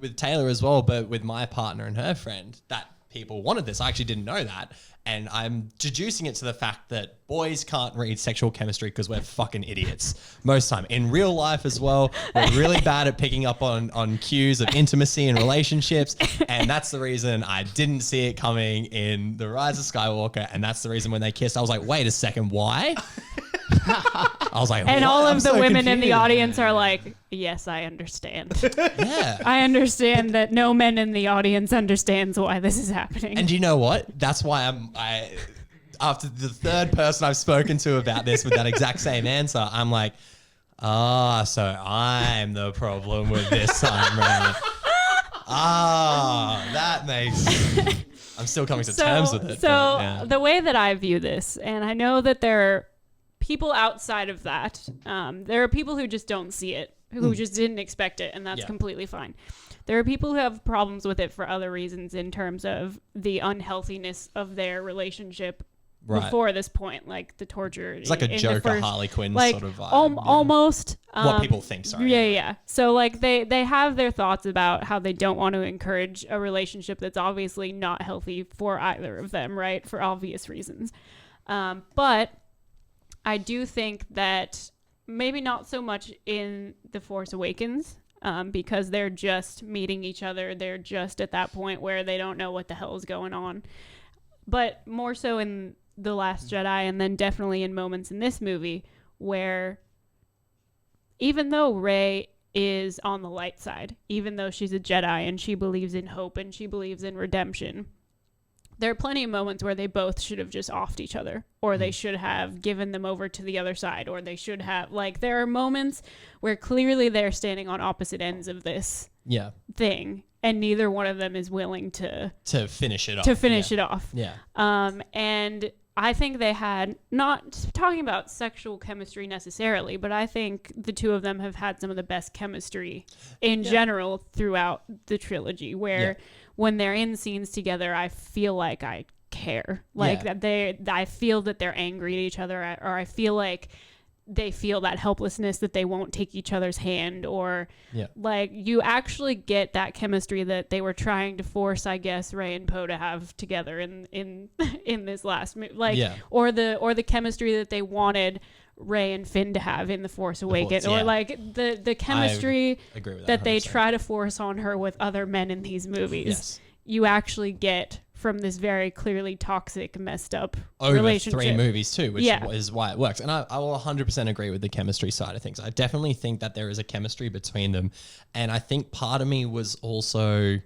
[SPEAKER 5] with Taylor as well, but with my partner and her friend, that people wanted this. I actually didn't know that. And I'm deducing it to the fact that boys can't read sexual chemistry because we're fucking idiots most time. In real life as well, we're really bad at picking up on cues of intimacy and relationships. And that's the reason I didn't see it coming in The Rise of Skywalker. And that's the reason when they kissed, I was like, wait a second, why? I was like,
[SPEAKER 1] and
[SPEAKER 5] what?
[SPEAKER 1] all of
[SPEAKER 5] I'm
[SPEAKER 1] the
[SPEAKER 5] so
[SPEAKER 1] women in the
[SPEAKER 5] confused.
[SPEAKER 1] audience are like, yes, I understand.
[SPEAKER 5] Yeah.
[SPEAKER 1] I understand that no man in the audience understands why this is happening.
[SPEAKER 5] And you know what? That's why I after the third person I've spoken to about this with that exact same answer, I'm like, so I'm the problem with this time round. That makes... I'm still coming to terms with it.
[SPEAKER 1] So
[SPEAKER 5] but, yeah.
[SPEAKER 1] the way that I view this, and I know that there are people outside of that, there are people who just don't see it, who just didn't expect it, and that's completely fine. There are people who have problems with it for other reasons in terms of the unhealthiness of their relationship before this point, like the torture.
[SPEAKER 5] It's like a Joker Harley Quinn
[SPEAKER 1] like,
[SPEAKER 5] sort of vibe.
[SPEAKER 1] Almost.
[SPEAKER 5] What people think, sorry.
[SPEAKER 1] Yeah. So like they have their thoughts about how they don't want to encourage a relationship that's obviously not healthy for either of them, right? For obvious reasons. But I do think that maybe not so much in The Force Awakens, because they're just meeting each other. They're just at that point where they don't know what the hell is going on. But more so in The Last Jedi, and then definitely in moments in this movie where even though Rey is on the light side, even though she's a Jedi and she believes in hope and she believes in redemption, there are plenty of moments where they both should have just offed each other, or they should have given them over to the other side, or they should have, like, there are moments where clearly they're standing on opposite ends of this thing, and neither one of them is willing to
[SPEAKER 5] finish it off.
[SPEAKER 1] it off.
[SPEAKER 5] Yeah.
[SPEAKER 1] And I think they had, not talking about sexual chemistry necessarily, but I think the two of them have had some of the best chemistry in general throughout the trilogy, where when they're in scenes together, I feel like I care. Like that I feel that they're angry at each other, or I feel like they feel that helplessness that they won't take each other's hand, or like you actually get that chemistry that they were trying to force, I guess, Rey and Poe to have together in this last movie, or the chemistry that they wanted Rey and Finn to have in The Force Awakens, or like the chemistry that they try to force on her with other men in these movies. You actually get from this very clearly toxic, messed up relationship.
[SPEAKER 5] 3 movies too, which is why it works. And I will 100% agree with the chemistry side of things. I definitely think that there is a chemistry between them. And I think part of me was also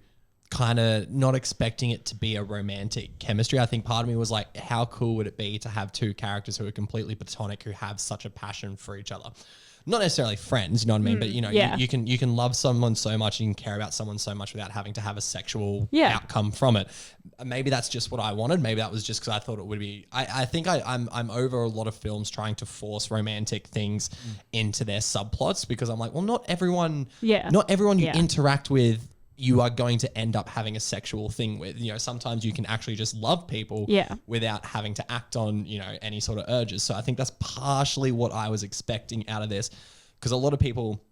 [SPEAKER 5] kind of not expecting it to be a romantic chemistry. I think part of me was like, how cool would it be to have 2 characters who are completely platonic, who have such a passion for each other? Not necessarily friends, you know what I mean? But, you know, you can love someone so much and you can care about someone so much without having to have a sexual outcome from it. Maybe that's just what I wanted. Maybe that was just because I thought it would be... I think I'm over a lot of films trying to force romantic things into their subplots, because I'm like, well, not everyone you interact with you are going to end up having a sexual thing with. Sometimes you can actually just love people without having to act on, any sort of urges. So I think that's partially what I was expecting out of this, because a lot of people,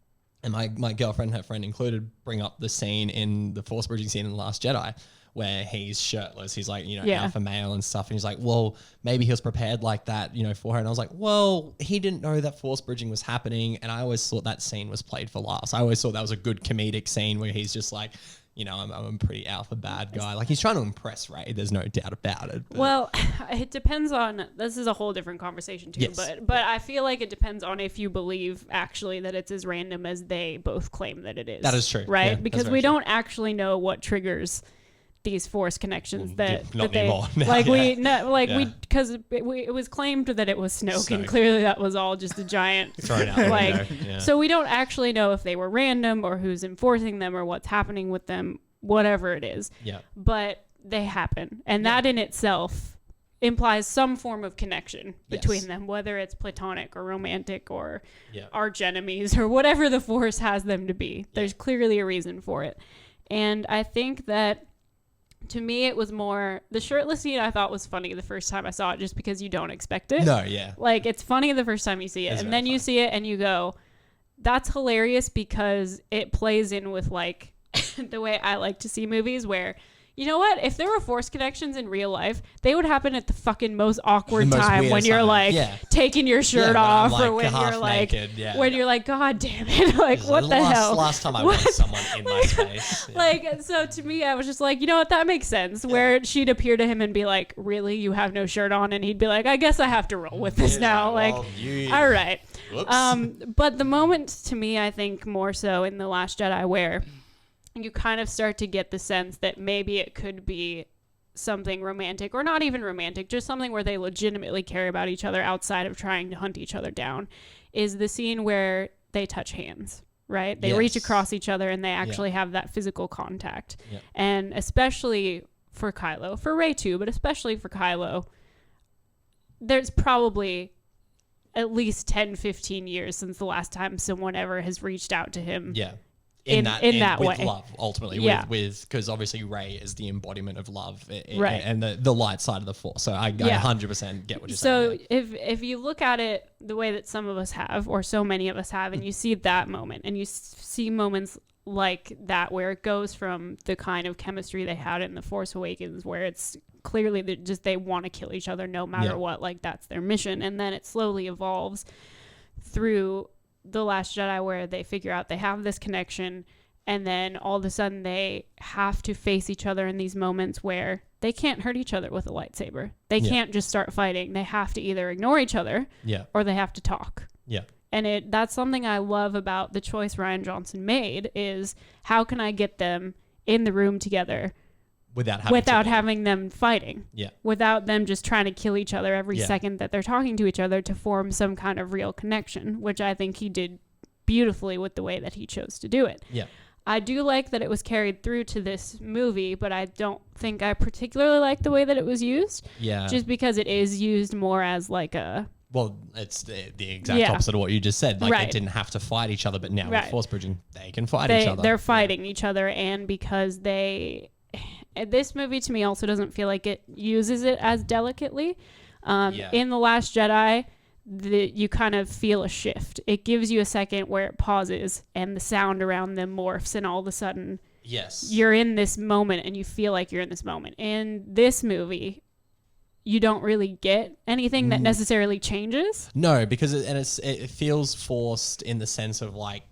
[SPEAKER 5] and my girlfriend, her friend included, bring up the scene in the Force bridging scene in The Last Jedi where he's shirtless. He's like, alpha male and stuff. And he's like, well, maybe he was prepared like that, for her. And I was like, well, he didn't know that Force bridging was happening. And I always thought that scene was played for laughs. I always thought that was a good comedic scene where he's just like, I'm a pretty alpha bad guy. Like, he's trying to impress Rey. There's no doubt about it. But.
[SPEAKER 1] Well, it depends on, this is a whole different conversation too,
[SPEAKER 5] Yes.
[SPEAKER 1] but I feel like it depends on if you believe actually that it's as random as they both claim that it is.
[SPEAKER 5] That is true.
[SPEAKER 1] Right?
[SPEAKER 5] Yeah,
[SPEAKER 1] because we don't actually know what triggers these Force connections
[SPEAKER 5] not anymore.
[SPEAKER 1] Because it was claimed that it was Snoke, and clearly that was all just a giant
[SPEAKER 5] thrown out the window. Yeah.
[SPEAKER 1] So we don't actually know if they were random or who's enforcing them or what's happening with them, whatever it is.
[SPEAKER 5] Yeah.
[SPEAKER 1] But they happen, and that in itself implies some form of connection between them, whether it's platonic or romantic or arch enemies or whatever the Force has them to be. There's clearly a reason for it, and I think that. To me, it was more... The shirtless scene I thought was funny the first time I saw it, just because you don't expect it.
[SPEAKER 5] No, yeah.
[SPEAKER 1] Like, it's funny the first time you see it. And then you see it and you go, that's hilarious, because it plays in with, like, the way I like to see movies where... You know what? If there were Force connections in real life, they would happen at the fucking most awkward time when you're like taking your shirt off, or when you're like, when you're like, God damn it, like what the hell?
[SPEAKER 5] Last time I want someone in my space. Yeah.
[SPEAKER 1] Like, so to me, I was just like, you know what? That makes sense. Where she'd appear to him and be like, really, you have no shirt on, and he'd be like, I guess I have to roll with this now. Like, all right. But the moment to me, I think more so in The Last Jedi, where you kind of start to get the sense that maybe it could be something romantic, or not even romantic, just something where they legitimately care about each other outside of trying to hunt each other down, is the scene where they touch hands, right? They reach across each other and they actually have that physical contact. And especially for Kylo, for Rey too, but especially for Kylo, there's probably at least 10, 15 years since the last time someone ever has reached out to him.
[SPEAKER 5] Yeah.
[SPEAKER 1] In that
[SPEAKER 5] with
[SPEAKER 1] way.
[SPEAKER 5] Love, ultimately.
[SPEAKER 1] Yeah.
[SPEAKER 5] With because obviously Rey is the embodiment of love, and the light side of the Force. So I 100% get what you're saying.
[SPEAKER 1] So if you look at it the way that some of us have, or so many of us have, and you see that moment, and you see moments like that where it goes from the kind of chemistry they had in The Force Awakens, where it's clearly that just they want to kill each other no matter what, like that's their mission, and then it slowly evolves through The Last Jedi, where they figure out they have this connection, and then all of a sudden they have to face each other in these moments where they can't hurt each other with a lightsaber. They can't just start fighting. They have to either ignore each other or they have to talk.
[SPEAKER 5] Yeah.
[SPEAKER 1] And that's something I love about the choice Rian Johnson made, is how can I get them in the room together without having them fighting, without them just trying to kill each other every second that they're talking to each other, to form some kind of real connection, which I think he did beautifully with the way that he chose to do it.
[SPEAKER 5] Yeah.
[SPEAKER 1] I do like that it was carried through to this movie, but I don't think I particularly like the way that it was used. Yeah. Just because it is used more as like a...
[SPEAKER 5] Well, it's the exact opposite of what you just said. Like, they didn't have to fight each other, but now with Force bridging, they can fight each other. They're
[SPEAKER 1] fighting each other, and because this movie to me also doesn't feel like it uses it as delicately. In The Last Jedi, you kind of feel a shift. It gives you a second where it pauses and the sound around them morphs, and all of a sudden you're in this moment and you feel like you're in this moment. In this movie, you don't really get anything that necessarily changes.
[SPEAKER 5] No, because it feels forced in the sense of like,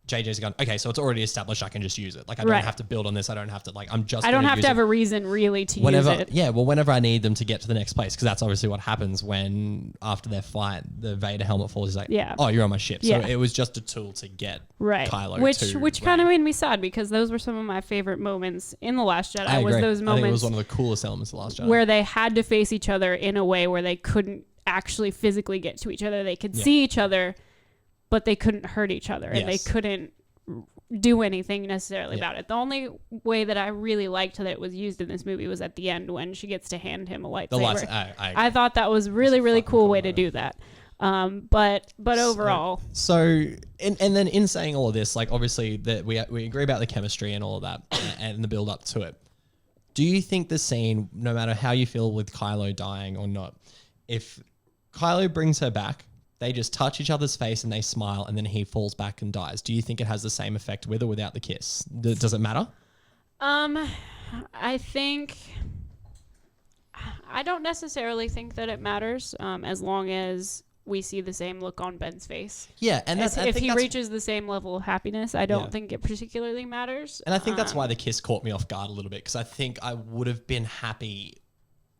[SPEAKER 5] JJ's gone, okay, so it's already established, I can just use it. Like, I don't have to build on this. I don't have to, like, I don't have to
[SPEAKER 1] have a reason really to use it.
[SPEAKER 5] Yeah, well, whenever I need them to get to the next place, because that's obviously what happens when, after their fight, the Vader helmet falls. He's like, oh, you're on my ship. So it was just a tool to get Kylo
[SPEAKER 1] Which kind of made me sad, because those were some of my favorite moments in The Last Jedi.
[SPEAKER 5] I agree.
[SPEAKER 1] Those moments,
[SPEAKER 5] I think it was one of the coolest elements of The Last Jedi.
[SPEAKER 1] Where they had to face each other in a way where they couldn't actually physically get to each other. They could see each other, but they couldn't hurt each other, and they couldn't do anything necessarily about it. The only way that I really liked that it was used in this movie was at the end when she gets to hand him a lightsaber. I thought that was really cool way to do that. But overall,
[SPEAKER 5] So and then in saying all of this, like obviously that we agree about the chemistry and all of that and the build up to it. Do you think the scene, no matter how you feel with Kylo dying or not, if Kylo brings her back, they just touch each other's face and they smile, and then he falls back and dies? Do you think it has the same effect with or without the kiss? Does it matter?
[SPEAKER 1] I think I don't necessarily think that it matters, as long as we see the same look on Ben's face.
[SPEAKER 5] Yeah, and
[SPEAKER 1] if he reaches the same level of happiness, I don't think it particularly matters.
[SPEAKER 5] And I think that's why the kiss caught me off guard a little bit, because I think I would have been happy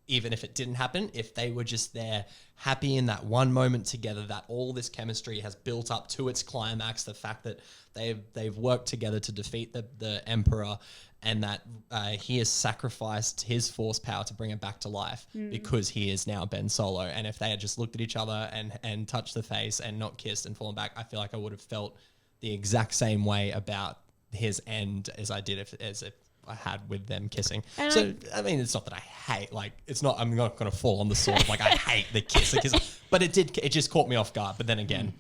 [SPEAKER 5] even if it didn't happen, if they were just there happy in that one moment together, that all this chemistry has built up to its climax, the fact that they've worked together to defeat the Emperor, and that he has sacrificed his force power to bring it back to life because he is now Ben Solo. And if they had just looked at each other and touched the face and not kissed and fallen back, I feel like I would have felt the exact same way about his end as I did as if I had with them kissing. And I mean, it's not that I hate, like, it's not, I'm not going to fall on the sword of, like, I hate the kiss, but it just caught me off guard. But then again,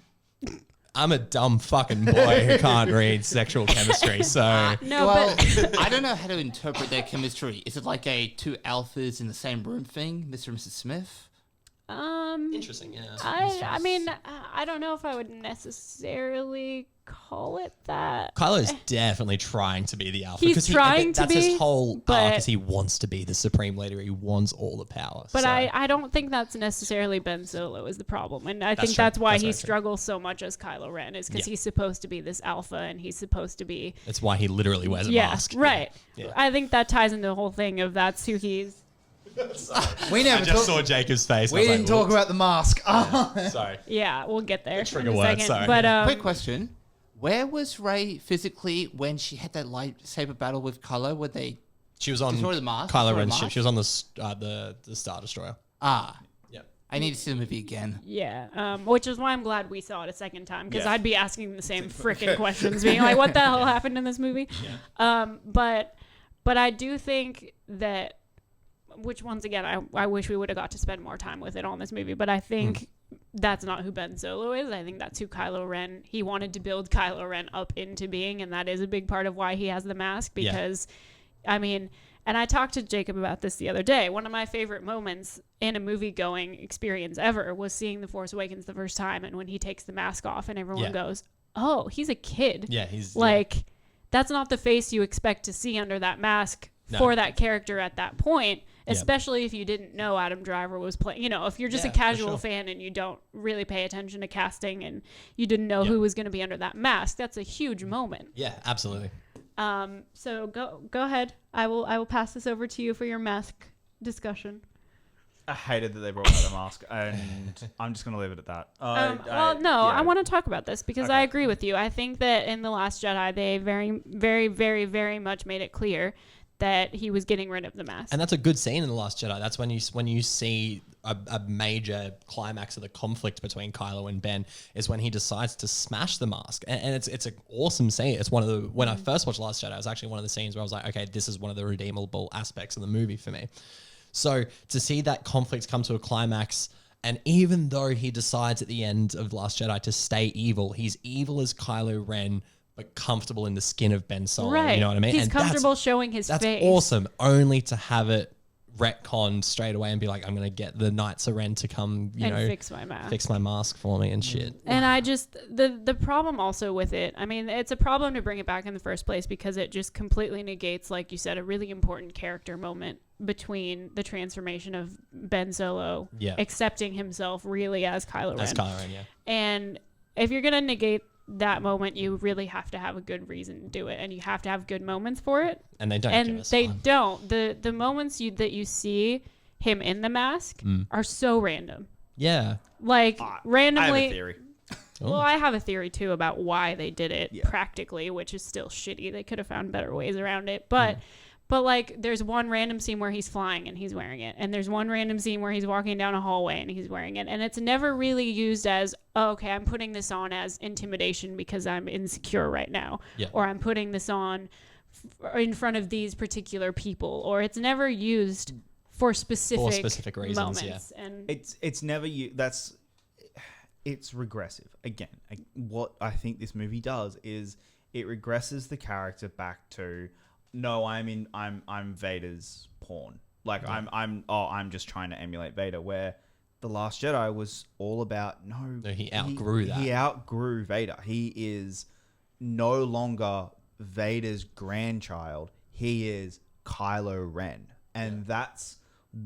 [SPEAKER 5] I'm a dumb fucking boy who can't read sexual chemistry, so.
[SPEAKER 6] But I don't know how to interpret their chemistry. Is it like a two alphas in the same room thing, Mr. and Mrs. Smith?
[SPEAKER 5] Interesting, yeah.
[SPEAKER 1] I mean, I don't know if I would necessarily call it that.
[SPEAKER 5] Kylo's definitely trying to be the alpha.
[SPEAKER 1] He's trying to be.
[SPEAKER 5] That's his whole arc, because he wants to be the supreme leader. He wants all the power.
[SPEAKER 1] But I don't think that's necessarily Ben Solo is the problem. And I think
[SPEAKER 5] true.
[SPEAKER 1] that's why
[SPEAKER 5] That's
[SPEAKER 1] he
[SPEAKER 5] very true.
[SPEAKER 1] struggles so much as Kylo Ren, is because he's supposed to be this alpha, and he's supposed to be.
[SPEAKER 5] That's why he literally wears a mask.
[SPEAKER 1] Right.
[SPEAKER 5] Yeah.
[SPEAKER 1] I think that ties into the whole thing of that's who he's.
[SPEAKER 2] We never
[SPEAKER 5] I just saw Jacob's face.
[SPEAKER 2] We didn't talk about the mask.
[SPEAKER 5] Sorry.
[SPEAKER 1] Yeah, we'll get there.
[SPEAKER 5] Trigger
[SPEAKER 1] in a
[SPEAKER 5] word,
[SPEAKER 1] second.
[SPEAKER 5] sorry.
[SPEAKER 1] But
[SPEAKER 6] Quick question. Where was Rey physically when she had that lightsaber battle with Kylo? Were they...
[SPEAKER 5] She was on
[SPEAKER 6] Destroy the Mars?
[SPEAKER 5] Kylo
[SPEAKER 6] Destroy
[SPEAKER 5] Ren's
[SPEAKER 6] Mars?
[SPEAKER 5] ship. She was on the Star Destroyer. Yep.
[SPEAKER 6] I need to see the movie again.
[SPEAKER 1] yeah, which is why I'm glad we saw it a second time, because
[SPEAKER 5] Yeah.
[SPEAKER 1] I'd be asking the same freaking questions, being like, "What the hell happened in this movie?"
[SPEAKER 5] Yeah.
[SPEAKER 1] But I do think that, which once again, I wish we would have got to spend more time with it on this movie, but I think that's not who Ben Solo is. I think that's who Kylo Ren. He wanted to build Kylo Ren up into being, and that is a big part of why he has the mask, because, I mean, and I talked to Jacob about this the other day. One of my favorite moments in a movie-going experience ever was seeing The Force Awakens the first time, and when he takes the mask off and everyone goes, "Oh, he's a kid."
[SPEAKER 5] Yeah, he's
[SPEAKER 1] like, that's not the face you expect to see under that mask for that character at that point, especially if you didn't know Adam Driver was playing. You know, if you're just a casual fan and you don't really pay attention to casting and you didn't know who was going to be under that mask, that's a huge moment.
[SPEAKER 5] Yeah, absolutely.
[SPEAKER 1] So go ahead. I will pass this over to you for your mask discussion.
[SPEAKER 4] I hated that they brought out the mask, and I'm just going to leave it at that.
[SPEAKER 1] I want to talk about this because I agree with you. I think that in The Last Jedi, they very, very, very, very much made it clear that he was getting rid of the mask.
[SPEAKER 5] And that's a good scene in The Last Jedi. That's when you see a major climax of the conflict between Kylo and Ben, is when he decides to smash the mask. And it's an awesome scene. It's one of the, when I first watched The Last Jedi, it was actually one of the scenes where I was like, okay, this is one of the redeemable aspects of the movie for me. So to see that conflict come to a climax, and even though he decides at the end of The Last Jedi to stay evil, he's evil as Kylo Ren, but comfortable in the skin of Ben Solo.
[SPEAKER 1] Right.
[SPEAKER 5] You know what I mean?
[SPEAKER 1] He's
[SPEAKER 5] and
[SPEAKER 1] comfortable showing his face.
[SPEAKER 5] That's awesome. Only to have it retconned straight away and be like, I'm going to get the Knights of Ren to come,
[SPEAKER 1] fix my mask.
[SPEAKER 5] Fix my mask for me and shit.
[SPEAKER 1] And I just, the problem also with it, I mean, it's a problem to bring it back in the first place because it just completely negates, like you said, a really important character moment between the transformation of Ben Solo accepting himself really as Kylo Ren.
[SPEAKER 5] As Kylo Ren, yeah.
[SPEAKER 1] And if you're going to negate that moment, you really have to have a good reason to do it, and you have to have good moments for it.
[SPEAKER 5] And they don't.
[SPEAKER 1] And they don't. The moments that you see him in the mask are so random.
[SPEAKER 5] Yeah.
[SPEAKER 1] Like randomly.
[SPEAKER 4] I have a theory.
[SPEAKER 1] Well, I have a theory too about why they did it practically, which is still shitty. They could have found better ways around it, but like, there's one random scene where he's flying and he's wearing it, and there's one random scene where he's walking down a hallway and he's wearing it, and it's never really used as, oh, okay, I'm putting this on as intimidation because I'm insecure right now, or I'm putting this on in front of these particular people, or it's never used for specific
[SPEAKER 5] reasons.
[SPEAKER 1] moments. And
[SPEAKER 4] it's never you. That's it's regressive. Again, what I think this movie does is it regresses the character back to, no, I'm Vader's pawn. Like I'm just trying to emulate Vader. Where The Last Jedi was all about no,
[SPEAKER 5] he outgrew that.
[SPEAKER 4] He outgrew Vader. He is no longer Vader's grandchild. He is Kylo Ren, and that's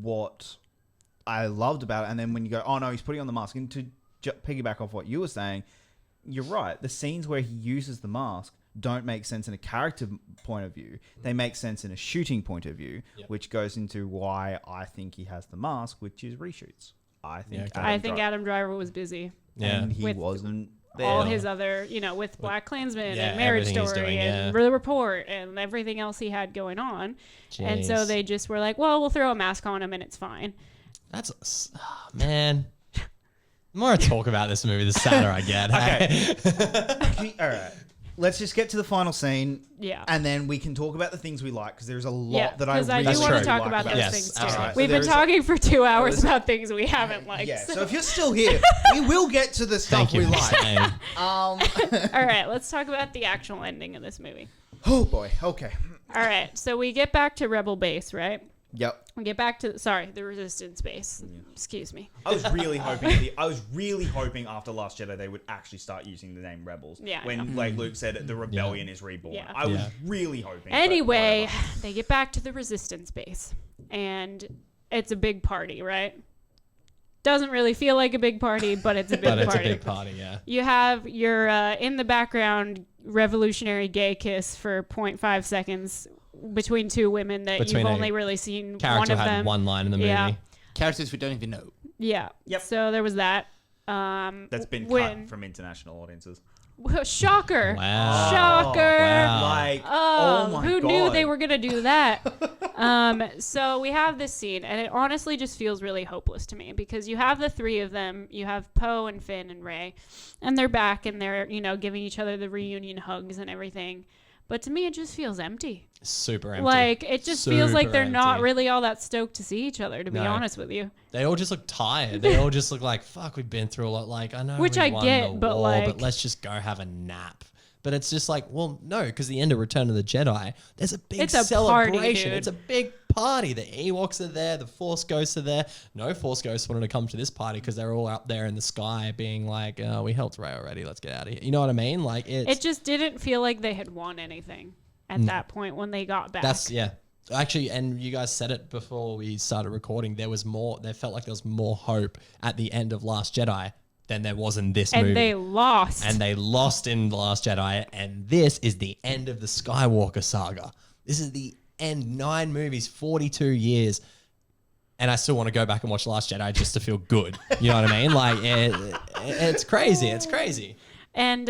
[SPEAKER 4] what I loved about it. And then when you go, oh no, he's putting on the mask, and to piggyback off what you were saying, you're right. The scenes where he uses the mask don't make sense in a character point of view. They make sense in a shooting point of view, which goes into why I think he has the mask, which is reshoots. I think
[SPEAKER 1] Adam Driver was busy.
[SPEAKER 5] Yeah.
[SPEAKER 4] And he wasn't there.
[SPEAKER 1] All his other, with Black Klansman and Marriage
[SPEAKER 5] everything he's
[SPEAKER 1] Story
[SPEAKER 5] doing,
[SPEAKER 1] and The Report and everything else he had going on. And so they just were like, well, we'll throw a mask on him and it's fine.
[SPEAKER 5] That's man. The more I talk about this movie, the sadder I get.
[SPEAKER 4] Okay. All right. Let's just get to the final scene.
[SPEAKER 1] Yeah.
[SPEAKER 4] And then we can talk about the things we like, because there's a lot that I really
[SPEAKER 1] do want to
[SPEAKER 4] like
[SPEAKER 1] talk about those
[SPEAKER 5] Yes,
[SPEAKER 1] things too.
[SPEAKER 5] absolutely.
[SPEAKER 4] Right,
[SPEAKER 1] We've been talking for 2 hours about things we haven't liked.
[SPEAKER 4] Yeah, so if you're still here, we will get to the stuff we like.
[SPEAKER 1] All right, let's talk about the actual ending of this movie.
[SPEAKER 4] Oh boy, okay.
[SPEAKER 1] All right, so we get back to Rebel Base, right?
[SPEAKER 4] Yep.
[SPEAKER 1] We get back to the Resistance base. Excuse me.
[SPEAKER 4] I was really hoping after Last Jedi they would actually start using the name Rebels.
[SPEAKER 1] Yeah, I
[SPEAKER 4] when
[SPEAKER 1] know.
[SPEAKER 4] like Luke said, the rebellion is reborn.
[SPEAKER 1] Yeah.
[SPEAKER 4] I was really hoping.
[SPEAKER 1] Anyway, they get back to the Resistance base, and it's a big party, right? Doesn't really feel like a big party, but it's a big
[SPEAKER 5] But
[SPEAKER 1] party.
[SPEAKER 5] it's a big party, yeah.
[SPEAKER 1] You have your in the background revolutionary gay kiss for 0.5 seconds between two women that you've only really seen
[SPEAKER 5] character
[SPEAKER 1] one of
[SPEAKER 5] had
[SPEAKER 1] them.
[SPEAKER 5] one line in the movie.
[SPEAKER 1] Yeah.
[SPEAKER 6] Characters we don't even know.
[SPEAKER 1] Yeah.
[SPEAKER 4] Yep.
[SPEAKER 1] So there was that.
[SPEAKER 4] That's been cut from international audiences.
[SPEAKER 1] Shocker.
[SPEAKER 5] Wow.
[SPEAKER 1] Shocker.
[SPEAKER 5] Wow.
[SPEAKER 4] Like,
[SPEAKER 1] Oh,
[SPEAKER 4] my
[SPEAKER 1] who
[SPEAKER 4] God.
[SPEAKER 1] knew they were going to do that? So we have this scene, and it honestly just feels really hopeless to me, because you have the three of them. You have Poe and Finn and Rey, and they're back, and they're, giving each other the reunion hugs and everything. But to me, it just feels empty.
[SPEAKER 5] Super empty.
[SPEAKER 1] Like, it just feels like they're not
[SPEAKER 5] empty.
[SPEAKER 1] really all that stoked to see each other, to be
[SPEAKER 5] No.
[SPEAKER 1] honest with you.
[SPEAKER 5] They all just look tired. They all just look like, fuck, we've been through a lot. Like, I know
[SPEAKER 1] Which
[SPEAKER 5] we
[SPEAKER 1] I
[SPEAKER 5] won
[SPEAKER 1] get,
[SPEAKER 5] the
[SPEAKER 1] but
[SPEAKER 5] war,
[SPEAKER 1] like-
[SPEAKER 5] but let's just go have a nap. But it's just like, well, no, because the end of Return of the Jedi, there's a big
[SPEAKER 1] It's a
[SPEAKER 5] celebration.
[SPEAKER 1] party, dude.
[SPEAKER 5] It's a big party. The Ewoks are there. The Force Ghosts are there. No Force Ghosts wanted to come to this party because they're all up there in the sky being like, we helped Rey already. Let's get out of here. You know what I mean? Like,
[SPEAKER 1] It just didn't feel like they had won anything at that point when they got back.
[SPEAKER 5] yeah. Actually, and you guys said it before we started recording, there felt like there was more hope at the end of Last Jedi than there was in this movie.
[SPEAKER 1] And they lost.
[SPEAKER 5] And they lost in The Last Jedi, and this is the end of the Skywalker saga. This is the end. 9 movies, 42 years. And I still want to go back and watch Last Jedi just to feel good. You know what I mean? Like, it's crazy. It's crazy.
[SPEAKER 1] And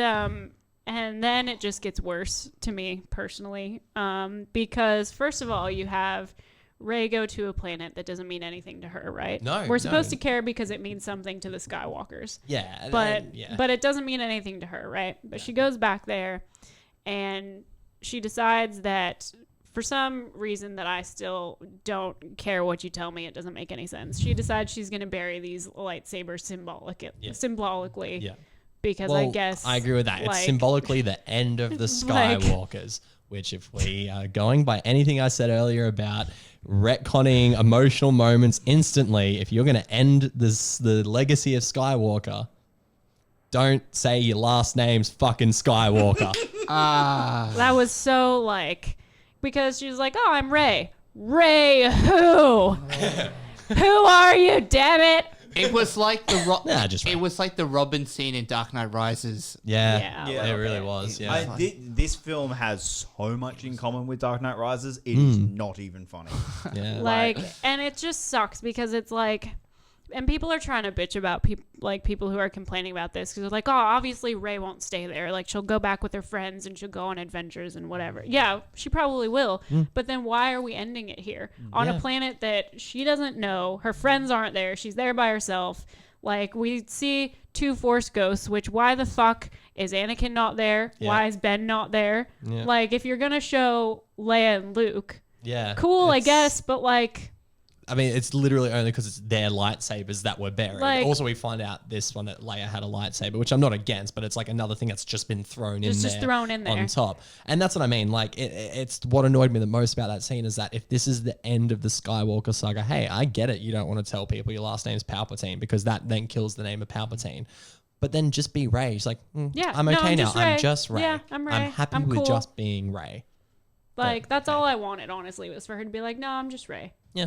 [SPEAKER 1] then it just gets worse to me personally, because first of all, you have Rey go to a planet that doesn't mean anything to her, right?
[SPEAKER 5] No,
[SPEAKER 1] we're supposed to care because it means something to the Skywalkers.
[SPEAKER 5] Yeah,
[SPEAKER 1] but
[SPEAKER 5] yeah.
[SPEAKER 1] but it doesn't mean anything to her, right? But she goes back there, and she decides that for some reason that I still don't care what you tell me, it doesn't make any sense. She decides she's going to bury these lightsabers symbolically.
[SPEAKER 5] Yeah.
[SPEAKER 1] Because
[SPEAKER 5] Well,
[SPEAKER 1] I guess
[SPEAKER 5] I agree with that. It's
[SPEAKER 1] like-
[SPEAKER 5] symbolically the end of the
[SPEAKER 1] Like-
[SPEAKER 5] Skywalkers, which if we are going by anything I said earlier about retconning emotional moments instantly, if you're going to end the legacy of Skywalker, don't say your last name's fucking Skywalker.
[SPEAKER 1] That was so because she was like, "Oh, I'm Rey." Rey, who? Who are you? Damn it!
[SPEAKER 6] It was like
[SPEAKER 5] just
[SPEAKER 6] it was like the Robin scene in Dark Knight Rises.
[SPEAKER 5] Yeah,
[SPEAKER 1] Yeah,
[SPEAKER 5] it really was. Yeah,
[SPEAKER 4] This film has so much in common with Dark Knight Rises. It is not even funny.
[SPEAKER 5] yeah.
[SPEAKER 1] And it just sucks because it's like, and people are trying to bitch about people who are complaining about this because they're like, oh, obviously Rey won't stay there. Like, she'll go back with her friends and she'll go on adventures and whatever. Yeah, she probably will. But then why are we ending it here on a planet that she doesn't know? Her friends aren't there. She's there by herself. Like, we see 2 Force Ghosts, which why the fuck is Anakin not there?
[SPEAKER 5] Yeah.
[SPEAKER 1] Why is Ben not there?
[SPEAKER 5] Yeah.
[SPEAKER 1] Like, if you're going to show Leia and Luke,
[SPEAKER 5] Yeah.
[SPEAKER 1] cool, I
[SPEAKER 5] It's-
[SPEAKER 1] guess, but like...
[SPEAKER 5] I mean, it's literally only because it's their lightsabers that were buried.
[SPEAKER 1] Like-
[SPEAKER 5] Also, we find out this one that Leia had a lightsaber, which I'm not against, but it's like another thing that's just been thrown in there.
[SPEAKER 1] Just thrown in there.
[SPEAKER 5] On top. And that's what I mean. Like, it's what annoyed me the most about that scene is that if this is the end of the Skywalker saga, hey, I get it. You don't want to tell people your last name's Palpatine because that then kills the name of Palpatine. But then just be Rey. She's like,
[SPEAKER 1] Yeah,
[SPEAKER 5] I'm
[SPEAKER 1] no,
[SPEAKER 5] okay
[SPEAKER 1] I'm
[SPEAKER 5] now.
[SPEAKER 1] just Rey.
[SPEAKER 5] I'm just Rey.
[SPEAKER 1] Yeah, I'm Rey.
[SPEAKER 5] I'm happy
[SPEAKER 1] I'm
[SPEAKER 5] with
[SPEAKER 1] cool.
[SPEAKER 5] just being Rey.
[SPEAKER 1] Like, that's all I wanted, honestly, was for her to be like, no, I'm just Rey.
[SPEAKER 5] Yeah.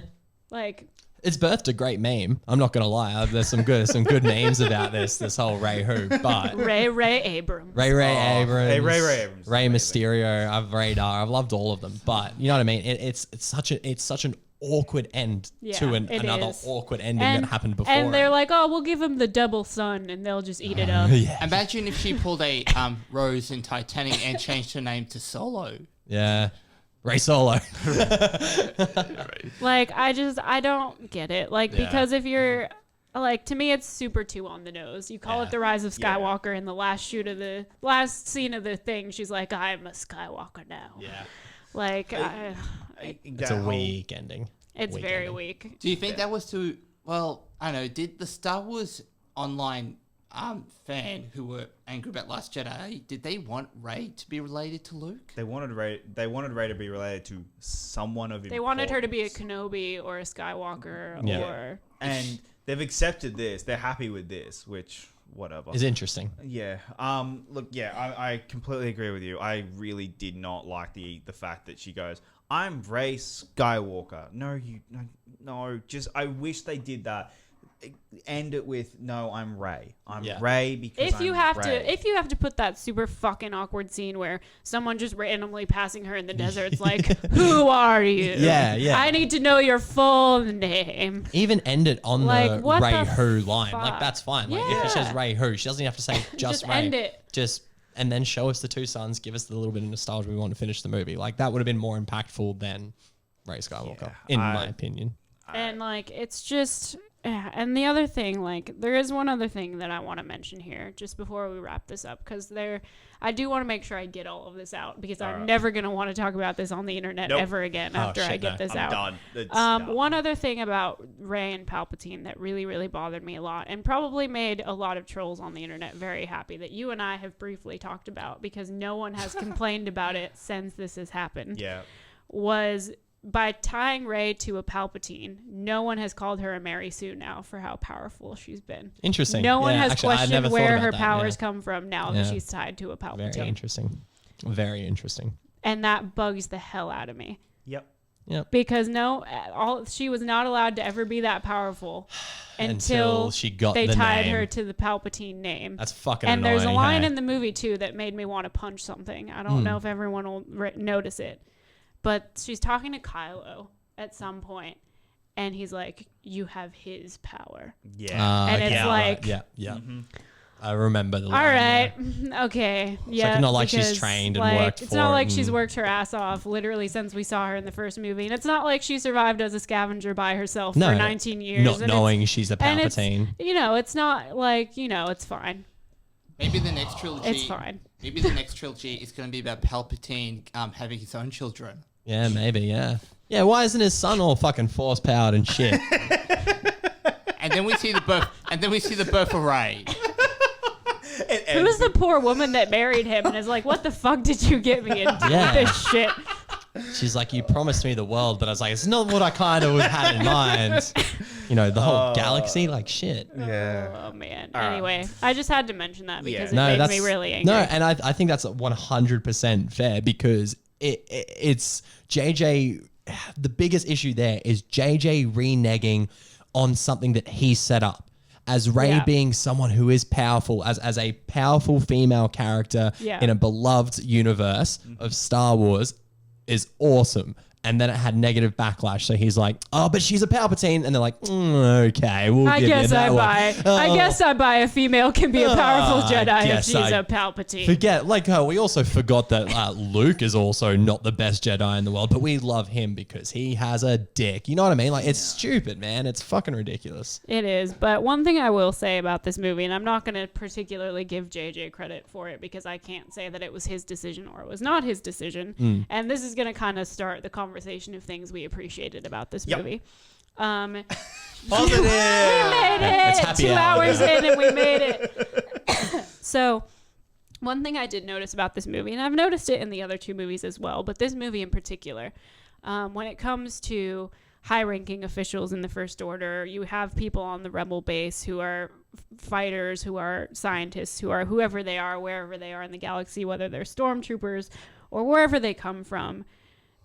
[SPEAKER 1] Like,
[SPEAKER 5] It's birthed a great meme. I'm not gonna lie. There's some good memes about this whole Ray who, but
[SPEAKER 1] Ray Abrams.
[SPEAKER 5] Ray Abrams,
[SPEAKER 4] Hey, Ray Abrams.
[SPEAKER 5] Ray
[SPEAKER 4] Amazing.
[SPEAKER 5] Mysterio. I've Radar. I've loved all of them. But you know what I mean. It's such an awkward end
[SPEAKER 1] Yeah,
[SPEAKER 5] to
[SPEAKER 1] it
[SPEAKER 5] another
[SPEAKER 1] is.
[SPEAKER 5] awkward ending that happened before.
[SPEAKER 1] And they're
[SPEAKER 5] it.
[SPEAKER 1] like, oh, we'll give him the double sun, and they'll just eat it up.
[SPEAKER 5] yeah,
[SPEAKER 6] Imagine if she pulled a Rose in Titanic and changed her name to Solo.
[SPEAKER 5] yeah. Ray Solo.
[SPEAKER 1] Like, I don't get it. Like,
[SPEAKER 5] Yeah.
[SPEAKER 1] because if you're, like, to me, it's super too on the nose. You call it the Rise of
[SPEAKER 4] Yeah.
[SPEAKER 1] Skywalker, in the last scene of the thing, she's like, I'm a Skywalker now.
[SPEAKER 5] yeah,
[SPEAKER 1] Like,
[SPEAKER 5] it's a weak ending.
[SPEAKER 1] it's
[SPEAKER 5] Weak
[SPEAKER 1] very
[SPEAKER 5] ending.
[SPEAKER 1] weak.
[SPEAKER 6] Do you think that was to? Well, I don't know. Did the Star Wars online fan who were angry about Last Jedi, did they want Rey to be related to Luke?
[SPEAKER 4] They wanted Rey to be related to someone of importance.
[SPEAKER 1] They wanted her to be a Kenobi or a Skywalker
[SPEAKER 5] Yeah.
[SPEAKER 1] or...
[SPEAKER 4] And they've accepted this. They're happy with this, which, whatever.
[SPEAKER 5] It's interesting.
[SPEAKER 4] Yeah. Look, yeah, I completely agree with you. I really did not like the fact that she goes, I'm Rey Skywalker. No, just, I wish they did that. End it with, no, I'm Rey. I'm
[SPEAKER 5] Yeah.
[SPEAKER 4] Rey because
[SPEAKER 1] If you
[SPEAKER 4] I'm
[SPEAKER 1] have
[SPEAKER 4] Rey.
[SPEAKER 1] to put that super fucking awkward scene where someone just randomly passing her in the desert, it's like, who are you?
[SPEAKER 5] Yeah, yeah.
[SPEAKER 1] I need to know your full name.
[SPEAKER 5] Even end it on
[SPEAKER 1] Like,
[SPEAKER 5] the
[SPEAKER 1] what
[SPEAKER 5] Ray
[SPEAKER 1] the
[SPEAKER 5] Who line. Like,
[SPEAKER 1] fuck?
[SPEAKER 5] that's fine. Like, if
[SPEAKER 1] Yeah.
[SPEAKER 5] it says Ray Who, she doesn't have to say just
[SPEAKER 1] Just
[SPEAKER 5] Ray.
[SPEAKER 1] end it.
[SPEAKER 5] Just, and then show us the two sons, give us the little bit of nostalgia we want to finish the movie. Like, that would have been more impactful than Ray Skywalker, in my opinion.
[SPEAKER 1] And like, it's just, and the other thing, like, there is one other thing that I want to mention here just before we wrap this up, because I do want to make sure I get all of this out, because I'm never going to want to talk about this on the internet
[SPEAKER 4] Nope.
[SPEAKER 1] ever again
[SPEAKER 5] Oh,
[SPEAKER 1] after I
[SPEAKER 5] shit,
[SPEAKER 1] get
[SPEAKER 5] no.
[SPEAKER 1] this
[SPEAKER 4] I'm
[SPEAKER 1] out.
[SPEAKER 4] done. It's done.
[SPEAKER 1] One other thing about Rey and Palpatine that really, really bothered me a lot, and probably made a lot of trolls on the internet very happy, that you and I have briefly talked about, because no one has complained about it since this has happened,
[SPEAKER 4] Yeah.
[SPEAKER 1] was by tying Rey to a Palpatine, no one has called her a Mary Sue now for how powerful she's been.
[SPEAKER 5] Interesting.
[SPEAKER 1] No one
[SPEAKER 5] Yeah,
[SPEAKER 1] has
[SPEAKER 5] actually, I never
[SPEAKER 1] questioned
[SPEAKER 5] thought
[SPEAKER 1] where
[SPEAKER 5] about
[SPEAKER 1] her
[SPEAKER 5] that,
[SPEAKER 1] powers
[SPEAKER 5] yeah.
[SPEAKER 1] come from now
[SPEAKER 5] Yeah.
[SPEAKER 1] that she's tied to a Palpatine.
[SPEAKER 5] Very interesting. Very interesting.
[SPEAKER 1] And that bugs the hell out of me.
[SPEAKER 4] Yep.
[SPEAKER 5] Yep.
[SPEAKER 1] Because she was not allowed to ever be that powerful until
[SPEAKER 5] she got
[SPEAKER 1] they
[SPEAKER 5] the
[SPEAKER 1] tied
[SPEAKER 5] name.
[SPEAKER 1] her to the Palpatine name.
[SPEAKER 5] That's fucking
[SPEAKER 1] And
[SPEAKER 5] annoying.
[SPEAKER 1] there's a line
[SPEAKER 5] hey?
[SPEAKER 1] in the movie too that made me want to punch something. I don't know if everyone will notice it, but she's talking to Kylo at some point, and he's like, "You have his power."
[SPEAKER 4] Yeah.
[SPEAKER 1] And it's like-
[SPEAKER 5] yeah. I remember the
[SPEAKER 1] All
[SPEAKER 5] line.
[SPEAKER 1] right, okay, yeah.
[SPEAKER 5] not like she's
[SPEAKER 1] because,
[SPEAKER 5] trained and
[SPEAKER 1] like,
[SPEAKER 5] worked
[SPEAKER 1] It's
[SPEAKER 5] for
[SPEAKER 1] not
[SPEAKER 5] it
[SPEAKER 1] like she's
[SPEAKER 5] and-
[SPEAKER 1] worked her ass off literally since we saw her in the first movie, and it's not like she survived as a scavenger by herself
[SPEAKER 5] No,
[SPEAKER 1] for 19 years,
[SPEAKER 5] Not
[SPEAKER 1] and
[SPEAKER 5] knowing she's a
[SPEAKER 1] and it's,
[SPEAKER 5] Palpatine.
[SPEAKER 1] it's not like it's fine.
[SPEAKER 6] Maybe the next trilogy.
[SPEAKER 1] It's fine.
[SPEAKER 6] Maybe the next trilogy is going to be about Palpatine having his own children.
[SPEAKER 5] Yeah, maybe, yeah. Yeah, why isn't his son all fucking force powered and shit?
[SPEAKER 6] And then we see the birth. And then we see the birth of Rey.
[SPEAKER 1] Who's the poor woman that married him and is like, what the fuck did you get me into
[SPEAKER 5] Yeah.
[SPEAKER 1] with this shit?
[SPEAKER 5] She's like, you promised me the world, but I was like, it's not what I kind of had in mind. The whole galaxy, like shit.
[SPEAKER 4] Yeah.
[SPEAKER 1] Oh, man. Anyway, I just had to mention that because
[SPEAKER 4] Yeah.
[SPEAKER 1] it made me really angry.
[SPEAKER 5] No, and I think that's 100% fair because it's JJ. The biggest issue there is JJ reneging on something that he set up. As Rey
[SPEAKER 1] Yeah.
[SPEAKER 5] being someone who is powerful, as a powerful female character
[SPEAKER 1] Yeah.
[SPEAKER 5] in a beloved universe of Star Wars is awesome. And then it had negative backlash. So he's like, oh, but she's a Palpatine. And they're like, okay, we'll
[SPEAKER 1] I
[SPEAKER 5] give
[SPEAKER 1] guess
[SPEAKER 5] you that
[SPEAKER 1] I
[SPEAKER 5] one.
[SPEAKER 1] buy. I guess I buy a female can be a powerful
[SPEAKER 5] I
[SPEAKER 1] Jedi if
[SPEAKER 5] guess
[SPEAKER 1] she's
[SPEAKER 5] I
[SPEAKER 1] a Palpatine.
[SPEAKER 5] Forget, we also forgot that Luke is also not the best Jedi in the world, but we love him because he has a dick. You know what I mean? Like, it's stupid, man. It's fucking ridiculous.
[SPEAKER 1] It is, but one thing I will say about this movie, and I'm not going to particularly give JJ credit for it because I can't say that it was his decision or it was not his decision, and this is going to kind of start the conversation of things we appreciated about this movie. Positive.
[SPEAKER 4] Positive.
[SPEAKER 1] We made it.
[SPEAKER 5] It's happy
[SPEAKER 1] 2
[SPEAKER 5] hour.
[SPEAKER 1] hours in and we made it. So, one thing I did notice about this movie, and I've noticed it in the other 2 movies as well, but this movie in particular, when it comes to high-ranking officials in the First Order, you have people on the Rebel base who are fighters, who are scientists, who are whoever they are, wherever they are in the galaxy, whether they're stormtroopers or wherever they come from.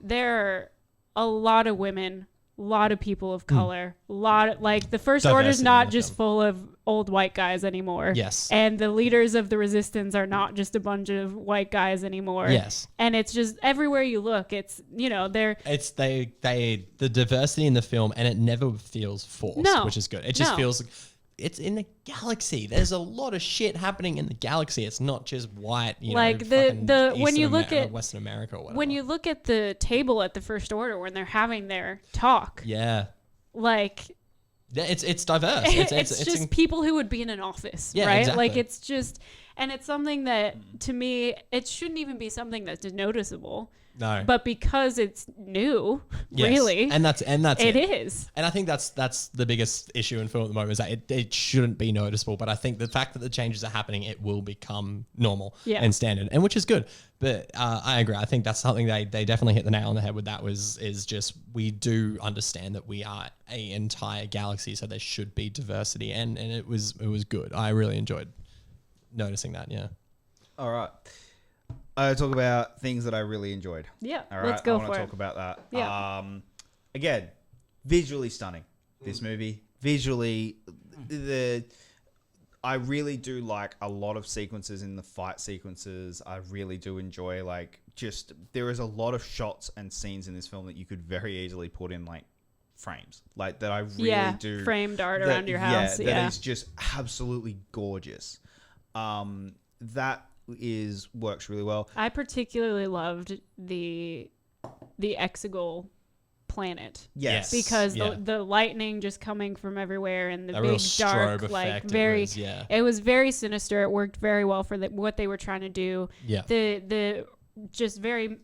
[SPEAKER 1] There are a lot of women, a lot of people of color, like the First Order is
[SPEAKER 5] Diversity
[SPEAKER 1] not
[SPEAKER 5] in the
[SPEAKER 1] just
[SPEAKER 5] film.
[SPEAKER 1] full of old white guys anymore.
[SPEAKER 5] Yes.
[SPEAKER 1] And the leaders of the Resistance are not just a bunch of white guys anymore.
[SPEAKER 5] Yes.
[SPEAKER 1] And it's just everywhere you look, it's, they're
[SPEAKER 5] It's the diversity in the film, and it never feels forced,
[SPEAKER 1] No.
[SPEAKER 5] which is good. It just
[SPEAKER 1] No.
[SPEAKER 5] feels it's in the galaxy. There's a lot of shit happening in the galaxy. It's not just white,
[SPEAKER 1] Like
[SPEAKER 5] fucking
[SPEAKER 1] when you
[SPEAKER 5] Eastern
[SPEAKER 1] look at
[SPEAKER 5] Western America or whatever.
[SPEAKER 1] when you look at the table at the First Order when they're having their talk,
[SPEAKER 5] yeah,
[SPEAKER 1] like
[SPEAKER 5] it's diverse.
[SPEAKER 1] it's just people who would be in an office,
[SPEAKER 5] Yeah,
[SPEAKER 1] right?
[SPEAKER 5] exactly.
[SPEAKER 1] Like it's just, and it's something that to me it shouldn't even be something that's noticeable,
[SPEAKER 5] no,
[SPEAKER 1] but because it's new,
[SPEAKER 5] Yes.
[SPEAKER 1] really,
[SPEAKER 5] and that's
[SPEAKER 1] it is.
[SPEAKER 5] And I think that's the biggest issue in film at the moment is that it shouldn't be noticeable. But I think the fact that the changes are happening, it will become normal
[SPEAKER 1] Yeah.
[SPEAKER 5] and standard, and which is good. But I agree. I think that's something they definitely hit the nail on the head with. That is just we do understand that we are an entire galaxy, so there should be diversity, and it was good. I really enjoyed noticing that. Yeah.
[SPEAKER 4] All right. I talk about things that I really enjoyed.
[SPEAKER 1] Yeah,
[SPEAKER 4] All right.
[SPEAKER 1] let's go
[SPEAKER 4] I want
[SPEAKER 1] for
[SPEAKER 4] to
[SPEAKER 1] it.
[SPEAKER 4] talk about that.
[SPEAKER 1] Yeah.
[SPEAKER 4] Again, visually stunning. This movie, visually, I really do like a lot of sequences in the fight sequences. I really do enjoy there is a lot of shots and scenes in this film that you could very easily put in frames that I really do
[SPEAKER 1] framed art around your house.
[SPEAKER 4] that is just absolutely gorgeous. That works really well.
[SPEAKER 1] I particularly loved the Exegol planet.
[SPEAKER 4] Yes.
[SPEAKER 1] Because
[SPEAKER 5] Yeah.
[SPEAKER 1] the lightning just coming from everywhere and the
[SPEAKER 5] A real
[SPEAKER 1] big dark,
[SPEAKER 5] strobe
[SPEAKER 1] like
[SPEAKER 5] effect,
[SPEAKER 1] very,
[SPEAKER 5] it was
[SPEAKER 1] very sinister. It worked very well for what they were trying to do.
[SPEAKER 5] Yeah.
[SPEAKER 1] The just very,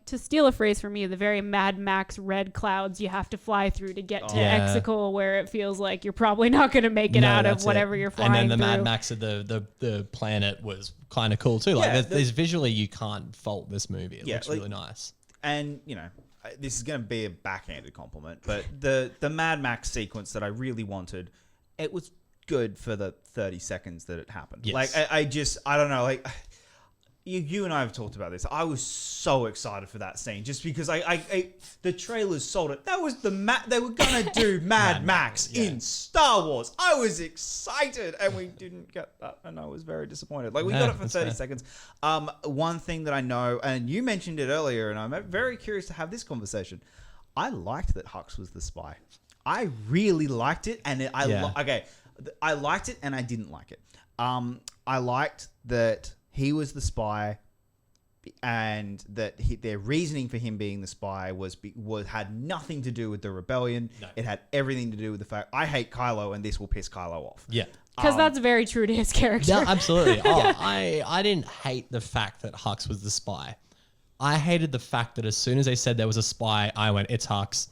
[SPEAKER 1] to steal a phrase from you, the very Mad Max red clouds you have to fly through to get to
[SPEAKER 5] Yeah.
[SPEAKER 1] Exegol, where it feels like you're probably not going to make it
[SPEAKER 5] No,
[SPEAKER 1] out of
[SPEAKER 5] that's
[SPEAKER 1] whatever
[SPEAKER 5] it.
[SPEAKER 1] you're flying
[SPEAKER 5] And then the
[SPEAKER 1] through.
[SPEAKER 5] Mad Max of the planet was kind of cool too.
[SPEAKER 4] Yeah,
[SPEAKER 5] There's visually you can't fault this movie. It
[SPEAKER 4] Yeah,
[SPEAKER 5] looks really nice.
[SPEAKER 4] And this is going to be a backhanded compliment, but the Mad Max sequence that I really wanted, it was good for the 30 seconds that it happened.
[SPEAKER 5] Yes.
[SPEAKER 4] I don't know, you and I have talked about this. I was so excited for that scene just because the trailers sold it. That was they were going to do Mad Max
[SPEAKER 5] yeah.
[SPEAKER 4] in Star Wars. I was excited and we didn't get that and I was very disappointed. We got it for
[SPEAKER 5] that's
[SPEAKER 4] 30
[SPEAKER 5] fair.
[SPEAKER 4] seconds. One thing that I know, and you mentioned it earlier, and I'm very curious to have this conversation. I liked that Hux was the spy. I really liked it, and I liked it, and I didn't like it. I liked that he was the spy, and that their reasoning for him being the spy had nothing to do with the rebellion.
[SPEAKER 5] No.
[SPEAKER 4] It had everything to do with the fact I hate Kylo, and this will piss Kylo off.
[SPEAKER 5] Yeah.
[SPEAKER 1] Because that's very true to his character.
[SPEAKER 5] No, absolutely. I didn't hate the fact that Hux was the spy. I hated the fact that as soon as they said there was a spy, I went, it's Hux.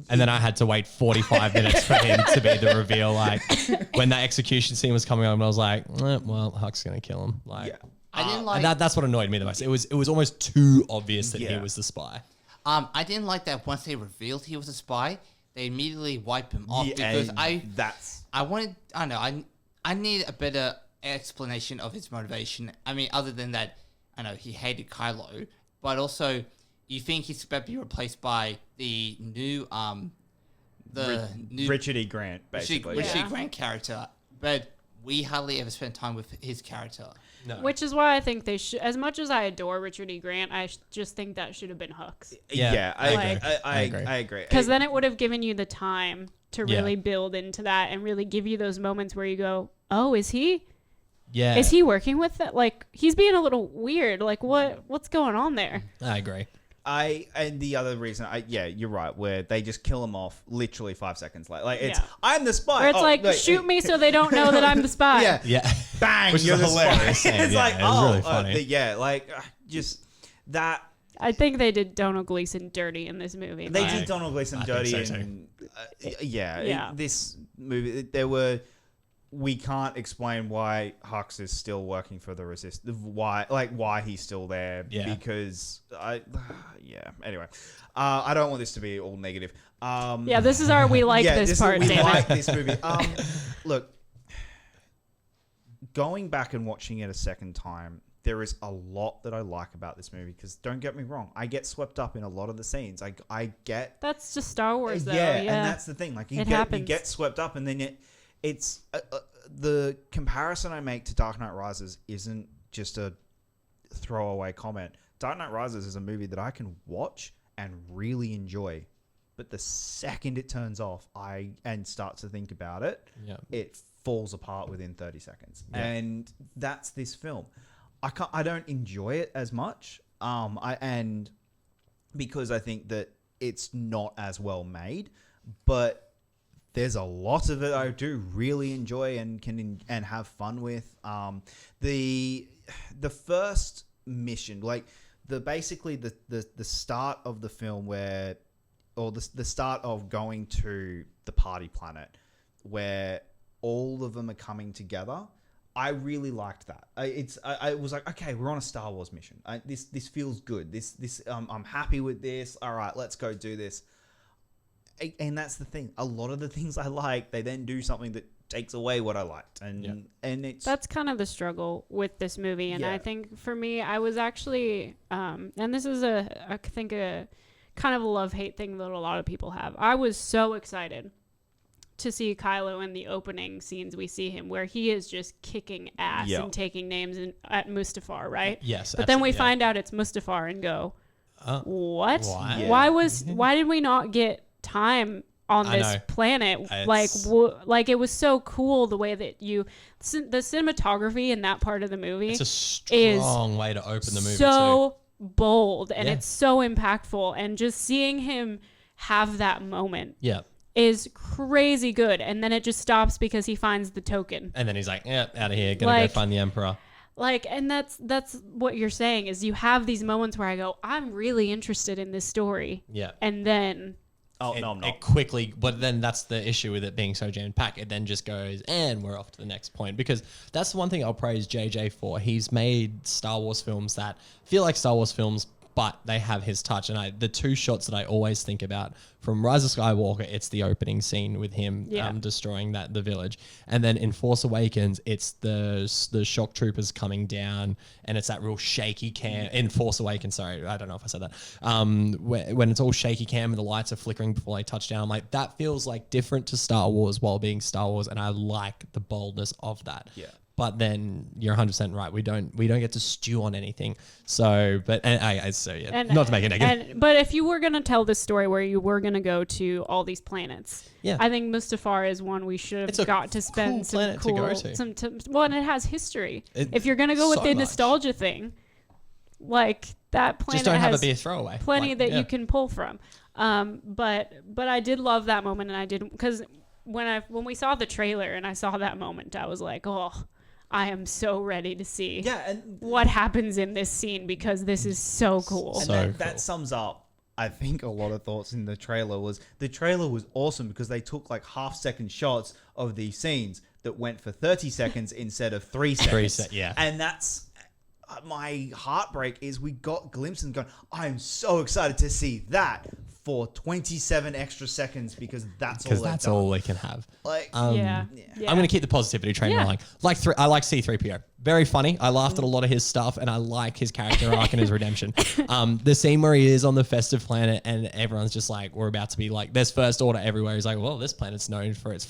[SPEAKER 5] And then I had to wait 45 minutes for him to be the reveal. When that execution scene was coming on, I was like, well, Hux is going to kill him.
[SPEAKER 6] I didn't like.
[SPEAKER 5] And that's what annoyed me the most. It was almost too obvious that he
[SPEAKER 4] Yeah.
[SPEAKER 5] was the spy.
[SPEAKER 6] I didn't like that once they revealed he was a spy, they immediately wipe him off because
[SPEAKER 4] and
[SPEAKER 6] I don't know. I need a better explanation of his motivation. I mean, other than that, I know he hated Kylo, but also you think he's about to be replaced by the new
[SPEAKER 4] Richard E. Grant, basically.
[SPEAKER 6] Richard
[SPEAKER 1] Yeah.
[SPEAKER 6] Grant character, but we hardly ever spent time with his character.
[SPEAKER 5] No.
[SPEAKER 1] Which is why I think they should, as much as I adore Richard E. Grant, I just think that should have been Hux.
[SPEAKER 5] Yeah,
[SPEAKER 4] I
[SPEAKER 5] I
[SPEAKER 4] agree.
[SPEAKER 5] agree.
[SPEAKER 4] I agree.
[SPEAKER 1] Because then it would have given you the time to
[SPEAKER 5] Yeah.
[SPEAKER 1] really build into that and really give you those moments where you go, oh, is he
[SPEAKER 5] Yeah.
[SPEAKER 1] working with that? He's being a little weird. What's going on there?
[SPEAKER 5] I agree.
[SPEAKER 4] And the other reason, you're right, where they just kill him off literally 5 seconds later. It's,
[SPEAKER 1] Yeah.
[SPEAKER 4] I'm the spy.
[SPEAKER 1] Where it's
[SPEAKER 4] no,
[SPEAKER 1] shoot me so they don't know that I'm the spy.
[SPEAKER 4] Yeah.
[SPEAKER 5] Yeah.
[SPEAKER 4] Bang,
[SPEAKER 5] Which is
[SPEAKER 4] you're
[SPEAKER 5] a
[SPEAKER 4] the
[SPEAKER 5] hilarious
[SPEAKER 4] spy.
[SPEAKER 5] scene,
[SPEAKER 4] It's
[SPEAKER 5] yeah,
[SPEAKER 4] like,
[SPEAKER 5] it was really funny.
[SPEAKER 4] just that.
[SPEAKER 1] I think they did Donald Gleason dirty in this movie.
[SPEAKER 4] They
[SPEAKER 1] but-
[SPEAKER 4] did Donald Gleason
[SPEAKER 5] I think
[SPEAKER 4] dirty,
[SPEAKER 5] so too.
[SPEAKER 4] and
[SPEAKER 1] Yeah.
[SPEAKER 4] this movie we can't explain why Hux is still working for the Resistance. Why he's still there?
[SPEAKER 5] Yeah.
[SPEAKER 4] Because Anyway, I don't want this to be all negative.
[SPEAKER 1] Yeah, this is our we like this part,
[SPEAKER 4] we
[SPEAKER 1] damn
[SPEAKER 4] like
[SPEAKER 1] it.
[SPEAKER 4] this movie. Look, going back and watching it a second time, there is a lot that I like about this movie. Because don't get me wrong, I get swept up in a lot of the scenes. I get
[SPEAKER 1] That's just Star Wars, though.
[SPEAKER 4] yeah,
[SPEAKER 1] Yeah,
[SPEAKER 4] and that's the thing. Like you
[SPEAKER 1] It
[SPEAKER 4] get
[SPEAKER 1] happens.
[SPEAKER 4] you get swept up, and then it's the comparison I make to Dark Knight Rises isn't just a throwaway comment. Dark Knight Rises is a movie that I can watch and really enjoy, but the second it turns off, and start to think about it,
[SPEAKER 5] Yeah.
[SPEAKER 4] it falls apart within 30 seconds,
[SPEAKER 5] Yeah.
[SPEAKER 4] and that's this film. I don't enjoy it as much, because I think that it's not as well made, but there's a lot of it I do really enjoy and and have fun with. The first mission, like basically the start of the film the start of going to the party planet where all of them are coming together. I really liked that. I was like, okay, we're on a Star Wars mission. This feels good. I'm happy with this. All right, let's go do this. And that's the thing. A lot of the things I like, they then do something that takes away what I liked, and
[SPEAKER 1] that's kind of the struggle with this movie. And
[SPEAKER 4] Yeah.
[SPEAKER 1] I think for me, I was actually, and this is I think a kind of a love-hate thing that a lot of people have. I was so excited to see Kylo in the opening scenes. We see him where he is just kicking ass
[SPEAKER 4] Yeah.
[SPEAKER 1] and taking names at Mustafar, right?
[SPEAKER 5] Yes.
[SPEAKER 1] But then we
[SPEAKER 5] absolutely,
[SPEAKER 1] find out it's Mustafar and go, what?
[SPEAKER 5] Why?
[SPEAKER 4] Yeah.
[SPEAKER 1] Why did we not get time on
[SPEAKER 5] I
[SPEAKER 1] this
[SPEAKER 5] know.
[SPEAKER 1] planet?
[SPEAKER 5] It's-
[SPEAKER 1] Like it was so cool the way that the cinematography in that part of the movie
[SPEAKER 5] It's a strong way to open the movie
[SPEAKER 1] so bold, and
[SPEAKER 5] Yeah.
[SPEAKER 1] it's so impactful, and just seeing him have that moment
[SPEAKER 5] too. Yeah.
[SPEAKER 1] is crazy good. And then it just stops because he finds the token.
[SPEAKER 5] And then he's like, yeah, out of here, gonna
[SPEAKER 1] Like-
[SPEAKER 5] go find the Emperor.
[SPEAKER 1] Like, and that's what you're saying is you have these moments where I go, I'm really interested in this story,
[SPEAKER 5] Yeah.
[SPEAKER 1] and then
[SPEAKER 4] no, I'm not.
[SPEAKER 5] It quickly, but then that's the issue with it being so jam packed. It then just goes, and we're off to the next point. Because that's the one thing I'll praise JJ for. He's made Star Wars films that feel like Star Wars films, but they have his touch. And the two shots that I always think about from Rise of Skywalker, it's the opening scene with him destroying the village, and then in Force Awakens, it's the shock troopers coming down, and it's that real shaky cam. In Force Awakens, sorry, I don't know if I said that. When it's all shaky cam and the lights are flickering before they touch down, like that feels like different to Star Wars while being Star Wars, and I like the boldness of that.
[SPEAKER 4] Yeah.
[SPEAKER 5] But then you're 100% right. We don't get to stew on anything. So, but not to make it negative.
[SPEAKER 1] But if you were gonna tell this story where you were gonna go to all these planets,
[SPEAKER 5] Yeah.
[SPEAKER 1] I think Mustafar is one we should
[SPEAKER 5] It's a
[SPEAKER 1] have got to spend
[SPEAKER 5] cool
[SPEAKER 1] some
[SPEAKER 5] planet to
[SPEAKER 1] cool,
[SPEAKER 5] go to.
[SPEAKER 1] well, and it has history.
[SPEAKER 5] It-
[SPEAKER 1] If you're gonna go with
[SPEAKER 5] so
[SPEAKER 1] the
[SPEAKER 5] much.
[SPEAKER 1] nostalgia thing, like that planet
[SPEAKER 5] Just don't have
[SPEAKER 1] has
[SPEAKER 5] it be a throwaway.
[SPEAKER 1] plenty
[SPEAKER 5] Like,
[SPEAKER 1] that
[SPEAKER 5] yeah.
[SPEAKER 1] you can pull from. But I did love that moment, and I did because when we saw the trailer and I saw that moment, I was like, oh, I am so ready to see
[SPEAKER 4] and
[SPEAKER 1] what happens in this scene because this is so cool.
[SPEAKER 4] And
[SPEAKER 5] So
[SPEAKER 4] that,
[SPEAKER 5] cool.
[SPEAKER 4] that sums up, I think, a lot of thoughts in the trailer. Was awesome because they took like half-second shots of these scenes that went for 30 seconds instead of 3 seconds.
[SPEAKER 5] Yeah.
[SPEAKER 4] And that's my heartbreak is we got glimpses and going, I'm so excited to see that for 27 extra seconds because that's all
[SPEAKER 5] Because
[SPEAKER 4] they've
[SPEAKER 5] that's
[SPEAKER 4] done.
[SPEAKER 5] all we can have.
[SPEAKER 4] Like,
[SPEAKER 1] Yeah.
[SPEAKER 5] I'm going to keep the positivity train
[SPEAKER 1] Yeah.
[SPEAKER 5] rolling. I like C-3PO. Very funny. I laughed at a lot of his stuff, and I like his character arc and his redemption. The scene where he is on the festive planet, and everyone's just like, we're about to be like, there's First Order everywhere. He's like, well, this planet's known for its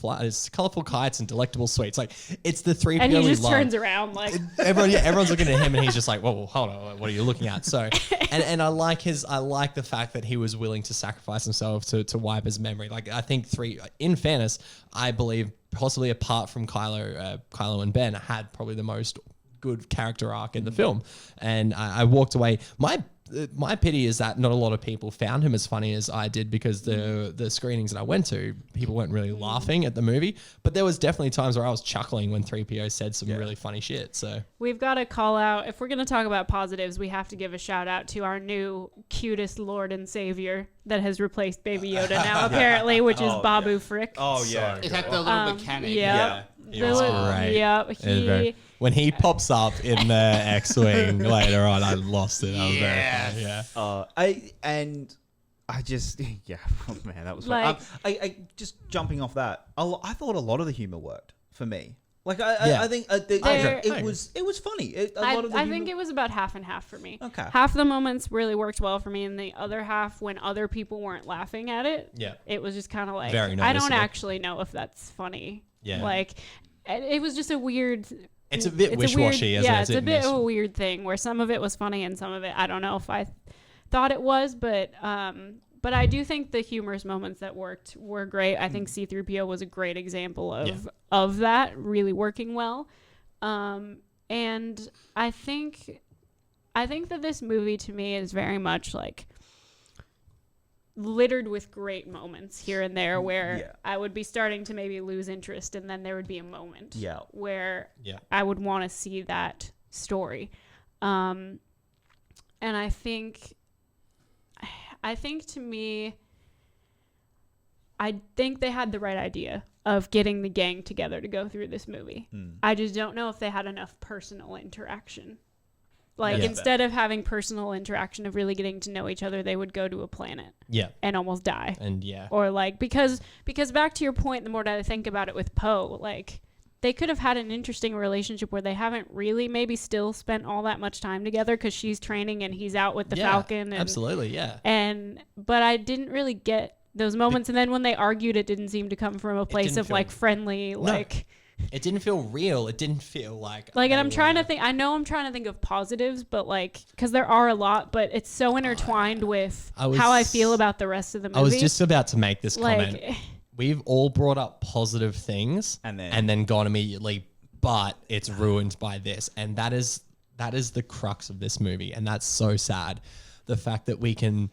[SPEAKER 5] colorful kites and delectable sweets. Like, it's the 3PO
[SPEAKER 1] And he
[SPEAKER 5] we
[SPEAKER 1] just
[SPEAKER 5] love.
[SPEAKER 1] turns around like,
[SPEAKER 5] Everyone's looking at him, and he's just like, whoa, hold on, what are you looking at? So, and I like the fact that he was willing to sacrifice himself to wipe his memory. Like, I think in fairness, I believe possibly apart from Kylo and Ben, had probably the most good character arc in the film. And I walked away. My pity is that not a lot of people found him as funny as I did, because the screenings that I went to, people weren't really laughing at the movie. But there was definitely times where I was chuckling when 3PO said some really funny shit. So
[SPEAKER 1] we've got to call out, if we're going to talk about positives, we have to give a shout out to our new cutest Lord and Savior that has replaced Baby Yoda now, apparently, which is Babu Frick.
[SPEAKER 4] Oh, yeah.
[SPEAKER 6] Is that the little mechanic?
[SPEAKER 1] Yeah.
[SPEAKER 5] it was great.
[SPEAKER 1] Yeah,
[SPEAKER 5] when he pops up in the X-Wing later on, I lost it. I was very funny,
[SPEAKER 4] I just oh, man, that was
[SPEAKER 1] Like-
[SPEAKER 4] fun. I just jumping off that. I thought a lot of the humor worked for me. Like I think it was funny.
[SPEAKER 1] I think it was about half and half for me.
[SPEAKER 4] Okay.
[SPEAKER 1] Half the moments really worked well for me, and the other half, when other people weren't laughing at it, it was just kind of like,
[SPEAKER 5] Very
[SPEAKER 1] I don't
[SPEAKER 5] noticeable.
[SPEAKER 1] actually know if that's funny.
[SPEAKER 5] Yeah.
[SPEAKER 1] Like, it was just a weird.
[SPEAKER 5] It's a bit wishy-washy,
[SPEAKER 1] weird,
[SPEAKER 5] as
[SPEAKER 1] yeah,
[SPEAKER 5] it's
[SPEAKER 1] it's a bit
[SPEAKER 5] miss.
[SPEAKER 1] of a weird thing where some of it was funny and some of it, I don't know if I thought it was, but I do think the humorous moments that worked were great. I think C-3PO was a great example of that really working well. And I think that this movie to me is very much like littered with great moments here and there where I would be starting to maybe lose interest, and then there would be a moment where I would want to see that story. And I think to me, I think they had the right idea of getting the gang together to go through this movie. I just don't know if they had enough personal interaction. Like, instead of having personal interaction of really getting to know each other, they would go to a planet and almost die.
[SPEAKER 5] And
[SPEAKER 1] Or like, because back to your point, the more that I think about it with Poe, like, they could have had an interesting relationship where they haven't really maybe still spent all that much time together, because she's training and he's out with the Falcon. And,
[SPEAKER 5] absolutely,
[SPEAKER 1] but I didn't really get those moments. And then when they argued, it didn't seem to come from a place of like friendly, like...
[SPEAKER 5] It didn't feel real. It didn't feel like...
[SPEAKER 1] and I'm trying to think... I know I'm trying to think of positives, but like... Because there are a lot, but it's so intertwined with how I feel about the rest of the movie.
[SPEAKER 5] I was just about to make this comment.
[SPEAKER 1] Like...
[SPEAKER 5] We've all brought up positive things and then gone immediately, but it's ruined by this. And that is the crux of this movie. And that's so sad. The fact that we can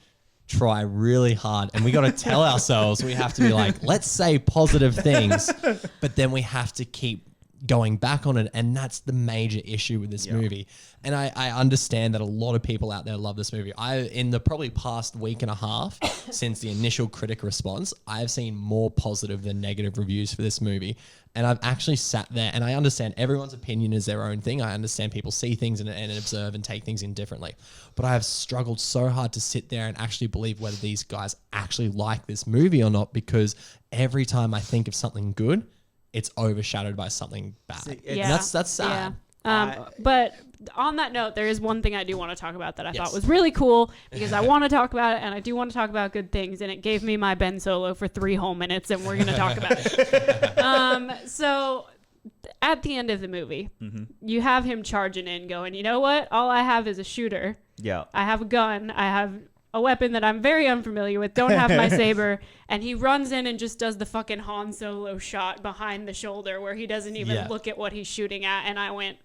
[SPEAKER 5] try really hard and we got to tell ourselves, we have to be like, let's say positive things, but then we have to keep going back on it. And that's the major issue with this movie. And I understand that a lot of people out there love this movie. In the probably past week and a half since the initial critic response, I've seen more positive than negative reviews for this movie. And I've actually sat there, and I understand everyone's opinion is their own thing. I understand people see things and observe and take things in differently. But I have struggled so hard to sit there and actually believe whether these guys actually like this movie or not, because every time I think of something good, it's overshadowed by something bad. And that's sad.
[SPEAKER 1] But on that note, there is one thing I do want to talk about that I thought was really cool, because I want to talk about it, and I do want to talk about good things, and it gave me my Ben Solo for 3 whole minutes, and we're going to talk about it. So at the end of the movie, you have him charging in going, you know what? All I have is a shooter.
[SPEAKER 4] Yeah.
[SPEAKER 1] I have a gun. I have a weapon that I'm very unfamiliar with, don't have my saber, and he runs in and just does the fucking Han Solo shot behind the shoulder where he doesn't even look at what he's shooting at, and I went,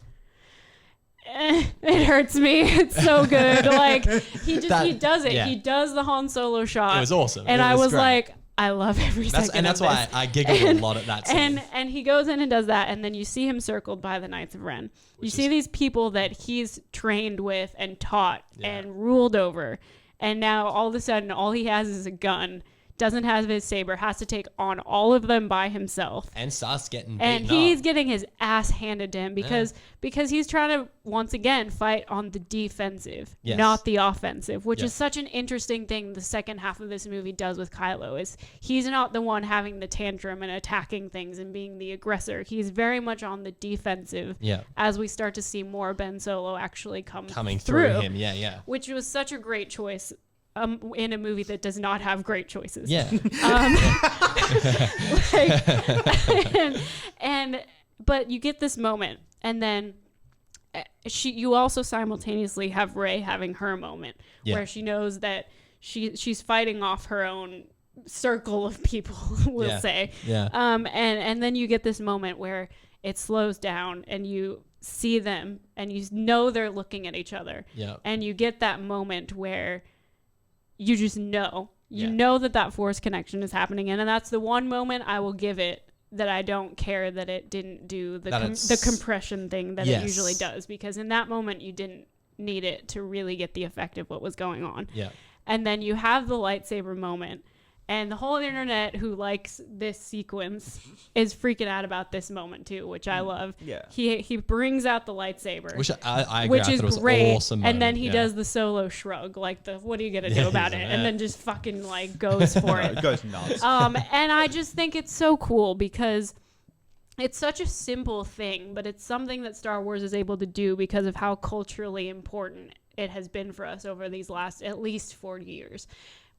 [SPEAKER 1] it hurts me. It's so good. Like, he does it. He does the Han Solo shot.
[SPEAKER 5] It was awesome.
[SPEAKER 1] And I was great. Like, I love every second of this.
[SPEAKER 5] And that's why I giggled a lot at that scene.
[SPEAKER 1] And he goes in and does that, and then you see him circled by the Knights of Ren. You see these people that he's trained with and taught and ruled over. And now all of a sudden, all he has is a gun, doesn't have his saber, has to take on all of them by himself.
[SPEAKER 5] And starts getting beaten
[SPEAKER 1] and he's getting his ass handed to him because he's trying to, once again, fight on the defensive, not the offensive, which is such an interesting thing the second half of this movie does with Kylo. Is he's not the one having the tantrum and attacking things and being the aggressor. He's very much on the defensive as we start to see more Ben Solo actually coming through
[SPEAKER 5] him.
[SPEAKER 1] Which was such a great choice. In a movie that does not have great choices. But you get this moment, and then you also simultaneously have Rey having her moment where she knows that she's fighting off her own circle of people, we'll say. And then you get this moment where it slows down, and see them and you know they're looking at each other.
[SPEAKER 5] Yeah.
[SPEAKER 1] And you get that moment where you just know. You
[SPEAKER 5] Yeah.
[SPEAKER 1] know that Force connection is happening. And that's the one moment I will give it that I don't care that it didn't do the compression thing that it usually does. Because in that moment, you didn't need it to really get the effect of what was going on.
[SPEAKER 5] Yeah.
[SPEAKER 1] And then you have the lightsaber moment. And the whole internet who likes this sequence is freaking out about this moment too, which I love.
[SPEAKER 4] Yeah.
[SPEAKER 1] He brings out the lightsaber,
[SPEAKER 5] Which I agree.
[SPEAKER 1] which
[SPEAKER 5] I
[SPEAKER 1] is
[SPEAKER 5] thought it was
[SPEAKER 1] great.
[SPEAKER 5] an awesome moment.
[SPEAKER 1] And then he
[SPEAKER 5] Yeah.
[SPEAKER 1] does the solo shrug, like the what are you gonna do
[SPEAKER 5] Yeah,
[SPEAKER 1] about it?
[SPEAKER 5] he's
[SPEAKER 1] And then just fucking like goes for it.
[SPEAKER 4] It goes nuts.
[SPEAKER 1] And I just think it's so cool because it's such a simple thing, but it's something that Star Wars is able to do because of how culturally important it has been for us over these last at least 40 years.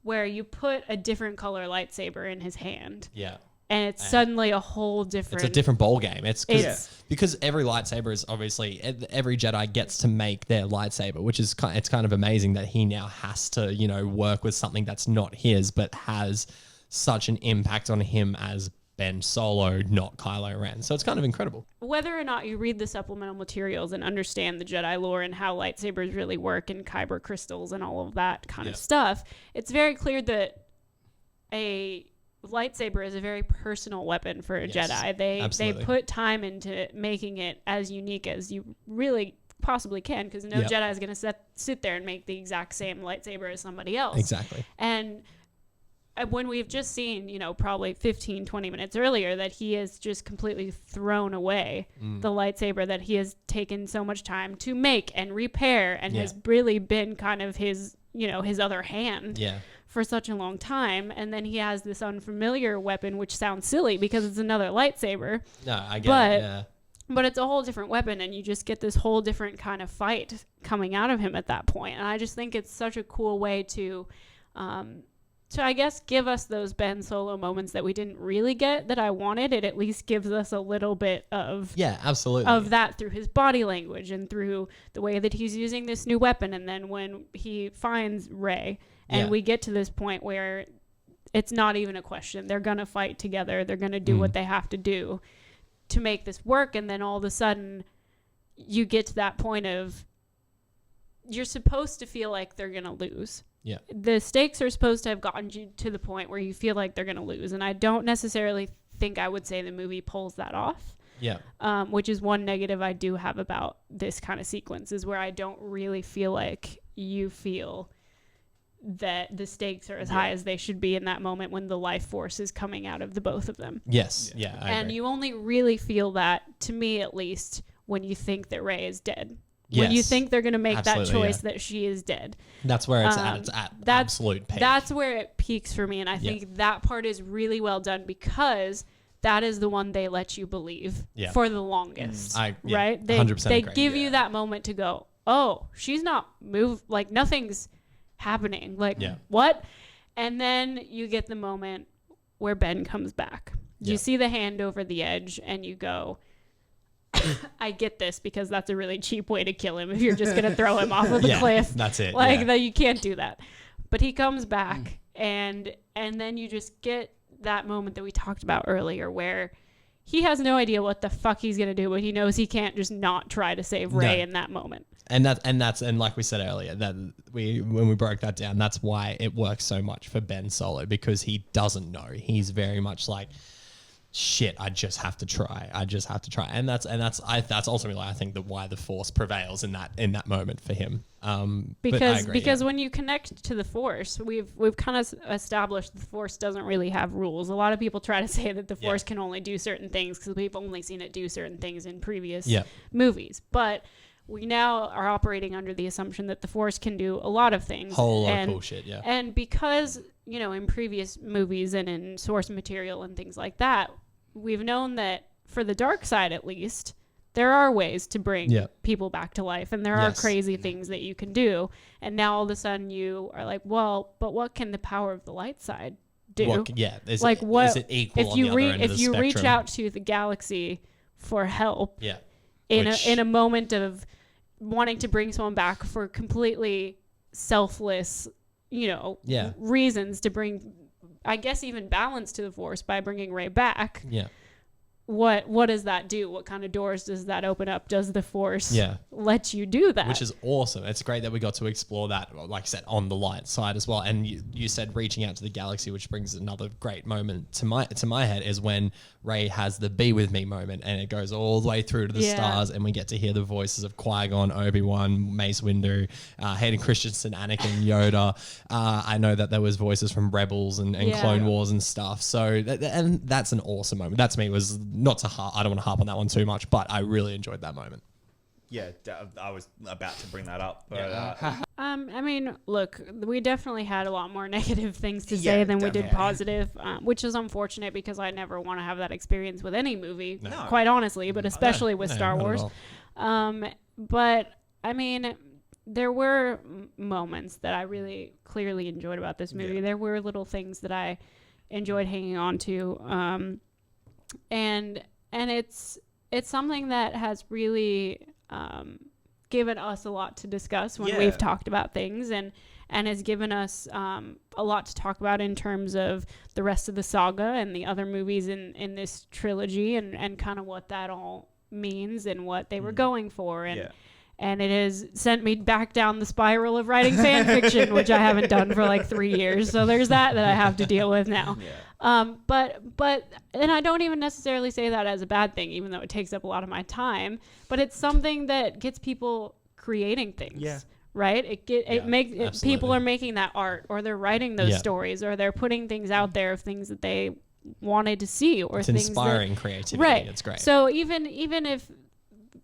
[SPEAKER 1] Where you put a different color lightsaber in his hand,
[SPEAKER 5] Yeah.
[SPEAKER 1] and it's suddenly a whole different.
[SPEAKER 5] It's a different ball game. It's
[SPEAKER 1] It's-
[SPEAKER 5] because every lightsaber is obviously every Jedi gets to make their lightsaber, which is it's kind of amazing that he now has to work with something that's not his, but has such an impact on him as Ben Solo, not Kylo Ren. So it's kind of incredible.
[SPEAKER 1] Whether or not you read the supplemental materials and understand the Jedi lore and how lightsabers really work and kyber crystals and all of that kind of stuff, it's very clear that a lightsaber is a very personal weapon for a
[SPEAKER 5] Yes,
[SPEAKER 1] Jedi. They
[SPEAKER 5] absolutely.
[SPEAKER 1] put time into making it as unique as you really possibly can, because no Jedi is going to sit there and make the exact same lightsaber as somebody else.
[SPEAKER 5] Exactly.
[SPEAKER 1] And when we've just seen, probably 15, 20 minutes earlier, that he has just completely thrown away the lightsaber that he has taken so much time to make and repair and has really been kind of his, his other hand for such a long time. And then he has this unfamiliar weapon, which sounds silly because it's another lightsaber.
[SPEAKER 5] No, I get it. Yeah.
[SPEAKER 1] But it's a whole different weapon, and you just get this whole different kind of fight coming out of him at that point. And I just think it's such a cool way to I guess give us those Ben Solo moments that we didn't really get that I wanted. It at least gives us a little bit of
[SPEAKER 5] absolutely
[SPEAKER 1] of that through his body language and through the way that he's using this new weapon. And then when he finds Rey and we get to this point where it's not even a question. They're going to fight together. They're going to do what they have to do to make this work. And then all of a sudden you get to that point of you're supposed to feel like they're going to lose.
[SPEAKER 5] Yeah.
[SPEAKER 1] The stakes are supposed to have gotten you to the point where you feel like they're going to lose. And I don't necessarily think I would say the movie pulls that off.
[SPEAKER 5] Yeah.
[SPEAKER 1] Which is one negative I do have about this kind of sequence, is where I don't really feel like you feel that the stakes are as high as they should be in that moment when the life force is coming out of the both of them.
[SPEAKER 5] Yes. Yeah. I
[SPEAKER 1] And
[SPEAKER 5] agree.
[SPEAKER 1] you only really feel that, to me at least, when you think that Rey is dead. When you
[SPEAKER 5] Yes.
[SPEAKER 1] think they're going to make that
[SPEAKER 5] Absolutely,
[SPEAKER 1] choice that she is dead.
[SPEAKER 5] That's where it's at its absolute peak.
[SPEAKER 1] That's where it peaks for me. And I think that part is really well done because that is the one they let you believe for the longest. Right? They
[SPEAKER 5] 100%
[SPEAKER 1] they
[SPEAKER 5] agree.
[SPEAKER 1] give you that moment to go, oh, she's not moved. Like nothing's happening. Like what? And then you get the moment where Ben comes back. You see the hand over the edge and you go, I get this, because that's a really cheap way to kill him if you're just going to throw him off of the cliff.
[SPEAKER 5] That's it.
[SPEAKER 1] Like that, you can't do that. But he comes back and then you just get that moment that we talked about earlier where he has no idea what the fuck he's going to do, but he knows he can't just not try to save Rey in that moment.
[SPEAKER 5] And like we said earlier, that when we broke that down, that's why it works so much for Ben Solo, because he doesn't know. He's very much like, shit, I just have to try. And that's ultimately, I think, why the Force prevails in that moment for him.
[SPEAKER 1] Because when you connect to the Force, we've kind of established the Force doesn't really have rules. A lot of people try to say that the Force can only do certain things because we've only seen it do certain things in previous movies. But we now are operating under the assumption that the Force can do a lot of things.
[SPEAKER 5] Whole lot of cool shit, yeah.
[SPEAKER 1] And because, in previous movies and in source material and things like that, we've known that for the dark side, at least, there are ways to bring people back to life, and there are crazy things that you can do. And now all of a sudden you are like, well, but what can the power of the light side do?
[SPEAKER 5] Is it equal
[SPEAKER 1] if you
[SPEAKER 5] on the other end of the
[SPEAKER 1] if you reach
[SPEAKER 5] spectrum?
[SPEAKER 1] out to the galaxy for help
[SPEAKER 5] in
[SPEAKER 1] a moment of wanting to bring someone back for completely selfless, reasons to bring, I guess, even balance to the Force by bringing Rey back.
[SPEAKER 5] Yeah.
[SPEAKER 1] what does that do? What kind of doors does that open up? Does the Force let you do that?
[SPEAKER 5] Which is awesome. It's great that we got to explore that, like I said, on the light side as well. And you said reaching out to the galaxy, which brings another great moment to my head, is when Rey has the "Be with me" moment, and it goes all the way through to the stars, and we get to hear the voices of Qui-Gon, Obi-Wan, Mace Windu, Hayden Christensen, Anakin, Yoda. I know that there was voices from Rebels and Clone Wars and stuff. So and that's an awesome moment. That to me was not to I don't want to harp on that one too much, but I really enjoyed that moment.
[SPEAKER 4] Yeah, I was about to bring that up. But,
[SPEAKER 1] I mean, look, we definitely had a lot more negative things to say than we did positive, which is unfortunate because I never want to have that experience with any movie, quite honestly, but especially with Star Wars. But, I mean, there were moments that I really clearly enjoyed about this movie. There were little things that I enjoyed hanging on to. And it's something that has really given us a lot to discuss when we've talked about things, and has given us a lot to talk about in terms of the rest of the saga and the other movies in this trilogy, and kind of what that all means and what they were going for. And it has sent me back down the spiral of writing fan fiction, which I haven't done for like 3 years. So there's that I have to deal with now. But and I don't even necessarily say that as a bad thing, even though it takes up a lot of my time. But it's something that gets people creating things. Right? It makes people are making that art, or they're writing those stories, or they're putting things out there of things that they wanted to see, or
[SPEAKER 5] it's
[SPEAKER 1] things
[SPEAKER 5] inspiring creativity.
[SPEAKER 1] Right.
[SPEAKER 5] It's great.
[SPEAKER 1] So even if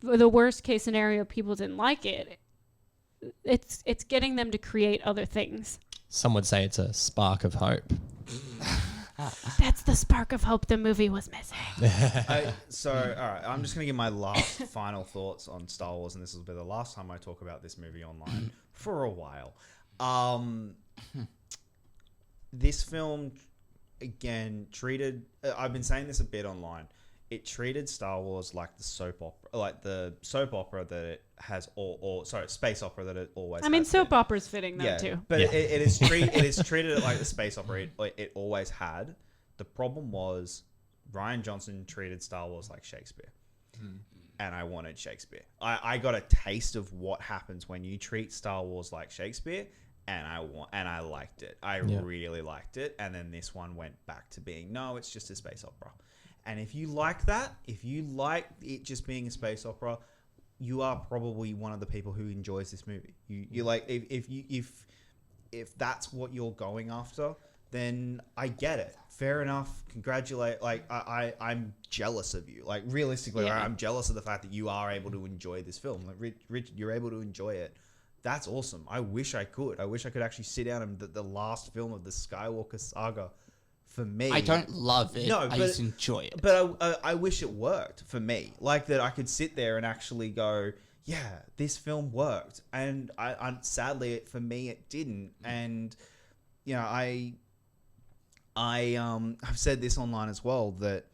[SPEAKER 1] the worst case scenario people didn't like it, it's getting them to create other things.
[SPEAKER 5] Some would say it's a spark of hope.
[SPEAKER 1] That's the spark of hope the movie was missing.
[SPEAKER 4] So, all right, I'm just going to give my last final thoughts on Star Wars, and this will be the last time I talk about this movie online for a while. This film, again, treated... I've been saying this a bit online. It treated Star Wars like the soap opera that it has, space opera that it always. I
[SPEAKER 1] mean, soap opera's fitting though too.
[SPEAKER 4] But it is treated it like the space opera it always had. The problem was Rian Johnson treated Star Wars like Shakespeare, and I wanted Shakespeare. I got a taste of what happens when you treat Star Wars like Shakespeare, and I liked it. I really liked it, and then this one went back to being it's just a space opera. And if you like that, if you like it just being a space opera, you are probably one of the people who enjoys this movie. You like if that's what you're going after, then I get it. Fair enough. Congratulate. Like I'm jealous of you. Like realistically, I'm jealous of the fact that you are able to enjoy this film. Like Richard, you're able to enjoy it. That's awesome. I wish I could. I wish I could actually sit down and the last film of the Skywalker saga. For me,
[SPEAKER 6] I don't love it. I just enjoy it.
[SPEAKER 4] But I wish it worked for me. Like that, I could sit there and actually go, "Yeah, this film worked." And I sadly, for me, it didn't. And I've said this online as well, that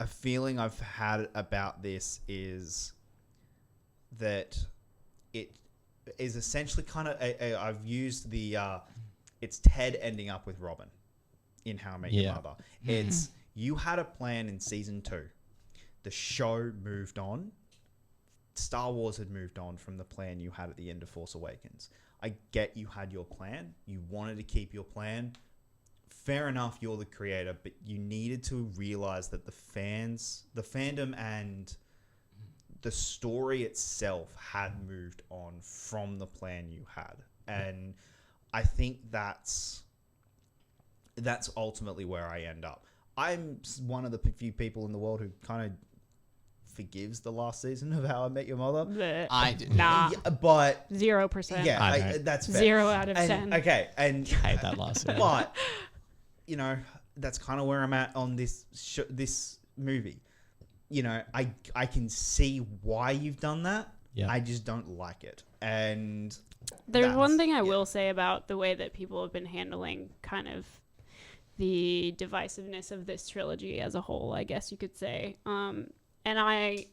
[SPEAKER 4] a feeling I've had about this is that it is essentially kind of I've used it's Ted ending up with Robin in How I Met Your Mother. It's you had a plan in season 2. The show moved on. Star Wars had moved on from the plan you had at the end of Force Awakens. I get you had your plan. You wanted to keep your plan. Fair enough, you're the creator, but you needed to realize that the fandom and the story itself had moved on from the plan you had. And I think that's ultimately where I end up. I'm one of the few people in the world who kind of forgives the last season of How I Met Your Mother.
[SPEAKER 1] Blech.
[SPEAKER 6] I didn't.
[SPEAKER 1] Nah.
[SPEAKER 4] Yeah, but
[SPEAKER 1] 0%.
[SPEAKER 4] Yeah, that's fair.
[SPEAKER 1] 0 out of 10.
[SPEAKER 4] Okay, and
[SPEAKER 5] hate that last season.
[SPEAKER 4] But that's kind of where I'm at on this movie. I can see why you've done that. Yeah. I just don't like it. And
[SPEAKER 1] there's one thing I will say about the way that people have been handling kind of the divisiveness of this trilogy as a whole, I guess you could say. And I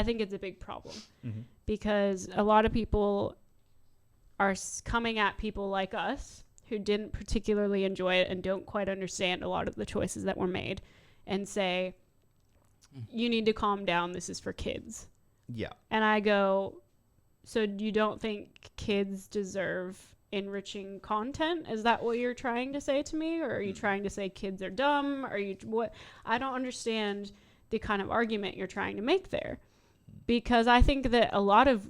[SPEAKER 1] think it's a big problem because a lot of people are coming at people like us who didn't particularly enjoy it and don't quite understand a lot of the choices that were made and say, you need to calm down. This is for kids.
[SPEAKER 4] Yeah.
[SPEAKER 1] And I go, so you don't think kids deserve enriching content? Is that what you're trying to say to me? Or are you trying to say kids are dumb? Are you what? I don't understand the kind of argument you're trying to make there. Because I think that a lot of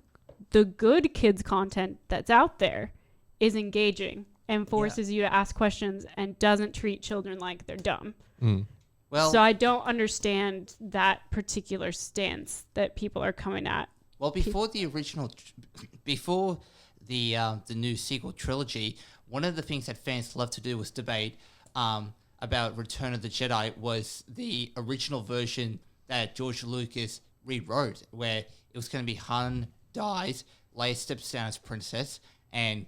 [SPEAKER 1] the good kids content that's out there is engaging and forces you to ask questions and doesn't treat children like they're dumb.
[SPEAKER 6] Well,
[SPEAKER 1] So I don't understand that particular stance that people are coming at.
[SPEAKER 6] Well, before the original, before the new sequel trilogy, one of the things that fans love to do was debate about Return of the Jedi was the original version that George Lucas rewrote, where it was going to be Han dies, Leia steps down as princess, and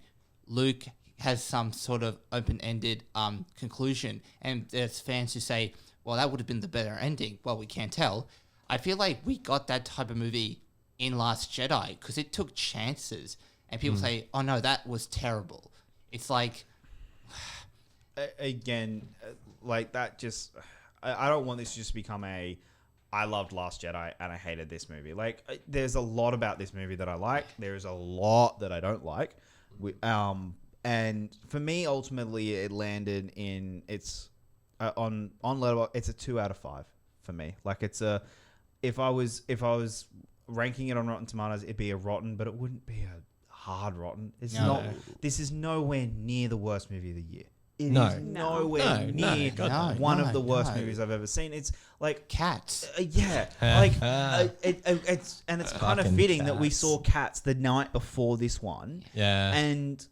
[SPEAKER 6] Luke has some sort of open-ended conclusion. And there's fans who say, well, that would have been the better ending. Well, we can't tell. I feel like we got that type of movie in Last Jedi because it took chances. And people say, oh, no, that was terrible. It's like...
[SPEAKER 4] Again, like that just... I don't want this to just become a... I loved Last Jedi and I hated this movie. Like, there's a lot about this movie that I like. There is a lot that I don't like. And for me, ultimately, it landed in... It's... on Letterboxd, it's a 2 out of 5 for me. Like, it's a... If I was ranking it on Rotten Tomatoes, it'd be a rotten, but it wouldn't be a hard rotten. It's not. This is nowhere near the worst movie of the year. It is nowhere near one of the worst movies I've ever seen. It's like
[SPEAKER 6] Cats.
[SPEAKER 4] It's kind of fitting that we saw Cats the night before this one.
[SPEAKER 5] Yeah.
[SPEAKER 4] And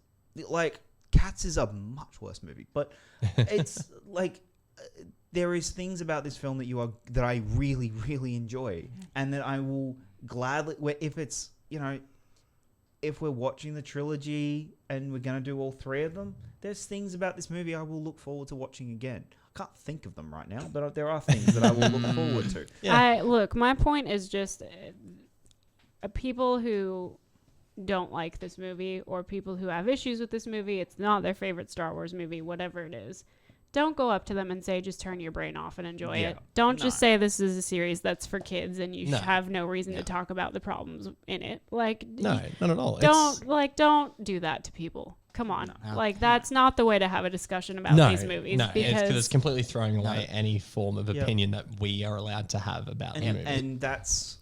[SPEAKER 4] like Cats is a much worse movie, but it's like there is things about this film that I really, really enjoy, and that I will gladly. If it's if we're watching the trilogy and we're gonna do all 3 of them, there's things about this movie I will look forward to watching again. I can't think of them right now, but there are things that I will look forward to.
[SPEAKER 1] Yeah. My point is just people who don't like this movie or people who have issues with this movie, it's not their favorite Star Wars movie, whatever it is. Don't go up to them and say, just turn your brain off and enjoy it. Don't just say this is a series that's for kids and you have no reason to talk about the problems in it. Like,
[SPEAKER 5] no, not at all.
[SPEAKER 1] Don't do that to people. Come on. That's not the way to have a discussion about these movies.
[SPEAKER 5] No, because it's completely throwing away any form of opinion that we are allowed to have about the movie.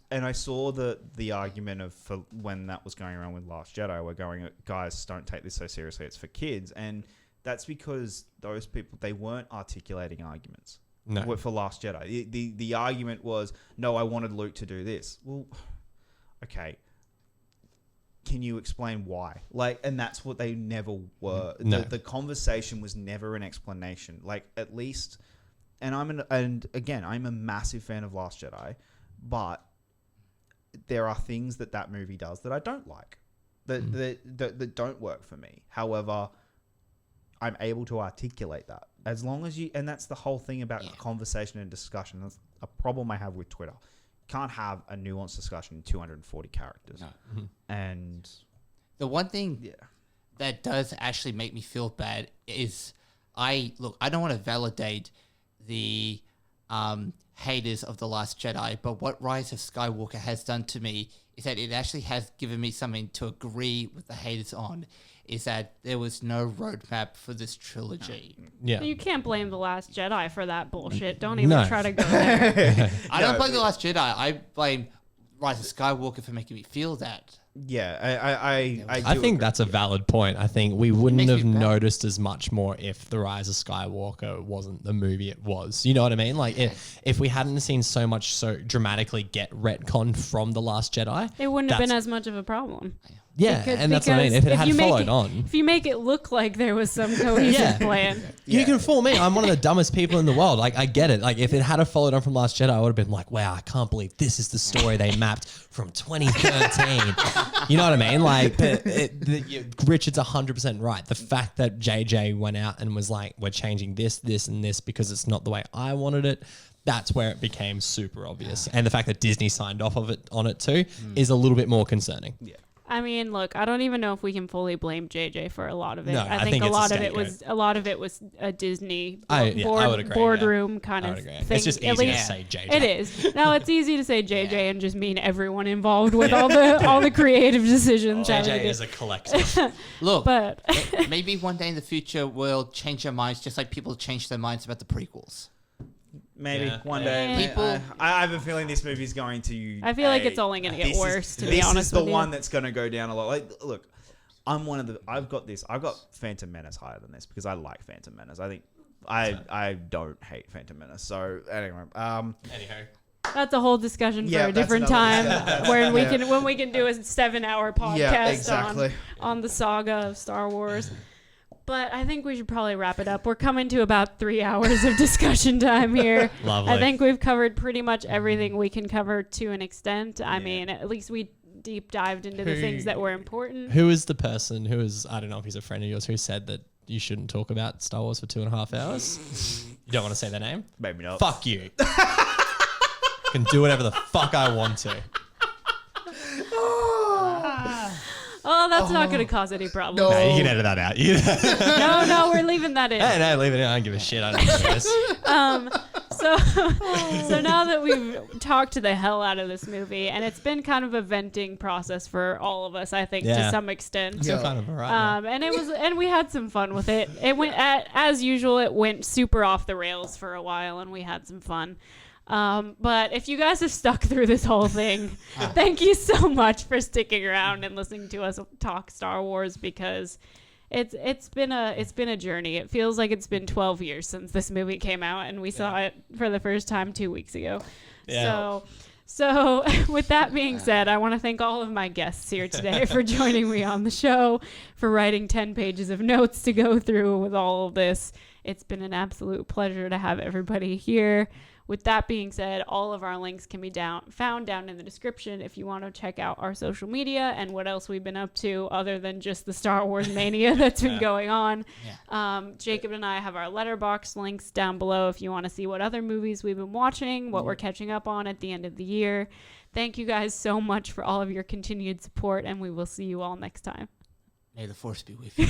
[SPEAKER 4] And I saw the argument for when that was going around with Last Jedi, we're going, guys, don't take this so seriously. It's for kids. And that's because those people, they weren't articulating arguments for Last Jedi. The argument was, no, I wanted Luke to do this. Well, okay. Can you explain why? And that's what they never were. The conversation was never an explanation. At least, and again, I'm a massive fan of Last Jedi, but there are things that movie does that I don't like, that don't work for me. However, I'm able to articulate that as long as you, and that's the whole thing about conversation and discussion. That's a problem I have with Twitter. Can't have a nuanced discussion in 240 characters. No. And
[SPEAKER 6] the one thing that does actually make me feel bad is I don't want to validate the haters of The Last Jedi, but what Rise of Skywalker has done to me is that it actually has given me something to agree with the haters on, is that there was no roadmap for this trilogy.
[SPEAKER 5] Yeah.
[SPEAKER 1] You can't blame The Last Jedi for that bullshit. Don't even try to go there.
[SPEAKER 6] I don't blame The Last Jedi. I blame Rise of Skywalker for making me feel that.
[SPEAKER 4] Yeah,
[SPEAKER 5] I think that's a valid point. I think we wouldn't have noticed as much more if The Rise of Skywalker wasn't the movie it was. You know what I mean? If we hadn't seen so much so dramatically get retconned from The Last Jedi,
[SPEAKER 1] it wouldn't have been as much of a problem.
[SPEAKER 5] Yeah, and that's what I mean. If it had followed on.
[SPEAKER 1] If you make it look like there was some cohesive plan.
[SPEAKER 5] You can fool me. I'm one of the dumbest people in the world. I get it. If it had followed on from Last Jedi, I would have been like, wow, I can't believe this is the story they mapped from 2013. You know what I mean? Richard's 100% right. The fact that JJ went out and was like, we're changing this, this, and this because it's not the way I wanted it, that's where it became super obvious. And the fact that Disney signed off on it too is a little bit more concerning.
[SPEAKER 4] Yeah.
[SPEAKER 1] I mean, look, I don't even know if we can fully blame JJ for a lot of it.
[SPEAKER 5] No,
[SPEAKER 1] I
[SPEAKER 5] I
[SPEAKER 1] think
[SPEAKER 5] think
[SPEAKER 1] a
[SPEAKER 5] it's a
[SPEAKER 1] lot of it
[SPEAKER 5] scapegoat.
[SPEAKER 1] was a Disney
[SPEAKER 5] I would agree,
[SPEAKER 1] boardroom kind
[SPEAKER 5] I
[SPEAKER 1] of
[SPEAKER 5] would agree.
[SPEAKER 1] thing.
[SPEAKER 5] It's just
[SPEAKER 1] At
[SPEAKER 5] easy to
[SPEAKER 1] least-
[SPEAKER 5] say JJ.
[SPEAKER 1] It is. No, it's easy to say JJ and just mean everyone involved with all the creative decisions. having to
[SPEAKER 5] JJ
[SPEAKER 1] do-
[SPEAKER 5] is a collective.
[SPEAKER 6] Look,
[SPEAKER 1] But
[SPEAKER 6] maybe one day in the future we'll change our minds, just like people change their minds about the prequels.
[SPEAKER 4] Maybe
[SPEAKER 5] Yeah.
[SPEAKER 4] one day.
[SPEAKER 6] People-
[SPEAKER 4] I have a feeling this movie's going to.
[SPEAKER 1] I feel like it's only going to get worse, to be honest
[SPEAKER 4] This is the
[SPEAKER 1] with you.
[SPEAKER 4] one that's going to go down a lot. Like, look, I'm one of the. I've got Phantom Menace higher than this because I like Phantom Menace. I think I don't hate Phantom Menace. So anyway,
[SPEAKER 5] Anyhow.
[SPEAKER 1] That's a whole discussion for
[SPEAKER 2] Yeah,
[SPEAKER 1] a
[SPEAKER 2] that's
[SPEAKER 1] different
[SPEAKER 2] another
[SPEAKER 1] time
[SPEAKER 2] discussion.
[SPEAKER 1] when we can do a 7-hour podcast
[SPEAKER 2] Yeah, exactly.
[SPEAKER 1] on the saga of Star Wars. But I think we should probably wrap it up. We're coming to about 3 hours of discussion time here.
[SPEAKER 5] Lovely.
[SPEAKER 1] I think we've covered pretty much everything we can cover to an extent. I mean, at least we deep dived into the things that were important.
[SPEAKER 5] Who is the person who is, I don't know if he's a friend of yours, who said that you shouldn't talk about Star Wars for 2.5 hours? You don't want to say their name?
[SPEAKER 4] maybe not.
[SPEAKER 5] Fuck you. I can do whatever the fuck I want to.
[SPEAKER 1] Oh, that's not going to cause any problems.
[SPEAKER 2] No.
[SPEAKER 5] No, you can edit that out.
[SPEAKER 1] No, we're leaving that in.
[SPEAKER 5] Hey, no, leave it in. I don't give a shit. I don't know this.
[SPEAKER 1] So now that we've talked to the hell out of this movie, and it's been kind of a venting process for all of us, I think, to
[SPEAKER 5] Yeah.
[SPEAKER 1] some extent.
[SPEAKER 5] Still kind of alright.
[SPEAKER 1] And we had some fun with it. It went as usual. It went super off the rails for a while, and we had some fun. But if you guys have stuck through this whole thing, thank you so much for sticking around and listening to us talk Star Wars, because it's been a journey. It feels like it's been 12 years since this movie came out, and we saw it for the first time 2 weeks ago.
[SPEAKER 5] Yeah.
[SPEAKER 1] So with that being said, I want to thank all of my guests here today for joining me on the show, for writing 10 pages of notes to go through with all of this. It's been an absolute pleasure to have everybody here. With that being said, all of our links can be found down in the description if you want to check out our social media and what else we've been up to other than just the Star Wars mania that's been going on. Jacob and I have our Letterboxd links down below if you want to see what other movies we've been watching, what we're catching up on at the end of the year. Thank you guys so much for all of your continued support, and we will see you all next time.
[SPEAKER 6] May the Force be with you.